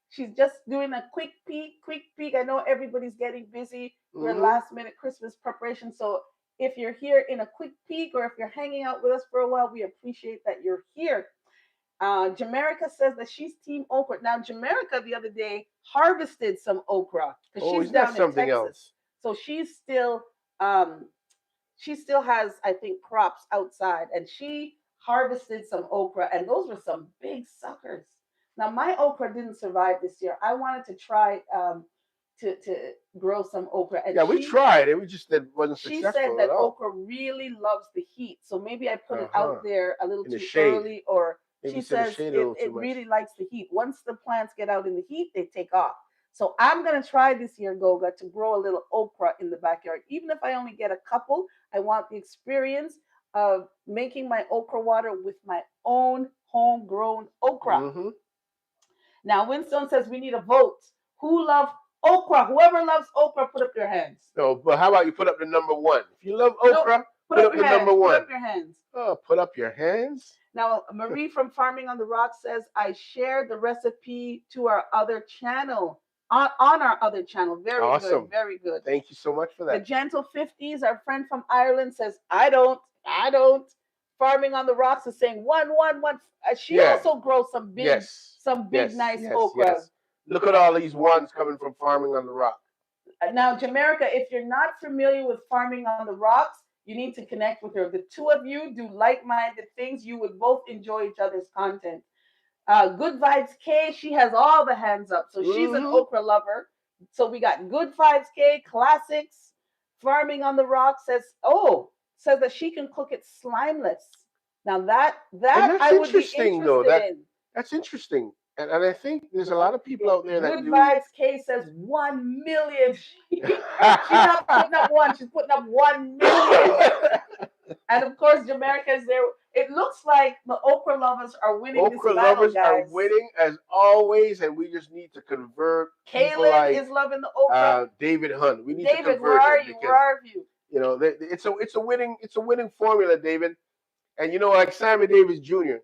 Speaker 2: she's just doing a quick peek, quick peek. I know everybody's getting busy. We're
Speaker 1: Hmm.
Speaker 2: last minute Christmas preparation. So if you're here in a quick peek or if you're hanging out with us for a while, we appreciate that you're here. Jamaica says that she's team okra. Now, Jamaica the other day harvested some okra because
Speaker 1: Oh,
Speaker 2: she's
Speaker 1: isn't that
Speaker 2: down in
Speaker 1: something
Speaker 2: Texas.
Speaker 1: else?
Speaker 2: So um, she still has, I think, crops outside, and she harvested some okra, and those were some big suckers. Now, my okra didn't survive this year. I wanted to try to grow some okra, and
Speaker 1: Yeah, we
Speaker 2: she
Speaker 1: tried it. We just wasn't
Speaker 2: she said
Speaker 1: successful at
Speaker 2: that
Speaker 1: all.
Speaker 2: okra really loves the heat. So maybe I put it out
Speaker 1: Uh-huh.
Speaker 2: there a little
Speaker 1: In the
Speaker 2: too
Speaker 1: shade.
Speaker 2: early, or
Speaker 1: Maybe
Speaker 2: she
Speaker 1: it's in the
Speaker 2: says
Speaker 1: shade a
Speaker 2: it,
Speaker 1: little too
Speaker 2: it
Speaker 1: much.
Speaker 2: really likes the heat. Once the plants get out in the heat, they take off. So I'm gonna try this year, Goga, to grow a little okra in the backyard. Even if I only get a couple, I want the experience of making my okra water with my own homegrown okra.
Speaker 1: Hmm.
Speaker 2: Now, Winston says we need a vote. Who loves okra? Whoever loves okra, put up your hands.
Speaker 1: No, but how about you put up the number one? If you love
Speaker 2: No,
Speaker 1: okra,
Speaker 2: put
Speaker 1: put
Speaker 2: up
Speaker 1: up
Speaker 2: your
Speaker 1: the number
Speaker 2: hands. Put
Speaker 1: one.
Speaker 2: up your hands.
Speaker 1: Oh, put up your hands.
Speaker 2: Now, Marie from Farming on the Rock says, I shared the recipe to our other channel, on our other channel. Very good,
Speaker 1: Awesome.
Speaker 2: very good.
Speaker 1: Thank you so much for
Speaker 2: The
Speaker 1: that.
Speaker 2: Gentle 50s, our friend from Ireland, says, I don't. Farming on the Rocks is saying, one, one, one. She
Speaker 1: Yeah.
Speaker 2: also grows some big,
Speaker 1: Yes.
Speaker 2: some big,
Speaker 1: Yes.
Speaker 2: nice
Speaker 1: Yes.
Speaker 2: okra.
Speaker 1: Yes. Look at all these ones coming from farming on the rock.
Speaker 2: Now, Jamaica, if you're not familiar with Farming on the Rocks, you need to connect with her. The two of you do like minded things. You would both enjoy each other's content. Good Vibes K, she has all the hands up. So she's an
Speaker 1: Hmm.
Speaker 2: okra lover. So we got Good Vibes K, Classics, Farming on the Rock says that she can cook it slimeless. Now that
Speaker 1: And
Speaker 2: that
Speaker 1: that's
Speaker 2: I would be
Speaker 1: interesting, though.
Speaker 2: interested in.
Speaker 1: That's interesting. And I think there's a lot of people out there that
Speaker 2: Good
Speaker 1: do.
Speaker 2: Vibes K says 1 million. She's not putting up one, she's putting up 1 million. And of course, Jamaica is there. It looks like the okra lovers are winning this
Speaker 1: Okra
Speaker 2: battle,
Speaker 1: lovers are
Speaker 2: guys.
Speaker 1: winning as always, and we just need to convert people
Speaker 2: Kaylin
Speaker 1: like
Speaker 2: is loving the okra.
Speaker 1: David Hunt. We need to
Speaker 2: David, where
Speaker 1: convert
Speaker 2: are
Speaker 1: him
Speaker 2: you? Where
Speaker 1: because
Speaker 2: are you?
Speaker 1: it's a winning formula, David. And like Sammy Davis Jr.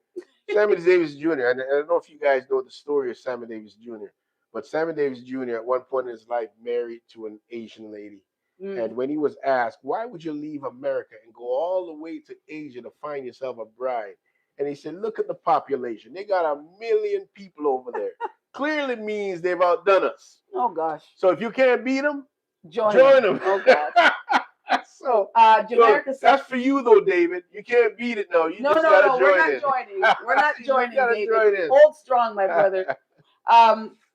Speaker 1: Sammy Davis Jr. And I don't know if you guys know the story of Sammy Davis Jr. But Sammy Davis Jr. at one point in his life married to an Asian lady.
Speaker 2: Mm.
Speaker 1: And when he was asked, why would you leave America and go all the way to Asia to find yourself a bride? And he said, look at the population. They got 1 million people over there. Clearly means they've outdone us.
Speaker 2: Oh gosh.
Speaker 1: So if you can't beat them,
Speaker 2: Join
Speaker 1: join
Speaker 2: them.
Speaker 1: them.
Speaker 2: Oh God.
Speaker 1: So
Speaker 2: Jamaica says,
Speaker 1: that's for you though, David. You can't beat it now. You
Speaker 2: no,
Speaker 1: just
Speaker 2: no,
Speaker 1: gotta
Speaker 2: no. We're
Speaker 1: join
Speaker 2: not
Speaker 1: in.
Speaker 2: joining. We're not
Speaker 1: You just
Speaker 2: joining,
Speaker 1: gotta
Speaker 2: David.
Speaker 1: join in.
Speaker 2: Hold strong, my brother.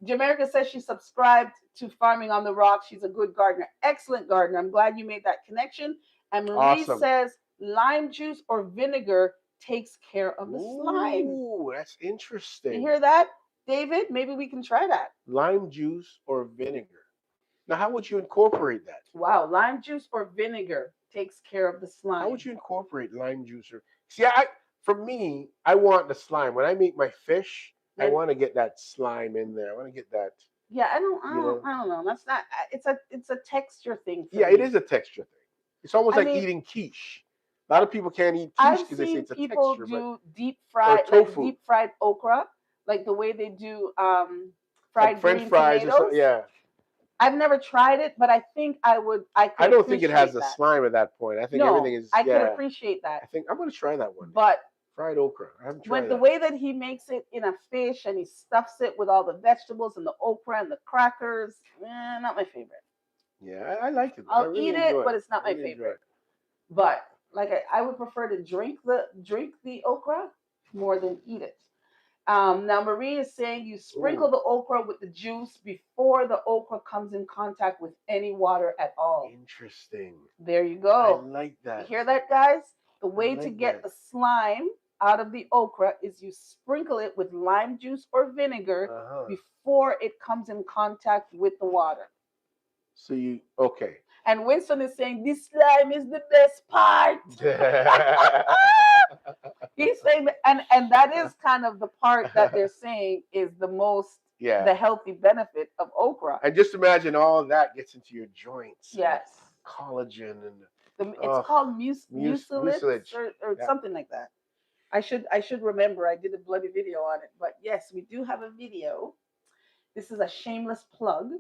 Speaker 2: Jamaica says she subscribed to Farming on the Rock. She's a good gardener, excellent gardener. I'm glad you made that connection. And Marie
Speaker 1: Awesome.
Speaker 2: says lime juice or vinegar takes care of the slime.
Speaker 1: Ooh, that's
Speaker 2: You
Speaker 1: interesting.
Speaker 2: hear that, David? Maybe we can try that.
Speaker 1: Lime juice or vinegar. Now, how would you incorporate that?
Speaker 2: Wow, lime juice or vinegar takes care of the
Speaker 1: How would
Speaker 2: slime.
Speaker 1: you incorporate lime juice? Or see, for me, I want the slime. When I make my fish, I
Speaker 2: And
Speaker 1: want to get that slime in there. I want to get that,
Speaker 2: yeah,
Speaker 1: you know.
Speaker 2: I don't know. That's not. It's a texture thing for
Speaker 1: Yeah, it
Speaker 2: me.
Speaker 1: is a texture thing. It's almost
Speaker 2: I
Speaker 1: like
Speaker 2: mean,
Speaker 1: eating quiche. A lot of people can't eat quiche
Speaker 2: I've
Speaker 1: because they say
Speaker 2: seen
Speaker 1: it's a
Speaker 2: people
Speaker 1: texture, but
Speaker 2: do
Speaker 1: or tofu,
Speaker 2: deep fried okra, like the way they do
Speaker 1: like
Speaker 2: fried
Speaker 1: French
Speaker 2: green
Speaker 1: fries or something.
Speaker 2: tomatoes.
Speaker 1: Yeah,
Speaker 2: I've never tried it, but I think I
Speaker 1: I
Speaker 2: could
Speaker 1: don't think it has
Speaker 2: appreciate
Speaker 1: the
Speaker 2: that.
Speaker 1: slime at that point. I think everything
Speaker 2: No,
Speaker 1: is.
Speaker 2: I could
Speaker 1: Yeah,
Speaker 2: appreciate that.
Speaker 1: I think I'm gonna try that one day.
Speaker 2: But
Speaker 1: Fried okra. I haven't
Speaker 2: when
Speaker 1: tried
Speaker 2: the
Speaker 1: that.
Speaker 2: way that he makes it in a fish and he stuffs it with all the vegetables and the okra and the crackers, not my favorite.
Speaker 1: Yeah, I like it. I
Speaker 2: I'll
Speaker 1: really
Speaker 2: eat it,
Speaker 1: enjoy
Speaker 2: but
Speaker 1: it.
Speaker 2: it's not
Speaker 1: I
Speaker 2: my
Speaker 1: really enjoy
Speaker 2: favorite.
Speaker 1: it.
Speaker 2: But like I would prefer to drink the okra more than eat it. Now Marie is saying you sprinkle
Speaker 1: Ooh,
Speaker 2: the okra with the juice before the okra comes in contact with any water at all.
Speaker 1: interesting.
Speaker 2: There you
Speaker 1: I
Speaker 2: go.
Speaker 1: like
Speaker 2: You
Speaker 1: that.
Speaker 2: hear that, guys? The
Speaker 1: I
Speaker 2: way to
Speaker 1: like
Speaker 2: get
Speaker 1: that.
Speaker 2: the slime out of the okra is you sprinkle it with lime juice or vinegar
Speaker 1: Uh huh.
Speaker 2: before it comes in contact with the water.
Speaker 1: So you okay?
Speaker 2: And Winston is saying this slime is the best part. He's saying that, and that is kind of the part that they're saying is the most
Speaker 1: Yeah.
Speaker 2: the healthy benefit of okra.
Speaker 1: And just imagine all that gets into your joints and the
Speaker 2: Yes.
Speaker 1: collagen and
Speaker 2: It's
Speaker 1: oh,
Speaker 2: called mucilage
Speaker 1: mucilage.
Speaker 2: or
Speaker 1: Yeah.
Speaker 2: something like that. I should remember. I did a bloody video on it. But yes, we do have a video. This is a shameless plug,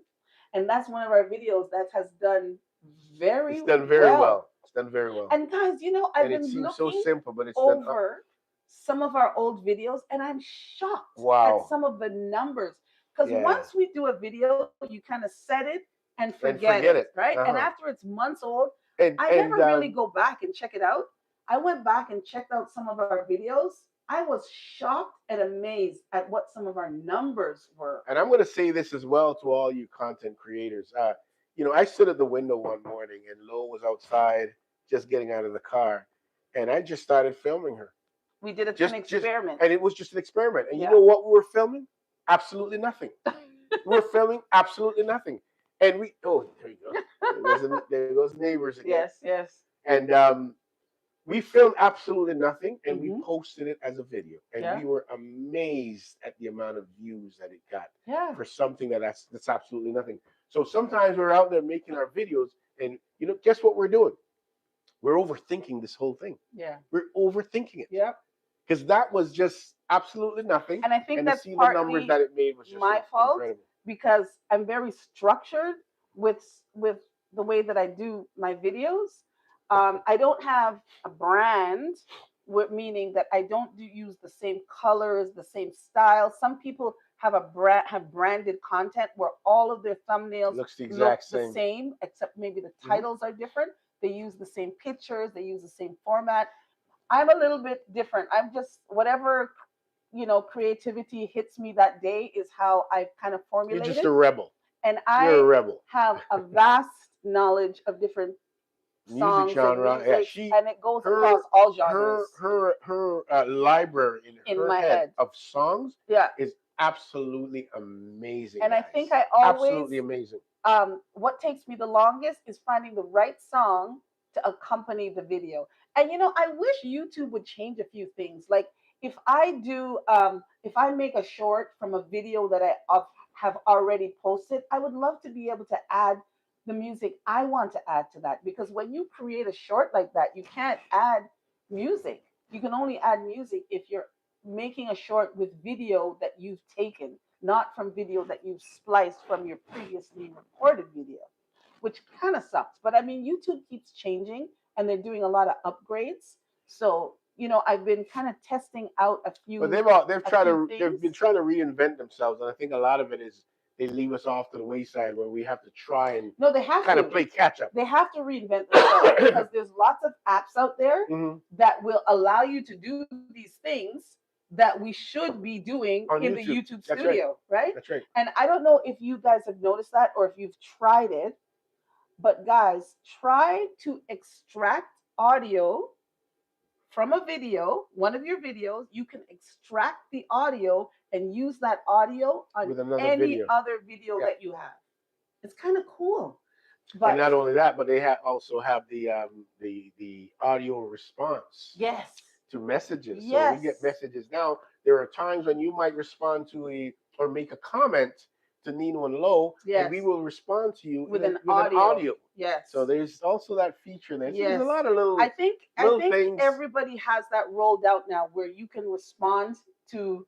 Speaker 2: and that's one of our videos that has done
Speaker 1: It's
Speaker 2: very
Speaker 1: done very
Speaker 2: well.
Speaker 1: well. It's done very well.
Speaker 2: And guys, I've
Speaker 1: And it
Speaker 2: been
Speaker 1: seems so
Speaker 2: looking
Speaker 1: simple, but it's done up.
Speaker 2: over some of our old videos and I'm shocked at
Speaker 1: Wow.
Speaker 2: some of the numbers. Because
Speaker 1: Yeah.
Speaker 2: once we do a video, you kind of set it and
Speaker 1: And
Speaker 2: forget it,
Speaker 1: forget it.
Speaker 2: right? And
Speaker 1: Uh huh.
Speaker 2: after it's months old,
Speaker 1: And
Speaker 2: I never
Speaker 1: and
Speaker 2: really go back and check it out. I went back and checked out some of our videos. I was shocked and amazed at what some of our numbers were.
Speaker 1: and I'm going to say this as well to all you content creators. I stood at the window one morning and Lo was outside just getting out of the car, and I just started filming her.
Speaker 2: We did an
Speaker 1: Just,
Speaker 2: experiment.
Speaker 1: and it was just an experiment. And you
Speaker 2: Yeah.
Speaker 1: know what we were filming? Absolutely nothing. We were filming absolutely nothing. And there you go. There goes neighbors again.
Speaker 2: Yes, yes.
Speaker 1: And we filmed absolutely nothing, and we
Speaker 2: Hmm.
Speaker 1: posted it as a video, and
Speaker 2: Yeah.
Speaker 1: we were amazed at the amount of views that it got
Speaker 2: Yeah.
Speaker 1: for something that's absolutely nothing. So sometimes we're out there making our videos, and guess what we're doing? We're overthinking this whole thing.
Speaker 2: Yeah.
Speaker 1: We're overthinking it
Speaker 2: Yep.
Speaker 1: because that was just absolutely nothing,
Speaker 2: And I think
Speaker 1: and to
Speaker 2: that's
Speaker 1: see the numbers
Speaker 2: partly
Speaker 1: that it made was just
Speaker 2: my fault
Speaker 1: incredible.
Speaker 2: because I'm very structured with the way that I do my videos. I don't have a brand, meaning that I don't use the same colors, the same style. Some people have branded content where all of their
Speaker 1: It
Speaker 2: thumbnails
Speaker 1: looks the
Speaker 2: look
Speaker 1: exact
Speaker 2: the
Speaker 1: same.
Speaker 2: same, except maybe the
Speaker 1: Hmm.
Speaker 2: titles are different. They use the same pictures, they use the same format. I'm a little bit different. I'm just whatever creativity hits me that day is how I kind of
Speaker 1: You're
Speaker 2: formulate
Speaker 1: just
Speaker 2: it.
Speaker 1: a rebel.
Speaker 2: And
Speaker 1: You're a
Speaker 2: I
Speaker 1: rebel.
Speaker 2: have a vast knowledge of different
Speaker 1: Music
Speaker 2: songs and
Speaker 1: genre. Yeah,
Speaker 2: musics, and it goes across
Speaker 1: her
Speaker 2: all
Speaker 1: her
Speaker 2: genres
Speaker 1: her library in
Speaker 2: in
Speaker 1: her
Speaker 2: my
Speaker 1: head
Speaker 2: head.
Speaker 1: of songs
Speaker 2: Yeah.
Speaker 1: is absolutely amazing,
Speaker 2: And I think
Speaker 1: guys.
Speaker 2: I always,
Speaker 1: Absolutely amazing.
Speaker 2: what takes me the longest is finding the right song to accompany the video. And I wish YouTube would change a few things. Like if I make a short from a video that have already posted, I would love to be able to add the music I want to add to that. Because when you create a short like that, you can't add music. You can only add music if you're making a short with video that you've taken, not from video that you've spliced from your previously recorded video, which kind of sucks. But I mean, YouTube keeps changing and they're doing a lot of upgrades. So, I've been kind of testing out
Speaker 1: But
Speaker 2: a few
Speaker 1: they've been
Speaker 2: things.
Speaker 1: trying to reinvent themselves, and I think a lot of it is they leave us off to the wayside where we have to try and
Speaker 2: No, they have
Speaker 1: kind of
Speaker 2: to.
Speaker 1: play catch up.
Speaker 2: They have to reinvent themselves because there's lots of apps out there
Speaker 1: Hmm.
Speaker 2: that will allow you to do these things that we should be doing in
Speaker 1: On
Speaker 2: the
Speaker 1: YouTube.
Speaker 2: YouTube
Speaker 1: That's right.
Speaker 2: studio, right?
Speaker 1: That's right.
Speaker 2: And I don't know if you guys have noticed that or if you've tried it, but guys, try to extract audio from a video, one of your videos. You can extract the audio and use that audio on
Speaker 1: With another
Speaker 2: any
Speaker 1: video.
Speaker 2: other video
Speaker 1: Yeah.
Speaker 2: that you have. It's kind of cool.
Speaker 1: And
Speaker 2: But
Speaker 1: not only that, but they also have the audio response
Speaker 2: yes,
Speaker 1: to messages. So we get
Speaker 2: yes,
Speaker 1: messages now. There are times when you might respond to a or make a comment to Nino and Lo, and we
Speaker 2: yes,
Speaker 1: will respond to you
Speaker 2: with an
Speaker 1: with an
Speaker 2: audio.
Speaker 1: audio. So
Speaker 2: Yes,
Speaker 1: there's also that feature there. So there's a
Speaker 2: yes.
Speaker 1: lot of
Speaker 2: I
Speaker 1: little
Speaker 2: think I
Speaker 1: little
Speaker 2: think
Speaker 1: things.
Speaker 2: everybody has that rolled out now where you can respond to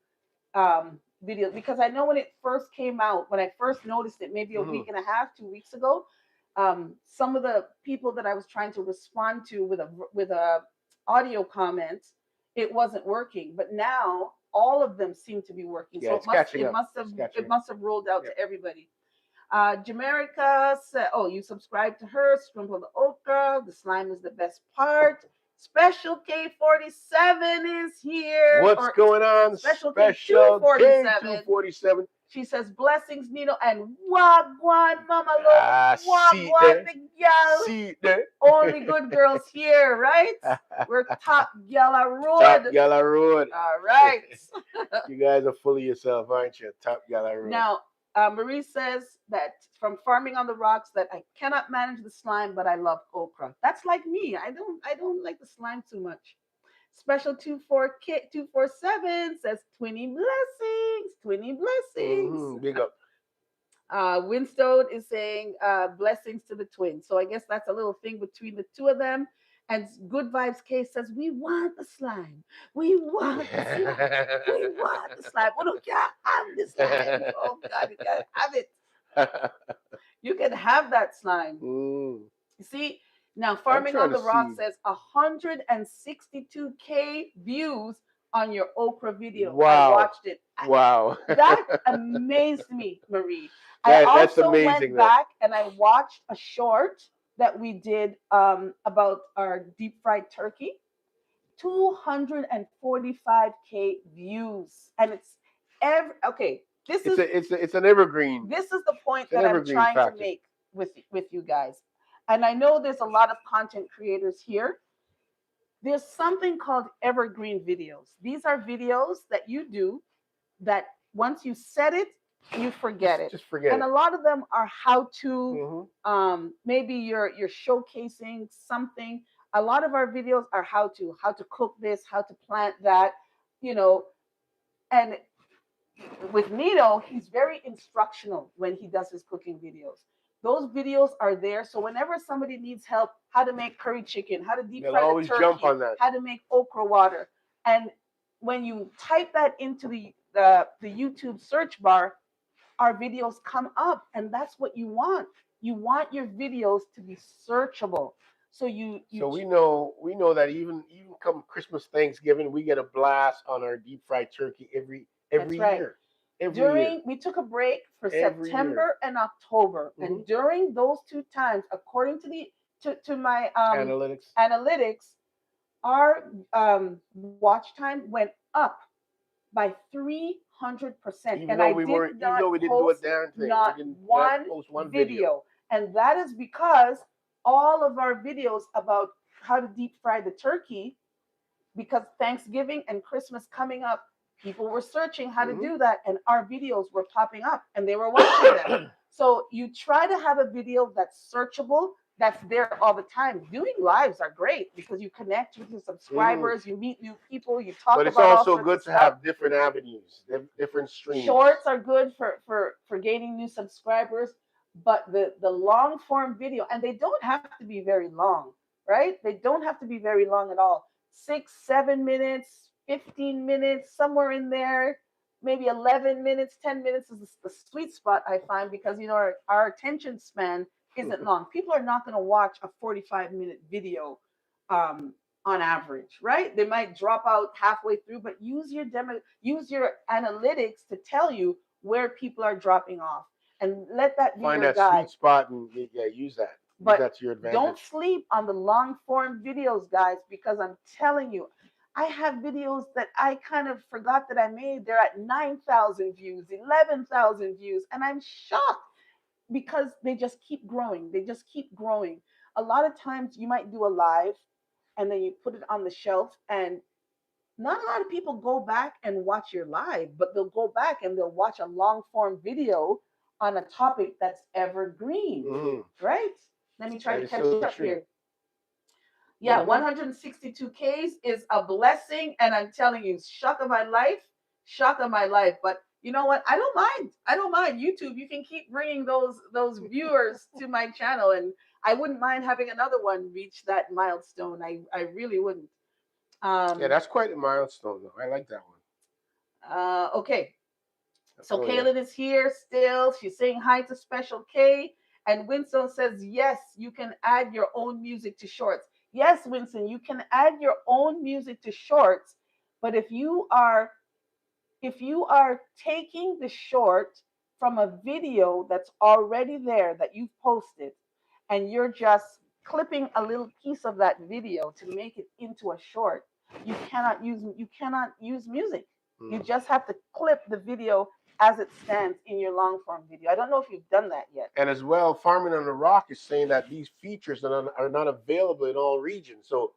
Speaker 2: videos, because I know when it first came out, when I first noticed it, maybe a
Speaker 1: Hmm.
Speaker 2: week and a half, 2 weeks ago, some of the people that I was trying to respond to with a audio comment, it wasn't working. But now all of them seem to be working.
Speaker 1: Yeah,
Speaker 2: So
Speaker 1: it's catching
Speaker 2: it
Speaker 1: up.
Speaker 2: must have
Speaker 1: It's catching
Speaker 2: it
Speaker 1: up.
Speaker 2: must have rolled out
Speaker 1: Yeah.
Speaker 2: to everybody. Jamaica said, "Oh, you subscribe to her. Sprinkle the okra. The slime is the best part." Special K47 is here,
Speaker 1: What's
Speaker 2: or
Speaker 1: going on?
Speaker 2: Special K two
Speaker 1: Special
Speaker 2: forty
Speaker 1: K
Speaker 2: seven.
Speaker 1: 247.
Speaker 2: She says, "Blessings, Nino, and Wagwan, Mama Lo,
Speaker 1: Ah, see it
Speaker 2: Wagwan,
Speaker 1: there.
Speaker 2: the gal.
Speaker 1: See it there.
Speaker 2: Only good girls here, right? We're top gal a
Speaker 1: Top
Speaker 2: road.
Speaker 1: Gala Road.
Speaker 2: All right."
Speaker 1: You guys are full of yourself, aren't you? Top Gala Road.
Speaker 2: Now, Marie says that from farming on the rocks, that I cannot manage the slime, but I love okra. That's like me. I don't like the slime too much. Special 24 kit 247 says twinny blessings, twinny blessings.
Speaker 1: Big up.
Speaker 2: Winstone is saying blessings to the twins. So I guess that's a little thing between the two of them. And Good Vibes Case says, "We want the slime. We want the slime. We want the slime. We don't care. Have the slime. Oh God, you gotta have it. You can have that slime."
Speaker 1: Mm,
Speaker 2: You see, now
Speaker 1: I'm
Speaker 2: Farming
Speaker 1: trying
Speaker 2: on
Speaker 1: to
Speaker 2: the Rock
Speaker 1: see.
Speaker 2: says 162K views on your Okra video. I
Speaker 1: Wow.
Speaker 2: watched it.
Speaker 1: Wow.
Speaker 2: That amazed me, Marie. I
Speaker 1: That's
Speaker 2: also went
Speaker 1: amazing though.
Speaker 2: back and I watched a short that we did about our deep fried turkey. 245K views, and it's okay. This
Speaker 1: It's
Speaker 2: is
Speaker 1: it's an evergreen.
Speaker 2: this is the point
Speaker 1: It's an
Speaker 2: that I'm
Speaker 1: evergreen
Speaker 2: trying to
Speaker 1: factor.
Speaker 2: make with you guys. And I know there's a lot of content creators here. There's something called evergreen videos. These are videos that you do that once you set it, you forget it.
Speaker 1: Just forget
Speaker 2: And a
Speaker 1: it.
Speaker 2: lot of them are how to.
Speaker 1: Hmm.
Speaker 2: Maybe you're showcasing something. A lot of our videos are how to cook this, how to plant that, you know. And with Nito, he's very instructional when he does his cooking videos. Those videos are there. So whenever somebody needs help, how to make curry chicken, how to deep
Speaker 1: They'll
Speaker 2: fry the
Speaker 1: always jump
Speaker 2: turkey,
Speaker 1: on that.
Speaker 2: how to make okra water. And when you type that into the YouTube search bar, our videos come up. And that's what you want. You want your videos to be searchable. So you
Speaker 1: So we know that even come Christmas, Thanksgiving, we get a blast on our deep fried turkey every
Speaker 2: that's right.
Speaker 1: year, every year,
Speaker 2: We took a break for
Speaker 1: every year.
Speaker 2: September and October,
Speaker 1: Hmm.
Speaker 2: and during those two times, according to to my
Speaker 1: Analytics.
Speaker 2: analytics, our watch time went up by 300%, and I did
Speaker 1: Even
Speaker 2: not
Speaker 1: though we didn't do a
Speaker 2: post
Speaker 1: darn thing, we
Speaker 2: not
Speaker 1: didn't not
Speaker 2: one
Speaker 1: post one video.
Speaker 2: video. And that is because all of our videos about how to deep fry the turkey, because Thanksgiving and Christmas coming up, people were searching how to
Speaker 1: Hmm.
Speaker 2: do that, and our videos were popping up and they were watching them. So you try to have a video that's searchable, that's there all the time. Doing lives are great because you connect with your
Speaker 1: Hmm.
Speaker 2: subscribers, you meet new people, you talk
Speaker 1: But it's
Speaker 2: about all
Speaker 1: also
Speaker 2: sorts
Speaker 1: good
Speaker 2: of
Speaker 1: to
Speaker 2: stuff.
Speaker 1: have different avenues, different streams.
Speaker 2: Shorts are good for gaining new subscribers, but the long form video, and they don't have to be very long, right? They don't have to be very long at all. 6 7 minutes, 15 minutes, somewhere in there. Maybe 11 minutes, 10 minutes is the sweet spot, I find, because our attention span isn't long. People are not going to watch a 45-minute video on average, right? They might drop out halfway through, but use your analytics to tell you where people are dropping off, and let that be
Speaker 1: Find
Speaker 2: your
Speaker 1: that
Speaker 2: guide.
Speaker 1: sweet spot and yeah, use that. Use
Speaker 2: But
Speaker 1: that to your
Speaker 2: don't
Speaker 1: advantage.
Speaker 2: sleep on the long form videos, guys, because I'm telling you, I have videos that I kind of forgot that I made. They're at 9,000 views, 11,000 views, and I'm shocked because they just keep growing. They just keep growing. A lot of times you might do a live and then you put it on the shelf, and not a lot of people go back and watch your live, but they'll go back and they'll watch a long form video on a topic that's evergreen,
Speaker 1: Mm-hmm.
Speaker 2: right? Let me try
Speaker 1: That
Speaker 2: to
Speaker 1: is
Speaker 2: catch
Speaker 1: so
Speaker 2: up
Speaker 1: true.
Speaker 2: here. Yeah, 162 Ks is a blessing, and I'm telling you, shock of my life. But you know what? I don't mind. I don't mind YouTube. You can keep bringing those viewers to my channel, and I wouldn't mind having another one reach that milestone. I really wouldn't.
Speaker 1: Yeah,
Speaker 2: Um,
Speaker 1: that's quite a milestone, though. I like that one.
Speaker 2: okay, so
Speaker 1: Oh yeah.
Speaker 2: Kaylin is here still. She's saying hi to Special K. And Winston says, yes, you can add your own music to shorts. Yes, Winston, you can add your own music to shorts. But if you are taking the short from a video that's already there that you've posted, and you're just clipping a little piece of that video to make it into a short, you cannot use music. You
Speaker 1: Mm.
Speaker 2: just have to clip the video as it stands in your long form video. I don't know if you've done that yet.
Speaker 1: And as well, Farming on the Rock is saying that these features are not available in all regions. So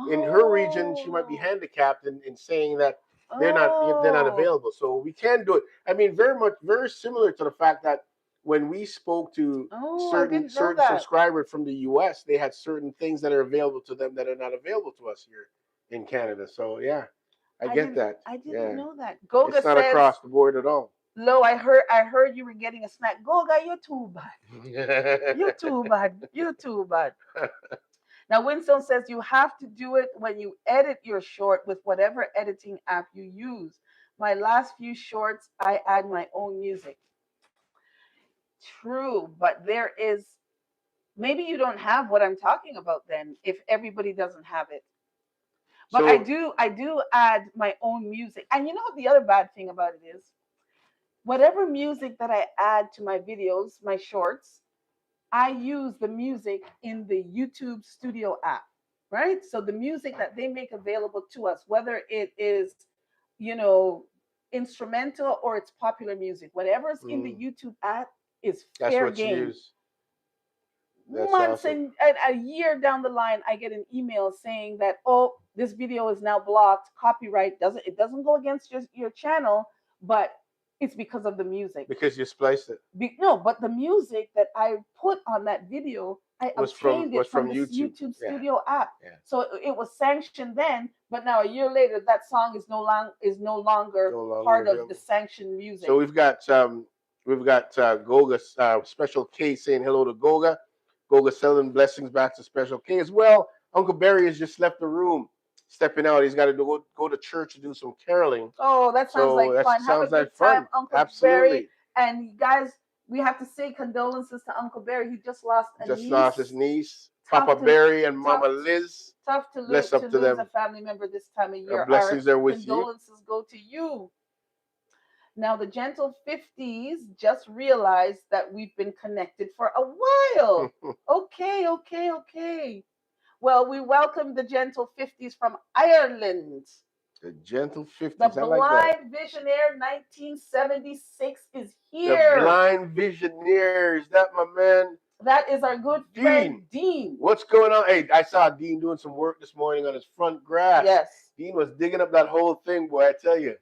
Speaker 1: in her region, she might be
Speaker 2: Oh,
Speaker 1: handicapped in saying that they're not
Speaker 2: oh,
Speaker 1: available. So we can do it. I mean, very similar to the fact that when we spoke to
Speaker 2: oh! I
Speaker 1: certain
Speaker 2: didn't know
Speaker 1: certain
Speaker 2: that.
Speaker 1: subscribers from the US, they had certain things that are available to them that are not available to us here in Canada. So yeah, I
Speaker 2: I
Speaker 1: get
Speaker 2: didn't.
Speaker 1: that.
Speaker 2: I didn't
Speaker 1: Yeah.
Speaker 2: know that. Goga
Speaker 1: It's not
Speaker 2: says,
Speaker 1: across the board at all.
Speaker 2: "Lo, I heard you were getting a snack. Goga, you're too bad. You're too bad. You're too bad." Now, Winston says you have to do it when you edit your short with whatever editing app you use. My last few shorts, I add my own music. True, but there is maybe you don't have what I'm talking about then if everybody doesn't have it. But I
Speaker 1: So
Speaker 2: do I do add my own music. And you know what the other bad thing about it is? Whatever music that I add to my videos, my shorts, I use the music in the YouTube Studio app, right? So the music that they make available to us, whether it is, you know, instrumental or it's popular music, whatever's in the
Speaker 1: mm,
Speaker 2: YouTube app is
Speaker 1: that's
Speaker 2: fair
Speaker 1: what you
Speaker 2: game.
Speaker 1: use. That's
Speaker 2: Months
Speaker 1: awesome.
Speaker 2: and a year down the line, I get an email saying that, oh, this video is now blocked, copyright doesn't go against your channel, but it's because of the music.
Speaker 1: Because you spliced it.
Speaker 2: No, but the music that I put on that video, I obtained
Speaker 1: Was
Speaker 2: it from
Speaker 1: from
Speaker 2: this
Speaker 1: YouTube.
Speaker 2: YouTube
Speaker 1: Yeah,
Speaker 2: Studio app.
Speaker 1: yeah.
Speaker 2: So it was sanctioned then, but now a year later, that song is no longer
Speaker 1: No longer
Speaker 2: part of the
Speaker 1: available.
Speaker 2: sanctioned
Speaker 1: So
Speaker 2: music.
Speaker 1: we've got Goga Special K saying hello to Goga. Goga selling blessings back to Special K as well. Uncle Barry has just left the room, stepping out. He's got to go to church to do some caroling.
Speaker 2: Oh, that sounds
Speaker 1: So
Speaker 2: like
Speaker 1: that
Speaker 2: fun. Have a
Speaker 1: sounds
Speaker 2: good
Speaker 1: like
Speaker 2: time,
Speaker 1: fun.
Speaker 2: Uncle Barry.
Speaker 1: Absolutely.
Speaker 2: And guys, we have to say condolences to Uncle Barry. He just lost a
Speaker 1: Just lost his
Speaker 2: niece.
Speaker 1: niece, Papa
Speaker 2: Tough to
Speaker 1: Barry and
Speaker 2: tough
Speaker 1: Mama Liz.
Speaker 2: tough to
Speaker 1: Bless
Speaker 2: lose
Speaker 1: up to
Speaker 2: a
Speaker 1: them.
Speaker 2: family member this time of year. Our
Speaker 1: Blessings are with you.
Speaker 2: condolences go to you. Now, the gentle 50s just realized that we've been connected for a while. Okay, okay, okay. Well, we welcome the gentle 50s from Ireland.
Speaker 1: The gentle
Speaker 2: The
Speaker 1: 50s. I like that.
Speaker 2: blind visionaire 1976 is
Speaker 1: The
Speaker 2: here.
Speaker 1: blind visionaire. Is that my man?
Speaker 2: That is our good
Speaker 1: Dean.
Speaker 2: friend Dean.
Speaker 1: What's going on? Hey, I saw Dean doing some work this morning on his front grass.
Speaker 2: Yes.
Speaker 1: Dean was digging up that whole thing, boy. I tell you,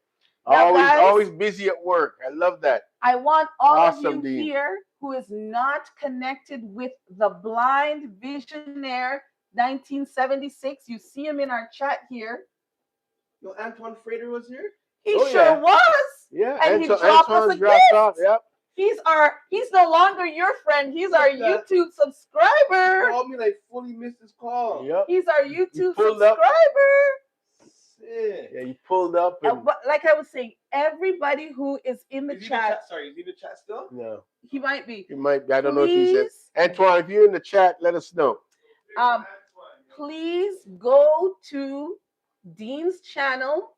Speaker 2: Now, guys,
Speaker 1: always busy at work. I love that.
Speaker 2: I want all of
Speaker 1: Awesome,
Speaker 2: you
Speaker 1: Dean.
Speaker 2: here who is not connected with the blind visionaire 1976. You see him in our chat here.
Speaker 3: No, Antoine Frater was here.
Speaker 2: He
Speaker 1: Oh,
Speaker 2: sure
Speaker 1: yeah.
Speaker 2: was.
Speaker 1: Yeah,
Speaker 2: And he dropped us a
Speaker 1: Antoine's dropped off.
Speaker 2: gift.
Speaker 1: Yep.
Speaker 2: He's no longer your friend. He's our YouTube subscriber.
Speaker 3: He called me like fully missed his call.
Speaker 1: Yep.
Speaker 2: He's our YouTube
Speaker 1: pulled up.
Speaker 2: subscriber.
Speaker 3: Sick.
Speaker 1: Yeah, you pulled up and
Speaker 2: But like I was saying, everybody who is in the
Speaker 3: Is he
Speaker 2: chat,
Speaker 3: Sorry, is he in the chat still?
Speaker 1: no,
Speaker 2: he might be.
Speaker 1: he might be. I don't know if he's in.
Speaker 2: Please,
Speaker 1: Antoine, if you're in the chat, let us know.
Speaker 2: please go to Dean's channel,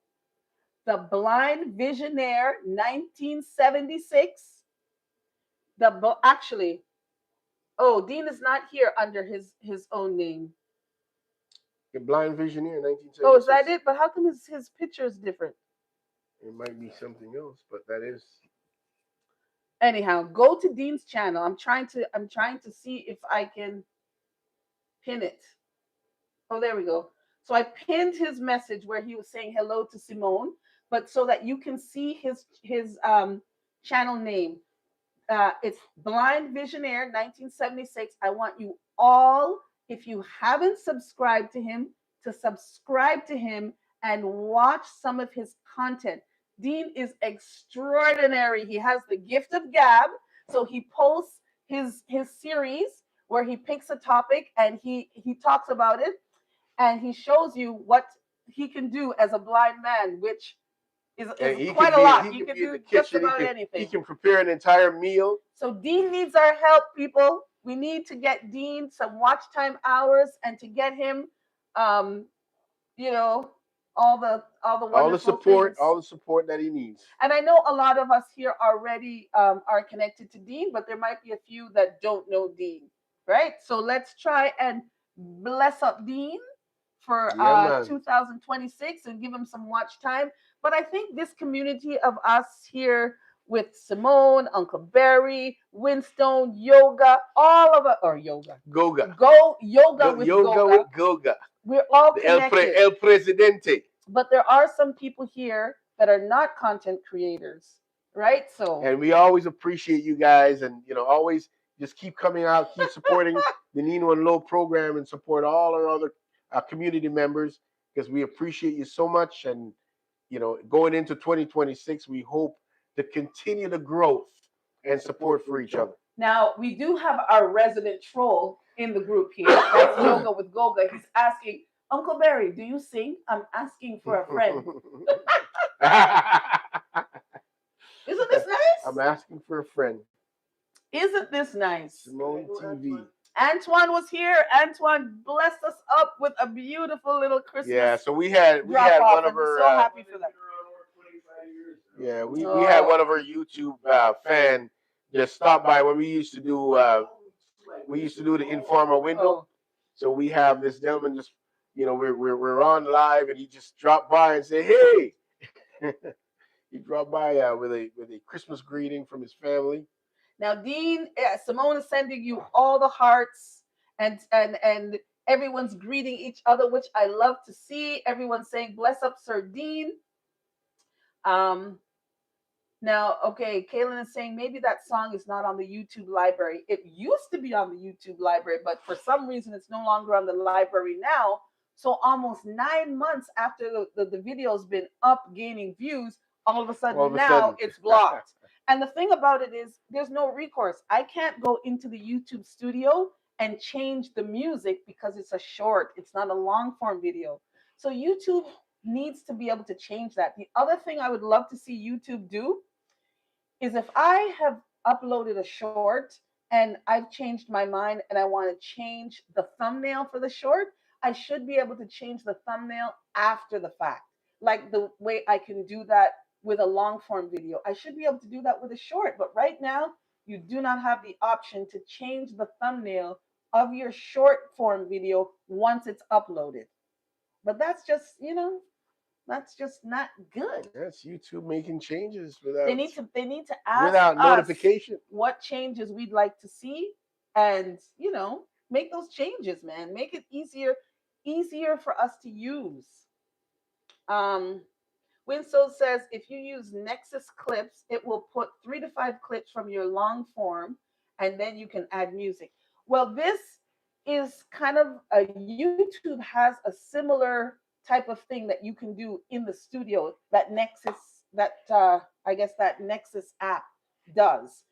Speaker 2: The Blind Visionaire 1976. Actually, oh, Dean is not here under his own name.
Speaker 1: The blind visionaire, 1976.
Speaker 2: Oh, is that it? But how come his picture is different?
Speaker 1: It might be something else, but that is.
Speaker 2: Anyhow, go to Dean's channel. I'm trying to see if I can pin it. Oh, there we go. So I pinned his message where he was saying hello to Simone, but so that you can see his channel name. It's Blind Visionaire 1976. I want you all, if you haven't subscribed to him, to subscribe to him and watch some of his content. Dean is extraordinary. He has the gift of gab, so he posts his series where he picks a topic and he talks about it, and he shows you what he can do as a blind man, which is
Speaker 1: And he
Speaker 2: quite
Speaker 1: can
Speaker 2: a
Speaker 1: be
Speaker 2: lot.
Speaker 1: he
Speaker 2: He
Speaker 1: can
Speaker 2: can
Speaker 1: be in
Speaker 2: do
Speaker 1: the
Speaker 2: just
Speaker 1: kitchen.
Speaker 2: about
Speaker 1: He
Speaker 2: anything.
Speaker 1: can prepare an entire meal.
Speaker 2: So Dean needs our help, people. We need to get Dean some watch time hours and to get him, um, you know, all the wonderful things.
Speaker 1: All the support that he needs.
Speaker 2: And I know a lot of us here already are connected to Dean, but there might be a few that don't know Dean, right? So let's try and bless up Dean for
Speaker 1: Yeah, man.
Speaker 2: 2026 and give him some watch time. But I think this community of us here with Simone, Uncle Barry, Winstone, Yoga, all of us, or Yoga,
Speaker 1: Goga.
Speaker 2: go Yoga with
Speaker 1: Yoga
Speaker 2: Goga.
Speaker 1: with Goga.
Speaker 2: We're all
Speaker 1: The
Speaker 2: connected.
Speaker 1: El Presidente.
Speaker 2: But there are some people here that are not content creators, right? So
Speaker 1: And we always appreciate you guys, and always just keep coming out, keep supporting the Nino and Lo program, and support all our other community members, because we appreciate you so much. And going into 2026, we hope to continue the growth and support for each other.
Speaker 2: now we do have our resident troll in the group here. That's Yoga with Goga. He's asking, Uncle Barry, do you sing? I'm asking for a friend. Isn't this nice?
Speaker 1: I'm asking for a friend.
Speaker 2: Isn't this nice?
Speaker 1: Simone TV.
Speaker 2: Antoine was here. Antoine blessed us up with a beautiful little Christmas.
Speaker 1: Yeah, so we had
Speaker 2: drop off,
Speaker 1: one of
Speaker 2: and we're
Speaker 1: our
Speaker 2: so happy for that.
Speaker 1: yeah, we had one of our YouTube fan just stop by when we used to do the informal window.
Speaker 2: Oh.
Speaker 1: So we have this gentleman just we're on live, and he just dropped by and said, "Hey." He dropped by with a Christmas greeting from his family.
Speaker 2: Now, Dean, Simone is sending you all the hearts, and everyone's greeting each other, which I love to see. Everyone's saying, "Bless up, Sir Dean." Now, okay, Kaylin is saying maybe that song is not on the YouTube library. It used to be on the YouTube library, but for some reason it's no longer on the library now. So almost 9 months after the video's been up gaining views, all of a sudden now it's blocked. And the thing about it is there's no recourse. I can't go into the YouTube studio and change the music because it's a short, it's not a long form video. So YouTube needs to be able to change that. The other thing I would love to see YouTube do is if I have uploaded a short and I've changed my mind and I want to change the thumbnail for the short, I should be able to change the thumbnail after the fact. Like the way I can do that with a long form video. I should be able to do that with a short, but right now you do not have the option to change the thumbnail of your short form video once it's uploaded. But that's just, that's just not good.
Speaker 1: That's YouTube making changes without
Speaker 2: They need to ask
Speaker 1: without
Speaker 2: us
Speaker 1: notification.
Speaker 2: what changes we'd like to see, and make those changes, man. Make it easier for us to use. Winslow says if you use Nexus clips, it will put 3 to 5 clips from your long form, and then you can add music. Well, this is kind of YouTube has a similar type of thing that you can do in the studio that I guess that Nexus app does.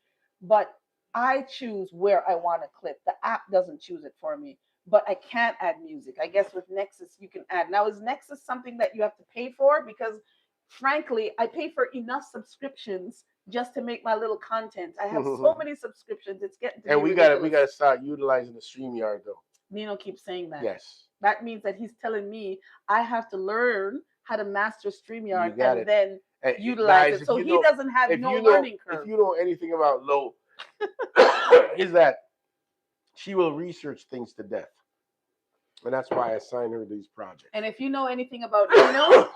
Speaker 2: But I choose where I want to clip. The app doesn't choose it for me. But I can't add music. I guess with Nexus you can add. Now, is Nexus something that you have to pay for? Because frankly, I pay for enough subscriptions just to make my little content. I have so many subscriptions; it's getting to be ridiculous.
Speaker 1: We gotta start utilizing the StreamYard though.
Speaker 2: Nino keeps saying that.
Speaker 1: Yes.
Speaker 2: That means that he's telling me I have to learn how to master StreamYard and then utilize it. So he doesn't have no learning curve.
Speaker 1: If you know anything about Lo, is that she will research things to death. And that's why I assigned her these projects.
Speaker 2: And if you know anything about Nino,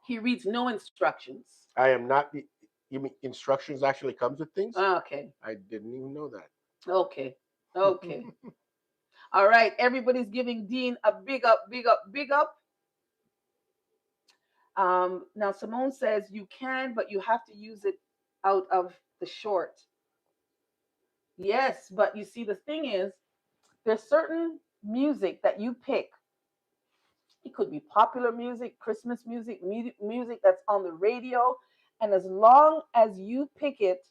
Speaker 2: he reads no instructions.
Speaker 1: I am not the. You mean instructions actually comes with things?
Speaker 2: Okay.
Speaker 1: I didn't even know that.
Speaker 2: Okay. All right. Everybody's giving Dean a big up, big up, big up. Now Simone says you can, but you have to use it out of the short. Yes, but you see, the thing is, there's certain music that you pick. It could be popular music, Christmas music, music that's on the radio. And as long as you pick it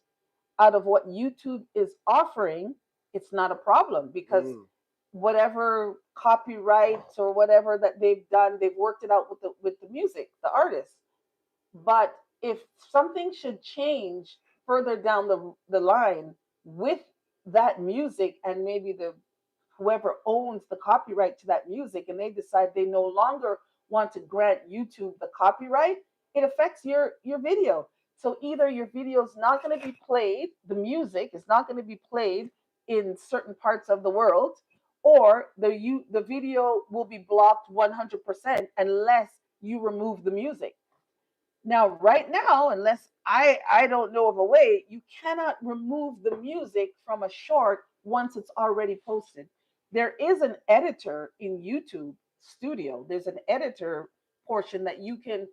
Speaker 2: out of what YouTube is offering, it's not a problem because
Speaker 1: Mm.
Speaker 2: whatever copyrights or whatever that they've done, they've worked it out with the music, the artist. But if something should change further down the line with that music and maybe the whoever owns the copyright to that music and they decide they no longer want to grant YouTube the copyright, it affects your video. So either your video is not going to be played, the music is not going to be played in certain parts of the world, or the video will be blocked 100% unless you remove the music. Now, right now, unless I don't know of a way, you cannot remove the music from a short once it's already posted. There is an editor in YouTube Studio. There's an editor portion that you can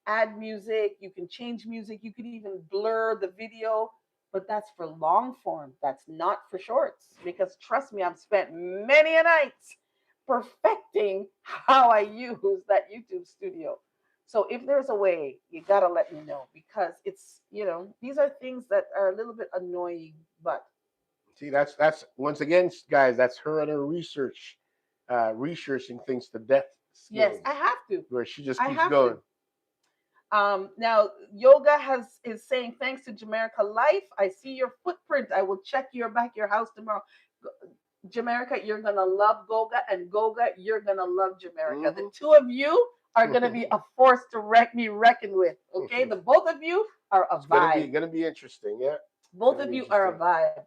Speaker 2: add music, you can change music, you can even blur the video, but that's for long form. That's not for shorts because trust me, I've spent many a nights perfecting how I use that YouTube Studio. So if there's a way, you gotta let me know because these are things that are a little bit annoying, but
Speaker 1: See, that's once again, guys. That's her and her researching things to death
Speaker 2: yes,
Speaker 1: skills,
Speaker 2: I have to.
Speaker 1: where she just
Speaker 2: I
Speaker 1: keeps
Speaker 2: have to.
Speaker 1: going.
Speaker 2: Now yoga has is saying thanks to Jamaica Life. I see your footprint. I will check your back your house tomorrow. Jamaica, you're gonna love Goga, and Goga, you're gonna love Jamaica. The
Speaker 1: Hmm.
Speaker 2: two of you are gonna be a force to be reckoned with. Okay, the both of you are a
Speaker 1: It's
Speaker 2: vibe.
Speaker 1: gonna be interesting. Yeah,
Speaker 2: Both
Speaker 1: gonna
Speaker 2: of
Speaker 1: be
Speaker 2: you are a
Speaker 1: interesting.
Speaker 2: vibe.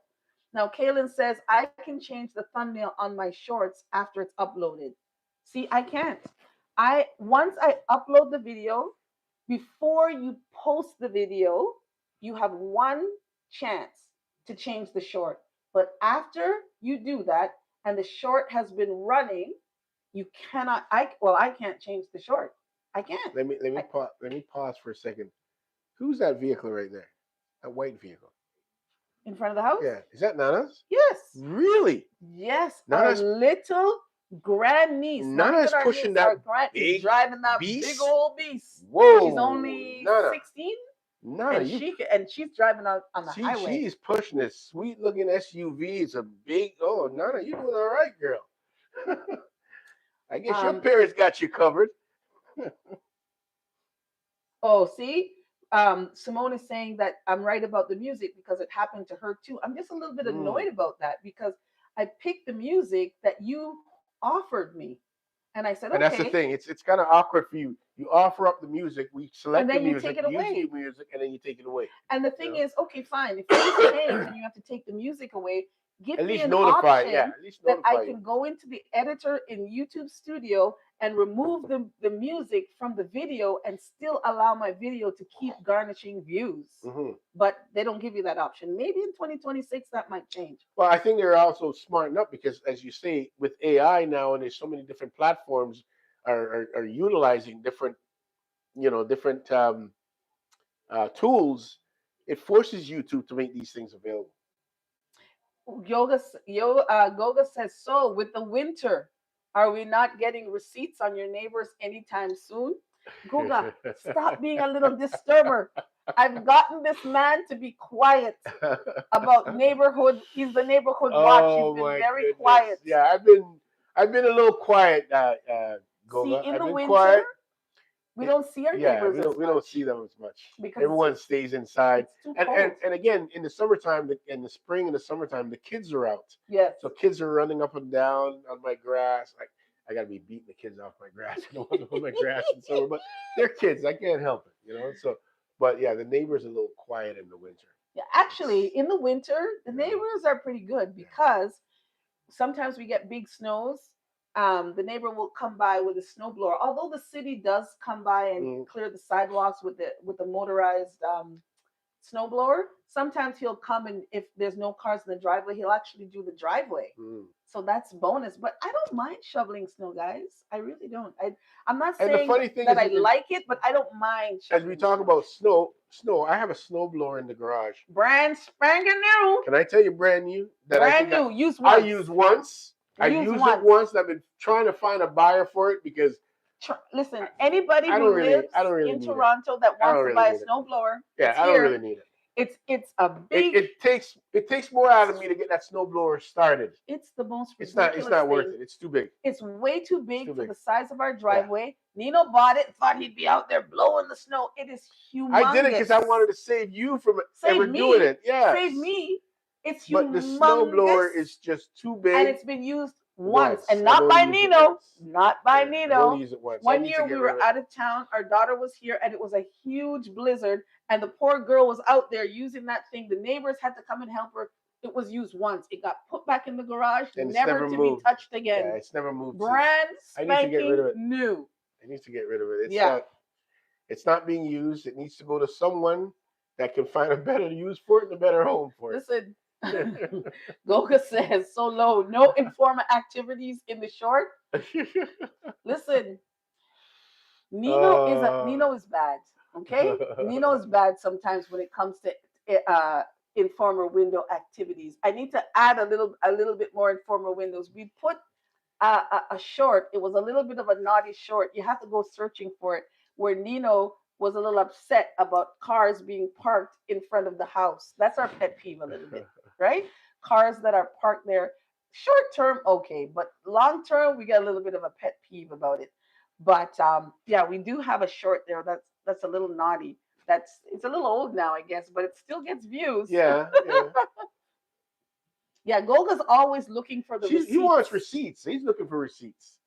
Speaker 2: Now, Kaylin says, I can change the thumbnail on my shorts after it's uploaded. See, I can't. Once I upload the video, before you post the video, you have one chance to change the short. But after you do that and the short has been running, you cannot I can't change the short. I can't. I,
Speaker 1: Let me pause for a second. Who's that vehicle right there? That white vehicle.
Speaker 2: in front of the house?
Speaker 1: Yeah, is that Nana's?
Speaker 2: Yes.
Speaker 1: Really?
Speaker 2: Yes, our
Speaker 1: Nana's
Speaker 2: little grandniece, not even
Speaker 1: Nana's
Speaker 2: our
Speaker 1: pushing
Speaker 2: niece,
Speaker 1: that
Speaker 2: our grand is
Speaker 1: big
Speaker 2: driving that big
Speaker 1: beast.
Speaker 2: old beast. She's
Speaker 1: Whoa,
Speaker 2: only
Speaker 1: Nana,
Speaker 2: 16
Speaker 1: Nana,
Speaker 2: and
Speaker 1: you
Speaker 2: she's driving on the highway.
Speaker 1: she's pushing this sweet looking SUV. It's a big. Oh, Nana, you doing all right, girl? I guess your
Speaker 2: Um
Speaker 1: parents got you covered.
Speaker 2: oh, see? Simone is saying that I'm right about the music because it happened to her too. I'm just a little bit
Speaker 1: Mm.
Speaker 2: annoyed about that because I picked the music that you offered me. And I said,
Speaker 1: And that's the
Speaker 2: okay.
Speaker 1: thing. It's kind of awkward for you. You offer up the music, we
Speaker 2: And
Speaker 1: select the
Speaker 2: then you
Speaker 1: music,
Speaker 2: take it
Speaker 1: use
Speaker 2: away.
Speaker 1: the music, and then you take it away.
Speaker 2: And the
Speaker 1: You
Speaker 2: thing
Speaker 1: know,
Speaker 2: is, okay, fine. If you change and you have to take the music away, give
Speaker 1: at
Speaker 2: me
Speaker 1: least
Speaker 2: an
Speaker 1: notify. Yeah,
Speaker 2: option
Speaker 1: at least
Speaker 2: that I
Speaker 1: notify you.
Speaker 2: can go into the editor in YouTube Studio and remove the music from the video and still allow my video to keep garnishing views.
Speaker 1: Hmm.
Speaker 2: But they don't give you that option. Maybe in 2026 that might change.
Speaker 1: Well, I think they're also smarting up because, as you say, with AI now, and there's so many different platforms are utilizing different, different tools. It forces YouTube to make these things available.
Speaker 2: Goga says, so with the winter, are we not getting receipts on your neighbors anytime soon? Goga, stop being a little disturber. I've gotten this man to be quiet about neighborhood. He's the neighborhood watch. He's
Speaker 1: Oh
Speaker 2: been
Speaker 1: my
Speaker 2: very
Speaker 1: goodness!
Speaker 2: quiet.
Speaker 1: Yeah, I've been a little quiet,
Speaker 2: See,
Speaker 1: Goga.
Speaker 2: in
Speaker 1: I've
Speaker 2: the
Speaker 1: been
Speaker 2: winter,
Speaker 1: quiet.
Speaker 2: we don't see our
Speaker 1: Yeah,
Speaker 2: neighbors as
Speaker 1: we don't see
Speaker 2: much
Speaker 1: them as much.
Speaker 2: because
Speaker 1: Everyone stays inside,
Speaker 2: it's too
Speaker 1: and
Speaker 2: cold.
Speaker 1: and again, in the summertime, in the spring and the summertime, the kids are out,
Speaker 2: Yes.
Speaker 1: so kids are running up and down on my grass. Like I gotta be beating the kids off my grass. I don't want them on my grass in summer, but they're kids. I can't help it. So, but yeah, the neighbors are a little quiet in the winter.
Speaker 2: Yeah, actually,
Speaker 1: It's
Speaker 2: in the winter, the
Speaker 1: you know,
Speaker 2: neighbors are pretty good
Speaker 1: yeah.
Speaker 2: because sometimes we get big snows. The neighbor will come by with a snowblower. Although the city does come by and
Speaker 1: Mm,
Speaker 2: clear the sidewalks with the motorized snowblower, sometimes he'll come, and if there's no cars in the driveway, he'll actually do the driveway.
Speaker 1: Mm.
Speaker 2: So that's bonus. But I don't mind shoveling snow, guys. I really don't. I'm not
Speaker 1: And the
Speaker 2: saying
Speaker 1: funny thing
Speaker 2: that
Speaker 1: is,
Speaker 2: I like it, but I don't mind
Speaker 1: as we
Speaker 2: shoveling
Speaker 1: talk
Speaker 2: snow.
Speaker 1: about snow, I have a snow blower in the garage.
Speaker 2: Brand spanking new.
Speaker 1: Can I tell you, brand new, that I
Speaker 2: Brand
Speaker 1: think
Speaker 2: new. Use
Speaker 1: I
Speaker 2: once.
Speaker 1: used once. I
Speaker 2: Use
Speaker 1: used it
Speaker 2: once.
Speaker 1: once, and I've been trying to find a buyer for it because
Speaker 2: Listen, anybody
Speaker 1: I
Speaker 2: who
Speaker 1: don't really,
Speaker 2: lives
Speaker 1: I don't really
Speaker 2: in
Speaker 1: need it.
Speaker 2: Toronto that
Speaker 1: I
Speaker 2: wants
Speaker 1: don't
Speaker 2: to
Speaker 1: really
Speaker 2: buy a
Speaker 1: need it.
Speaker 2: snowblower,
Speaker 1: Yeah,
Speaker 2: it's
Speaker 1: I don't
Speaker 2: here.
Speaker 1: really need it.
Speaker 2: It's a big.
Speaker 1: It takes more out of me to get that snow blower started.
Speaker 2: It's the most
Speaker 1: It's
Speaker 2: ridiculous
Speaker 1: not worth
Speaker 2: thing.
Speaker 1: it. It's too big.
Speaker 2: It's way too
Speaker 1: It's
Speaker 2: big
Speaker 1: too
Speaker 2: for
Speaker 1: big.
Speaker 2: the size of our
Speaker 1: Yeah.
Speaker 2: driveway. Nino bought it, thought he'd be out there blowing the snow. It is humongous.
Speaker 1: I did it because I wanted to save you from ever
Speaker 2: Save
Speaker 1: doing
Speaker 2: me.
Speaker 1: it. Yes.
Speaker 2: Save me. It's
Speaker 1: But the snow blower
Speaker 2: humongous.
Speaker 1: is just too big.
Speaker 2: And it's been used once. And
Speaker 1: I've
Speaker 2: not
Speaker 1: only
Speaker 2: by
Speaker 1: used it
Speaker 2: Nino.
Speaker 1: once.
Speaker 2: Not by
Speaker 1: Yeah, I've
Speaker 2: Nino.
Speaker 1: only used it once. I
Speaker 2: One
Speaker 1: need
Speaker 2: year
Speaker 1: to
Speaker 2: we
Speaker 1: get rid
Speaker 2: were
Speaker 1: of it.
Speaker 2: out of town. Our daughter was here, and it was a huge blizzard. And the poor girl was out there using that thing. The neighbors had to come and help her. It was used once. It got put back in the garage,
Speaker 1: And it's
Speaker 2: never
Speaker 1: never
Speaker 2: to
Speaker 1: moved.
Speaker 2: be touched again.
Speaker 1: Yeah, it's never moved.
Speaker 2: Brand
Speaker 1: I need to get rid of
Speaker 2: spanking
Speaker 1: it.
Speaker 2: new.
Speaker 1: I need to get rid of it.
Speaker 2: Yeah.
Speaker 1: It's not being used. It needs to go to someone that can find a better use for it and a better home for it.
Speaker 2: Listen, Goga says so low. No informal activities in the short. Listen, Nino is bad. Okay, Nino is bad sometimes when it comes to informal window activities. I need to add a little bit more informal windows. We put a short. It was a little bit of a naughty short. You have to go searching for it. Where Nino was a little upset about cars being parked in front of the house. That's our pet peeve a little bit, right? Cars that are parked there. Short term, okay, but long term, we get a little bit of a pet peeve about it. But yeah, we do have a short there. That's a little naughty. It's a little old now, I guess, but it still gets views.
Speaker 1: Yeah.
Speaker 2: Yeah, Goga's always looking for the receipts.
Speaker 1: He wants receipts. He's looking for receipts.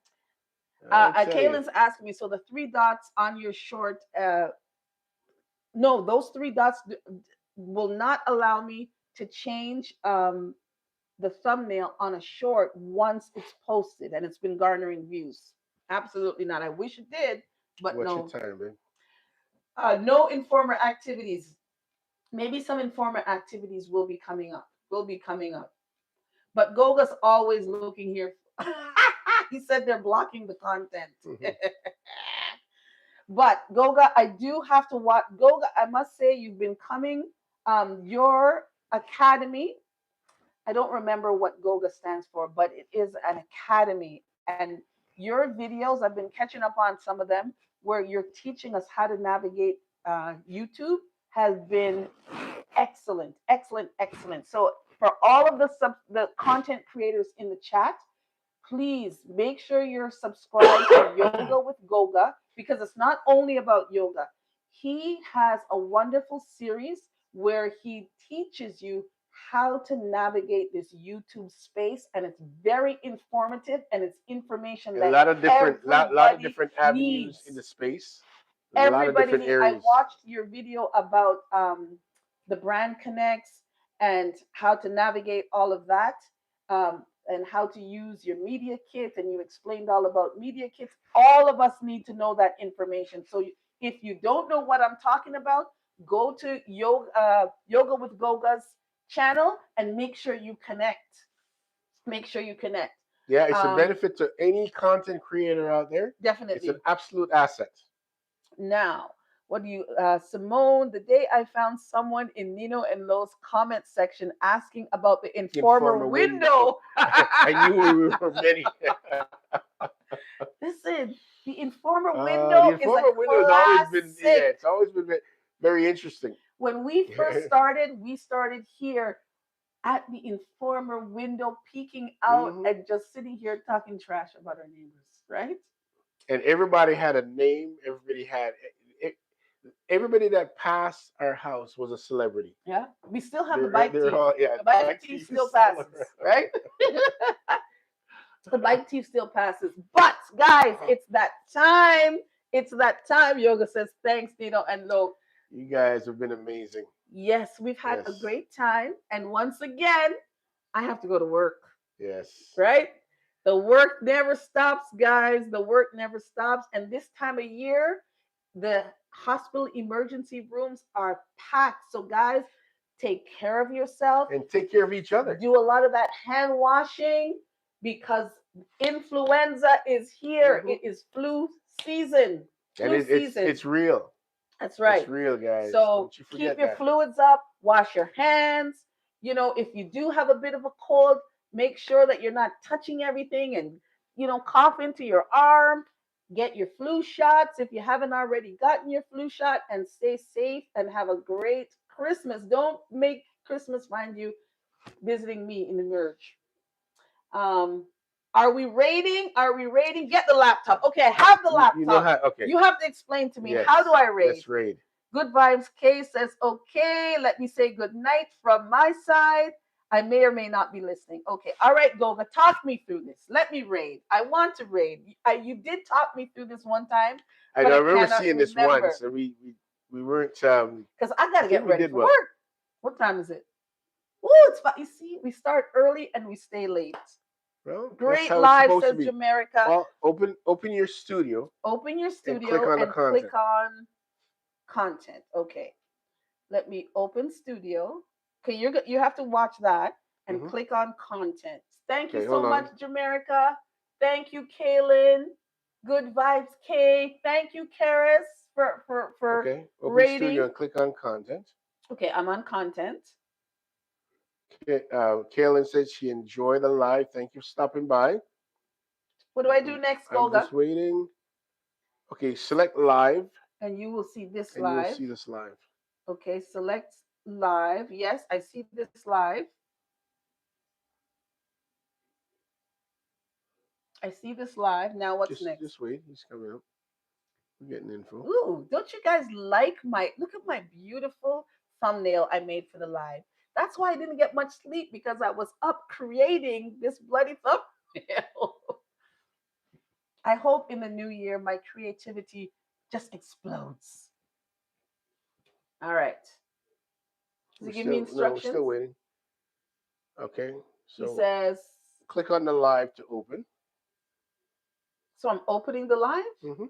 Speaker 2: Kaylin's asking me, so the 3 dots on your short, no, those 3 dots will not allow me to change the thumbnail on a short once it's posted and it's been garnering views. Absolutely not. I wish it did, but
Speaker 1: What's
Speaker 2: no.
Speaker 1: your time, babe?
Speaker 2: No informer activities. Maybe some informer activities will be coming up. But Goga's always looking here. He said they're blocking the content. But Goga, I do have to watch. Goga, I must say, you've been coming. Your academy, I don't remember what Goga stands for, but it is an academy. And your videos, I've been catching up on some of them, where you're teaching us how to navigate YouTube, has been excellent, excellent, excellent. So for all of the content creators in the chat, please make sure you're subscribed to Yoga with Goga, because it's not only about yoga. He has a wonderful series where he teaches you how to navigate this YouTube space, and it's very informative, and it's information that
Speaker 1: a lot of different avenues
Speaker 2: needs.
Speaker 1: in the space.
Speaker 2: Everybody needs. I watched your video about the brand connects and how to navigate all of that. And how to use your media kit, and you explained all about media kits. All of us need to know that information. So if you don't know what I'm talking about, go to Yoga with Goga's channel and make sure you connect.
Speaker 1: Yeah, it's a benefit to any content creator out there.
Speaker 2: Definitely.
Speaker 1: It's an absolute asset.
Speaker 2: Now, what do you, Simone, the day I found someone in Nino and Lo's comment section asking about the informer window.
Speaker 1: I knew we were many.
Speaker 2: Listen, the informer window
Speaker 1: has always been, it's always been very interesting.
Speaker 2: When we first started, we started here at the informer window, peeking out and just sitting here talking trash about our neighbors, right?
Speaker 1: And everybody had a name. Everybody that passed our house was a celebrity.
Speaker 2: Yeah, we still have the bike team. The bike team still passes, right? The bike team still passes. But guys, it's that time. Yoga says, thanks, Nino and Lo.
Speaker 1: You guys have been amazing.
Speaker 2: Yes, we've had a great time. And once again, I have to go to work.
Speaker 1: Yes.
Speaker 2: Right? The work never stops, guys. The work never stops. And this time of year, The hospital emergency rooms are packed. So, guys, take care of yourself.
Speaker 1: And take care of each other.
Speaker 2: Do a lot of that hand washing because influenza is here.
Speaker 1: Mhm.
Speaker 2: It is flu season.
Speaker 1: And
Speaker 2: Flu season.
Speaker 1: it's real.
Speaker 2: That's right.
Speaker 1: It's real, guys.
Speaker 2: So
Speaker 1: Don't you
Speaker 2: keep
Speaker 1: forget
Speaker 2: your
Speaker 1: that.
Speaker 2: fluids up, wash your hands. If you do have a bit of a cold, make sure that you're not touching everything and, cough into your arm. Get your flu shots if you haven't already gotten your flu shot, and stay safe and have a great Christmas. Don't make Christmas find you visiting me in the merge. Um, are we rating? Are we rating? Get the laptop. Okay, I have the laptop.
Speaker 1: You know how? Okay.
Speaker 2: You have to explain to me,
Speaker 1: Yes.
Speaker 2: how do I rate?
Speaker 1: Let's rate.
Speaker 2: Good Vibes K says, okay, let me say good night from my side. I may or may not be listening. Okay, all right, Goga, talk me through this. Let me raid. I want to raid. You did talk me through this one time.
Speaker 1: I
Speaker 2: but
Speaker 1: remember
Speaker 2: cannot
Speaker 1: seeing this
Speaker 2: remember.
Speaker 1: once, and we weren't.
Speaker 2: Because I got to get
Speaker 1: we
Speaker 2: ready
Speaker 1: did
Speaker 2: for
Speaker 1: well.
Speaker 2: work. What time is it? Oh, it's fine. You see, we start early and we stay late.
Speaker 1: Well,
Speaker 2: Great
Speaker 1: that's how
Speaker 2: live,
Speaker 1: it's supposed
Speaker 2: says
Speaker 1: to be.
Speaker 2: Jamaica.
Speaker 1: Well, open your studio.
Speaker 2: Open your
Speaker 1: And
Speaker 2: studio
Speaker 1: click on the
Speaker 2: and
Speaker 1: content.
Speaker 2: click on content. Okay. Let me open studio. Okay, you have to watch that and
Speaker 1: Mhm.
Speaker 2: click on content. Thank you
Speaker 1: Okay,
Speaker 2: so
Speaker 1: hold on.
Speaker 2: much, Jamaica. Thank you, Kaylin. Good Vibes K. Thank you, Karis, for
Speaker 1: Okay, open
Speaker 2: rating.
Speaker 1: studio and click on content.
Speaker 2: Okay, I'm on content.
Speaker 1: Okay, Kaylin said she enjoyed the live. Thank you for stopping by.
Speaker 2: What do I do next,
Speaker 1: I'm
Speaker 2: Golga?
Speaker 1: just waiting. Okay, select live,
Speaker 2: And you will see this
Speaker 1: and you will
Speaker 2: live.
Speaker 1: see this live.
Speaker 2: Okay, select live. Yes, I see this live. I see this live. Now what's next?
Speaker 1: Just wait. He's coming up. We're getting info.
Speaker 2: Ooh, don't you guys like look at my beautiful thumbnail I made for the live? That's why I didn't get much sleep, because I was up creating this bloody thumbnail. I hope in the new year my creativity just explodes. All right. Does he give me instructions?
Speaker 1: No, we're still waiting. Okay,
Speaker 2: He
Speaker 1: so
Speaker 2: says,
Speaker 1: click on the live to open.
Speaker 2: so I'm opening the live?
Speaker 1: Mm-hmm.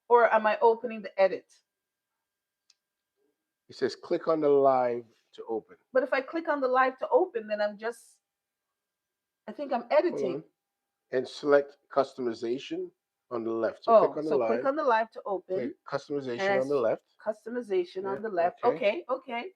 Speaker 2: Or am I opening the edit?
Speaker 1: It says click on the live to open.
Speaker 2: But if I click on the live to open, then I think I'm editing.
Speaker 1: And select customization on the left. So click on the live.
Speaker 2: Click on the live to open.
Speaker 1: Click customization on the left.
Speaker 2: Customization on the left.
Speaker 1: Okay.
Speaker 2: Okay.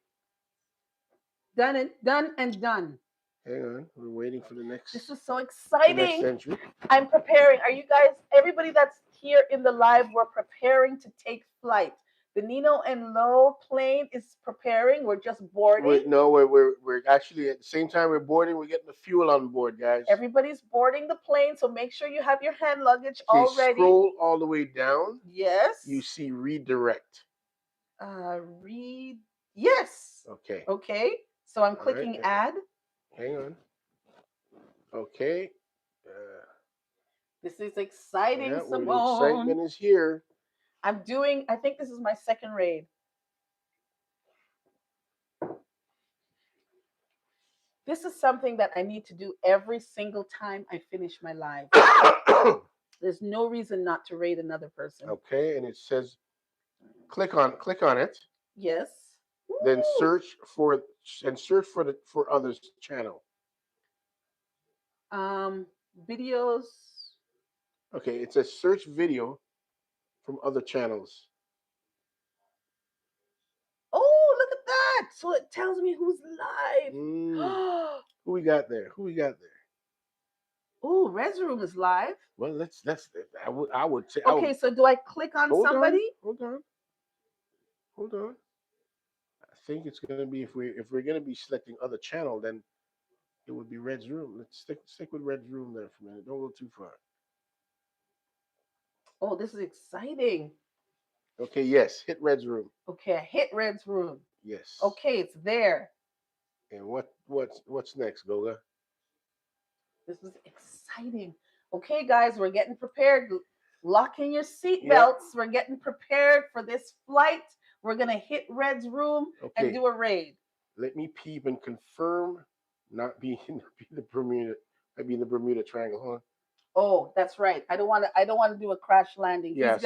Speaker 2: Done and done.
Speaker 1: Hang on, we're waiting for the next.
Speaker 2: This is so exciting.
Speaker 1: The next entry.
Speaker 2: I'm preparing. Are you guys, everybody that's here in the live, we're preparing to take flight. The Nino and Lo plane is preparing. We're just boarding.
Speaker 1: We're actually at the same time we're boarding. We're getting the fuel on board, guys.
Speaker 2: Everybody's boarding the plane, so make sure you have your hand luggage already.
Speaker 1: Scroll all the way down.
Speaker 2: Yes.
Speaker 1: You see redirect.
Speaker 2: Yes.
Speaker 1: Okay.
Speaker 2: Okay. So I'm clicking add.
Speaker 1: Hang on. Okay.
Speaker 2: This is exciting,
Speaker 1: yeah,
Speaker 2: Simone.
Speaker 1: Well, the excitement is here.
Speaker 2: I think this is my second raid. This is something that I need to do every single time I finish my live. There's no reason not to raid another person.
Speaker 1: Okay, and it says click on it.
Speaker 2: Yes.
Speaker 1: Then search for others channel.
Speaker 2: Videos.
Speaker 1: Okay, it says search video from other channels.
Speaker 2: Oh, look at that! So it tells me who's live.
Speaker 1: Who we got there?
Speaker 2: Oh, Res Room is live.
Speaker 1: Well, I would say.
Speaker 2: Okay, so do I click on somebody?
Speaker 1: Hold on. I think it's gonna be if we're gonna be selecting other channel, then it would be Red's Room. Let's stick with Red's Room there for a minute. Don't go too far.
Speaker 2: Oh, this is exciting.
Speaker 1: Okay, yes, hit Red's Room.
Speaker 2: Okay, I hit Red's Room.
Speaker 1: Yes.
Speaker 2: Okay, it's there.
Speaker 1: And what's next, Goga?
Speaker 2: This is exciting. Okay, guys, we're getting prepared. Lock in your seatbelts. We're getting prepared for this flight. We're gonna hit Red's Room and do a raid.
Speaker 1: Let me peep and confirm. Not be in the Bermuda. Might be in the Bermuda Triangle, huh?
Speaker 2: Oh, that's right. I don't want to. I don't want to do a crash landing.
Speaker 1: Yeah.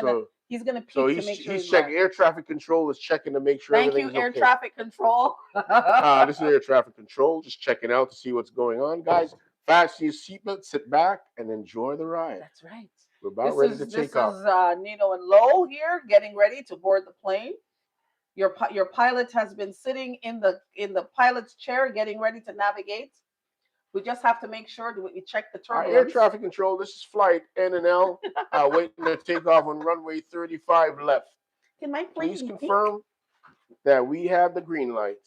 Speaker 2: He's gonna
Speaker 1: So
Speaker 2: peek to make sure
Speaker 1: he's
Speaker 2: he's
Speaker 1: checking.
Speaker 2: landing.
Speaker 1: Air traffic control is checking to make sure
Speaker 2: Thank you,
Speaker 1: everything's
Speaker 2: air
Speaker 1: okay.
Speaker 2: traffic control.
Speaker 1: This is air traffic control, just checking out to see what's going on, guys. Fasten your seatbelt, sit back, and enjoy the ride.
Speaker 2: That's right.
Speaker 1: We're about ready to
Speaker 2: This
Speaker 1: take off.
Speaker 2: is Nino and Lo here, getting ready to board the plane. Your pilot has been sitting in the pilot's chair, getting ready to navigate. We just have to make sure that we check the
Speaker 1: Air
Speaker 2: turbulence.
Speaker 1: traffic control, this is flight N&L, waiting to take off on runway 35 left.
Speaker 2: Can my plane
Speaker 1: Please
Speaker 2: be pink?
Speaker 1: confirm that we have the green light.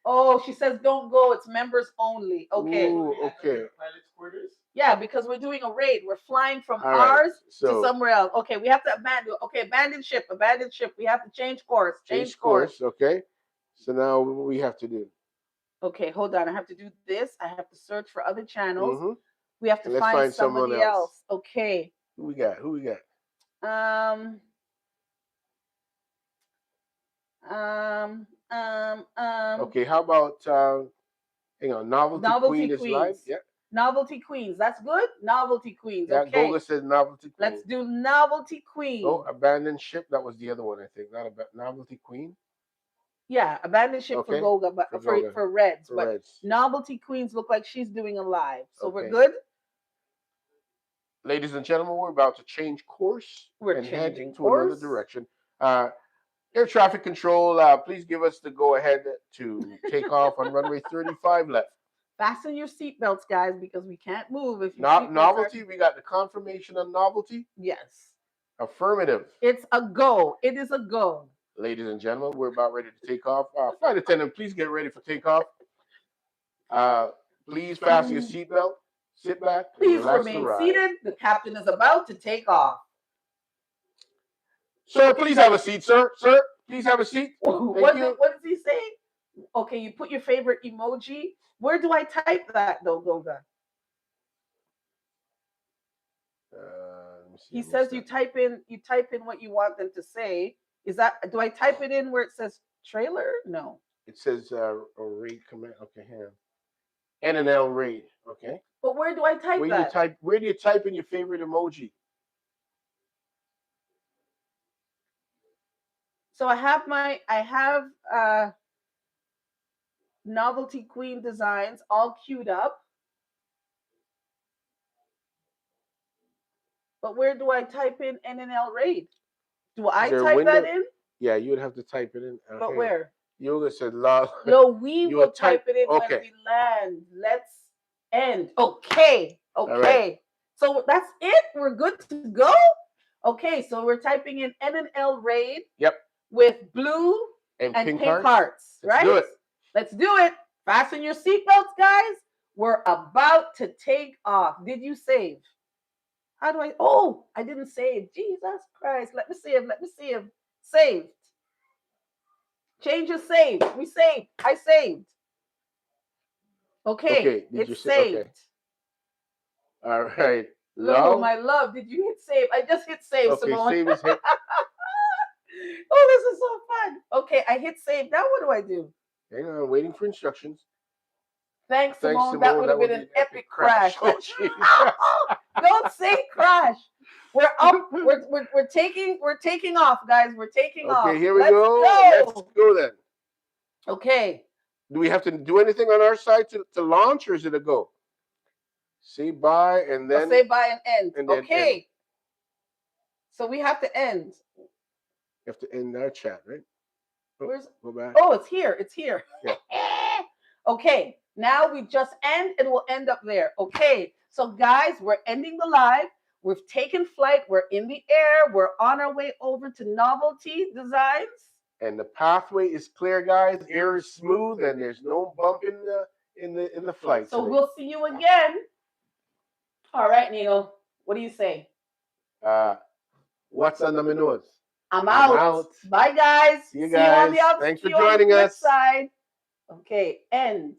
Speaker 2: Oh, she says don't go. It's members only. Okay.
Speaker 1: Ooh, okay.
Speaker 3: Pilot's quarters.
Speaker 2: Yeah, because we're doing a raid. We're flying from
Speaker 1: All right,
Speaker 2: ours to
Speaker 1: so
Speaker 2: somewhere else. Okay, we have to abandon. Okay, abandon ship. Abandon ship. We have to change course.
Speaker 1: change course, okay? So now what we have to do?
Speaker 2: Okay, hold on. I have to do this. I have to search for other channels.
Speaker 1: Mm-hmm.
Speaker 2: We have to
Speaker 1: Let's
Speaker 2: find
Speaker 1: find someone
Speaker 2: somebody
Speaker 1: else.
Speaker 2: else. Okay.
Speaker 1: Who we got? Who we got?
Speaker 2: Um.
Speaker 1: Okay, how about hang on, Novelty Queen is live.
Speaker 2: Queens.
Speaker 1: Yeah.
Speaker 2: Novelty Queens. That's good. Novelty Queens.
Speaker 1: Yeah,
Speaker 2: Okay.
Speaker 1: Goga says Novelty Queen.
Speaker 2: Let's do Novelty Queen.
Speaker 1: Oh, Abandoned Ship. That was the other one, I think. Not Novelty Queen.
Speaker 2: Yeah, abandoned ship
Speaker 1: Okay,
Speaker 2: for Goga, but
Speaker 1: for
Speaker 2: for,
Speaker 1: Goga.
Speaker 2: for Reds.
Speaker 1: For
Speaker 2: but
Speaker 1: Reds.
Speaker 2: Novelty Queens look like she's doing a live. So we're
Speaker 1: Okay.
Speaker 2: good.
Speaker 1: Ladies and gentlemen, we're about to change course
Speaker 2: We're
Speaker 1: and head
Speaker 2: changing
Speaker 1: to another
Speaker 2: course.
Speaker 1: direction. Air traffic control, please give us the go ahead to take off on runway 35 left.
Speaker 2: Fasten your seatbelts, guys, because we can't move if your seatbelts
Speaker 1: Novelty, we got the confirmation on Novelty.
Speaker 2: Yes.
Speaker 1: Affirmative.
Speaker 2: It's a go. It is a go.
Speaker 1: Ladies and gentlemen, we're about ready to take off. Flight attendant, please get ready for takeoff. Please fasten your seatbelt. Sit back. And
Speaker 2: Please
Speaker 1: relax
Speaker 2: remain
Speaker 1: the ride.
Speaker 2: seated. The captain is about to take off.
Speaker 1: Sir, please have a seat, sir. Sir, please have a seat.
Speaker 2: What does he say? Okay, you put your favorite emoji. Where do I type that though, Goga? He says you type in what you want them to say. Is that, do I type it in where it says trailer? No.
Speaker 1: It says a raid command. Okay, here. N&L raid. Okay.
Speaker 2: But where do I type that?
Speaker 1: Where do you type in your favorite emoji?
Speaker 2: So I have Novelty Queen designs all queued up. But where do I type in N&L raid? Do I type that in?
Speaker 1: Yeah, you would have to type it in.
Speaker 2: But where?
Speaker 1: Yoga said, "No,
Speaker 2: we will type it in when we land. Let's end." Okay.
Speaker 1: Right.
Speaker 2: So that's it. We're good to go. Okay, so we're typing in N&L raid.
Speaker 1: Yep.
Speaker 2: With blue and pink hearts. Right?
Speaker 1: Do it.
Speaker 2: Let's do it. Fasten your seatbelts, guys. We're about to take off. Did you save? How do I? Oh, I didn't save. Jesus Christ. Let me save. Saved. Change your save. We saved. I saved. Okay. It's saved. Okay.
Speaker 1: All right.
Speaker 2: Lo, my love. Did you hit save? I just hit save,
Speaker 1: okay,
Speaker 2: Simone.
Speaker 1: Save is hit.
Speaker 2: Oh, this is so fun. Okay, I hit save. Now what do I do?
Speaker 1: Hang on, waiting for instructions.
Speaker 2: Thanks, Simone. That would have been an epic crash.
Speaker 1: Oh,
Speaker 2: don't say crash. We're up. We're taking off, guys. We're taking off.
Speaker 1: Okay, here we go. Let's go then.
Speaker 2: Okay.
Speaker 1: Do we have to do anything on our side to launch, or is it a go? Say bye and then
Speaker 2: say bye and end.
Speaker 1: And
Speaker 2: okay.
Speaker 1: End.
Speaker 2: So we have to end.
Speaker 1: You have to end our chat, right?
Speaker 2: Where's
Speaker 1: go back?
Speaker 2: Oh, it's here. It's here.
Speaker 1: Yeah.
Speaker 2: Okay. Now we just end and we'll end up there. Okay. So guys, we're ending the live. We've taken flight. We're in the air. We're on our way over to Novelty Designs.
Speaker 1: And the pathway is clear, guys. Air is smooth, and there's no bump in the flight.
Speaker 2: So we'll see you again. All right, Nino. What do you say?
Speaker 1: What's on the menus?
Speaker 2: I'm out. Bye, guys.
Speaker 1: See you guys.
Speaker 2: On the
Speaker 1: Thanks for joining us.
Speaker 2: Side. Okay. End.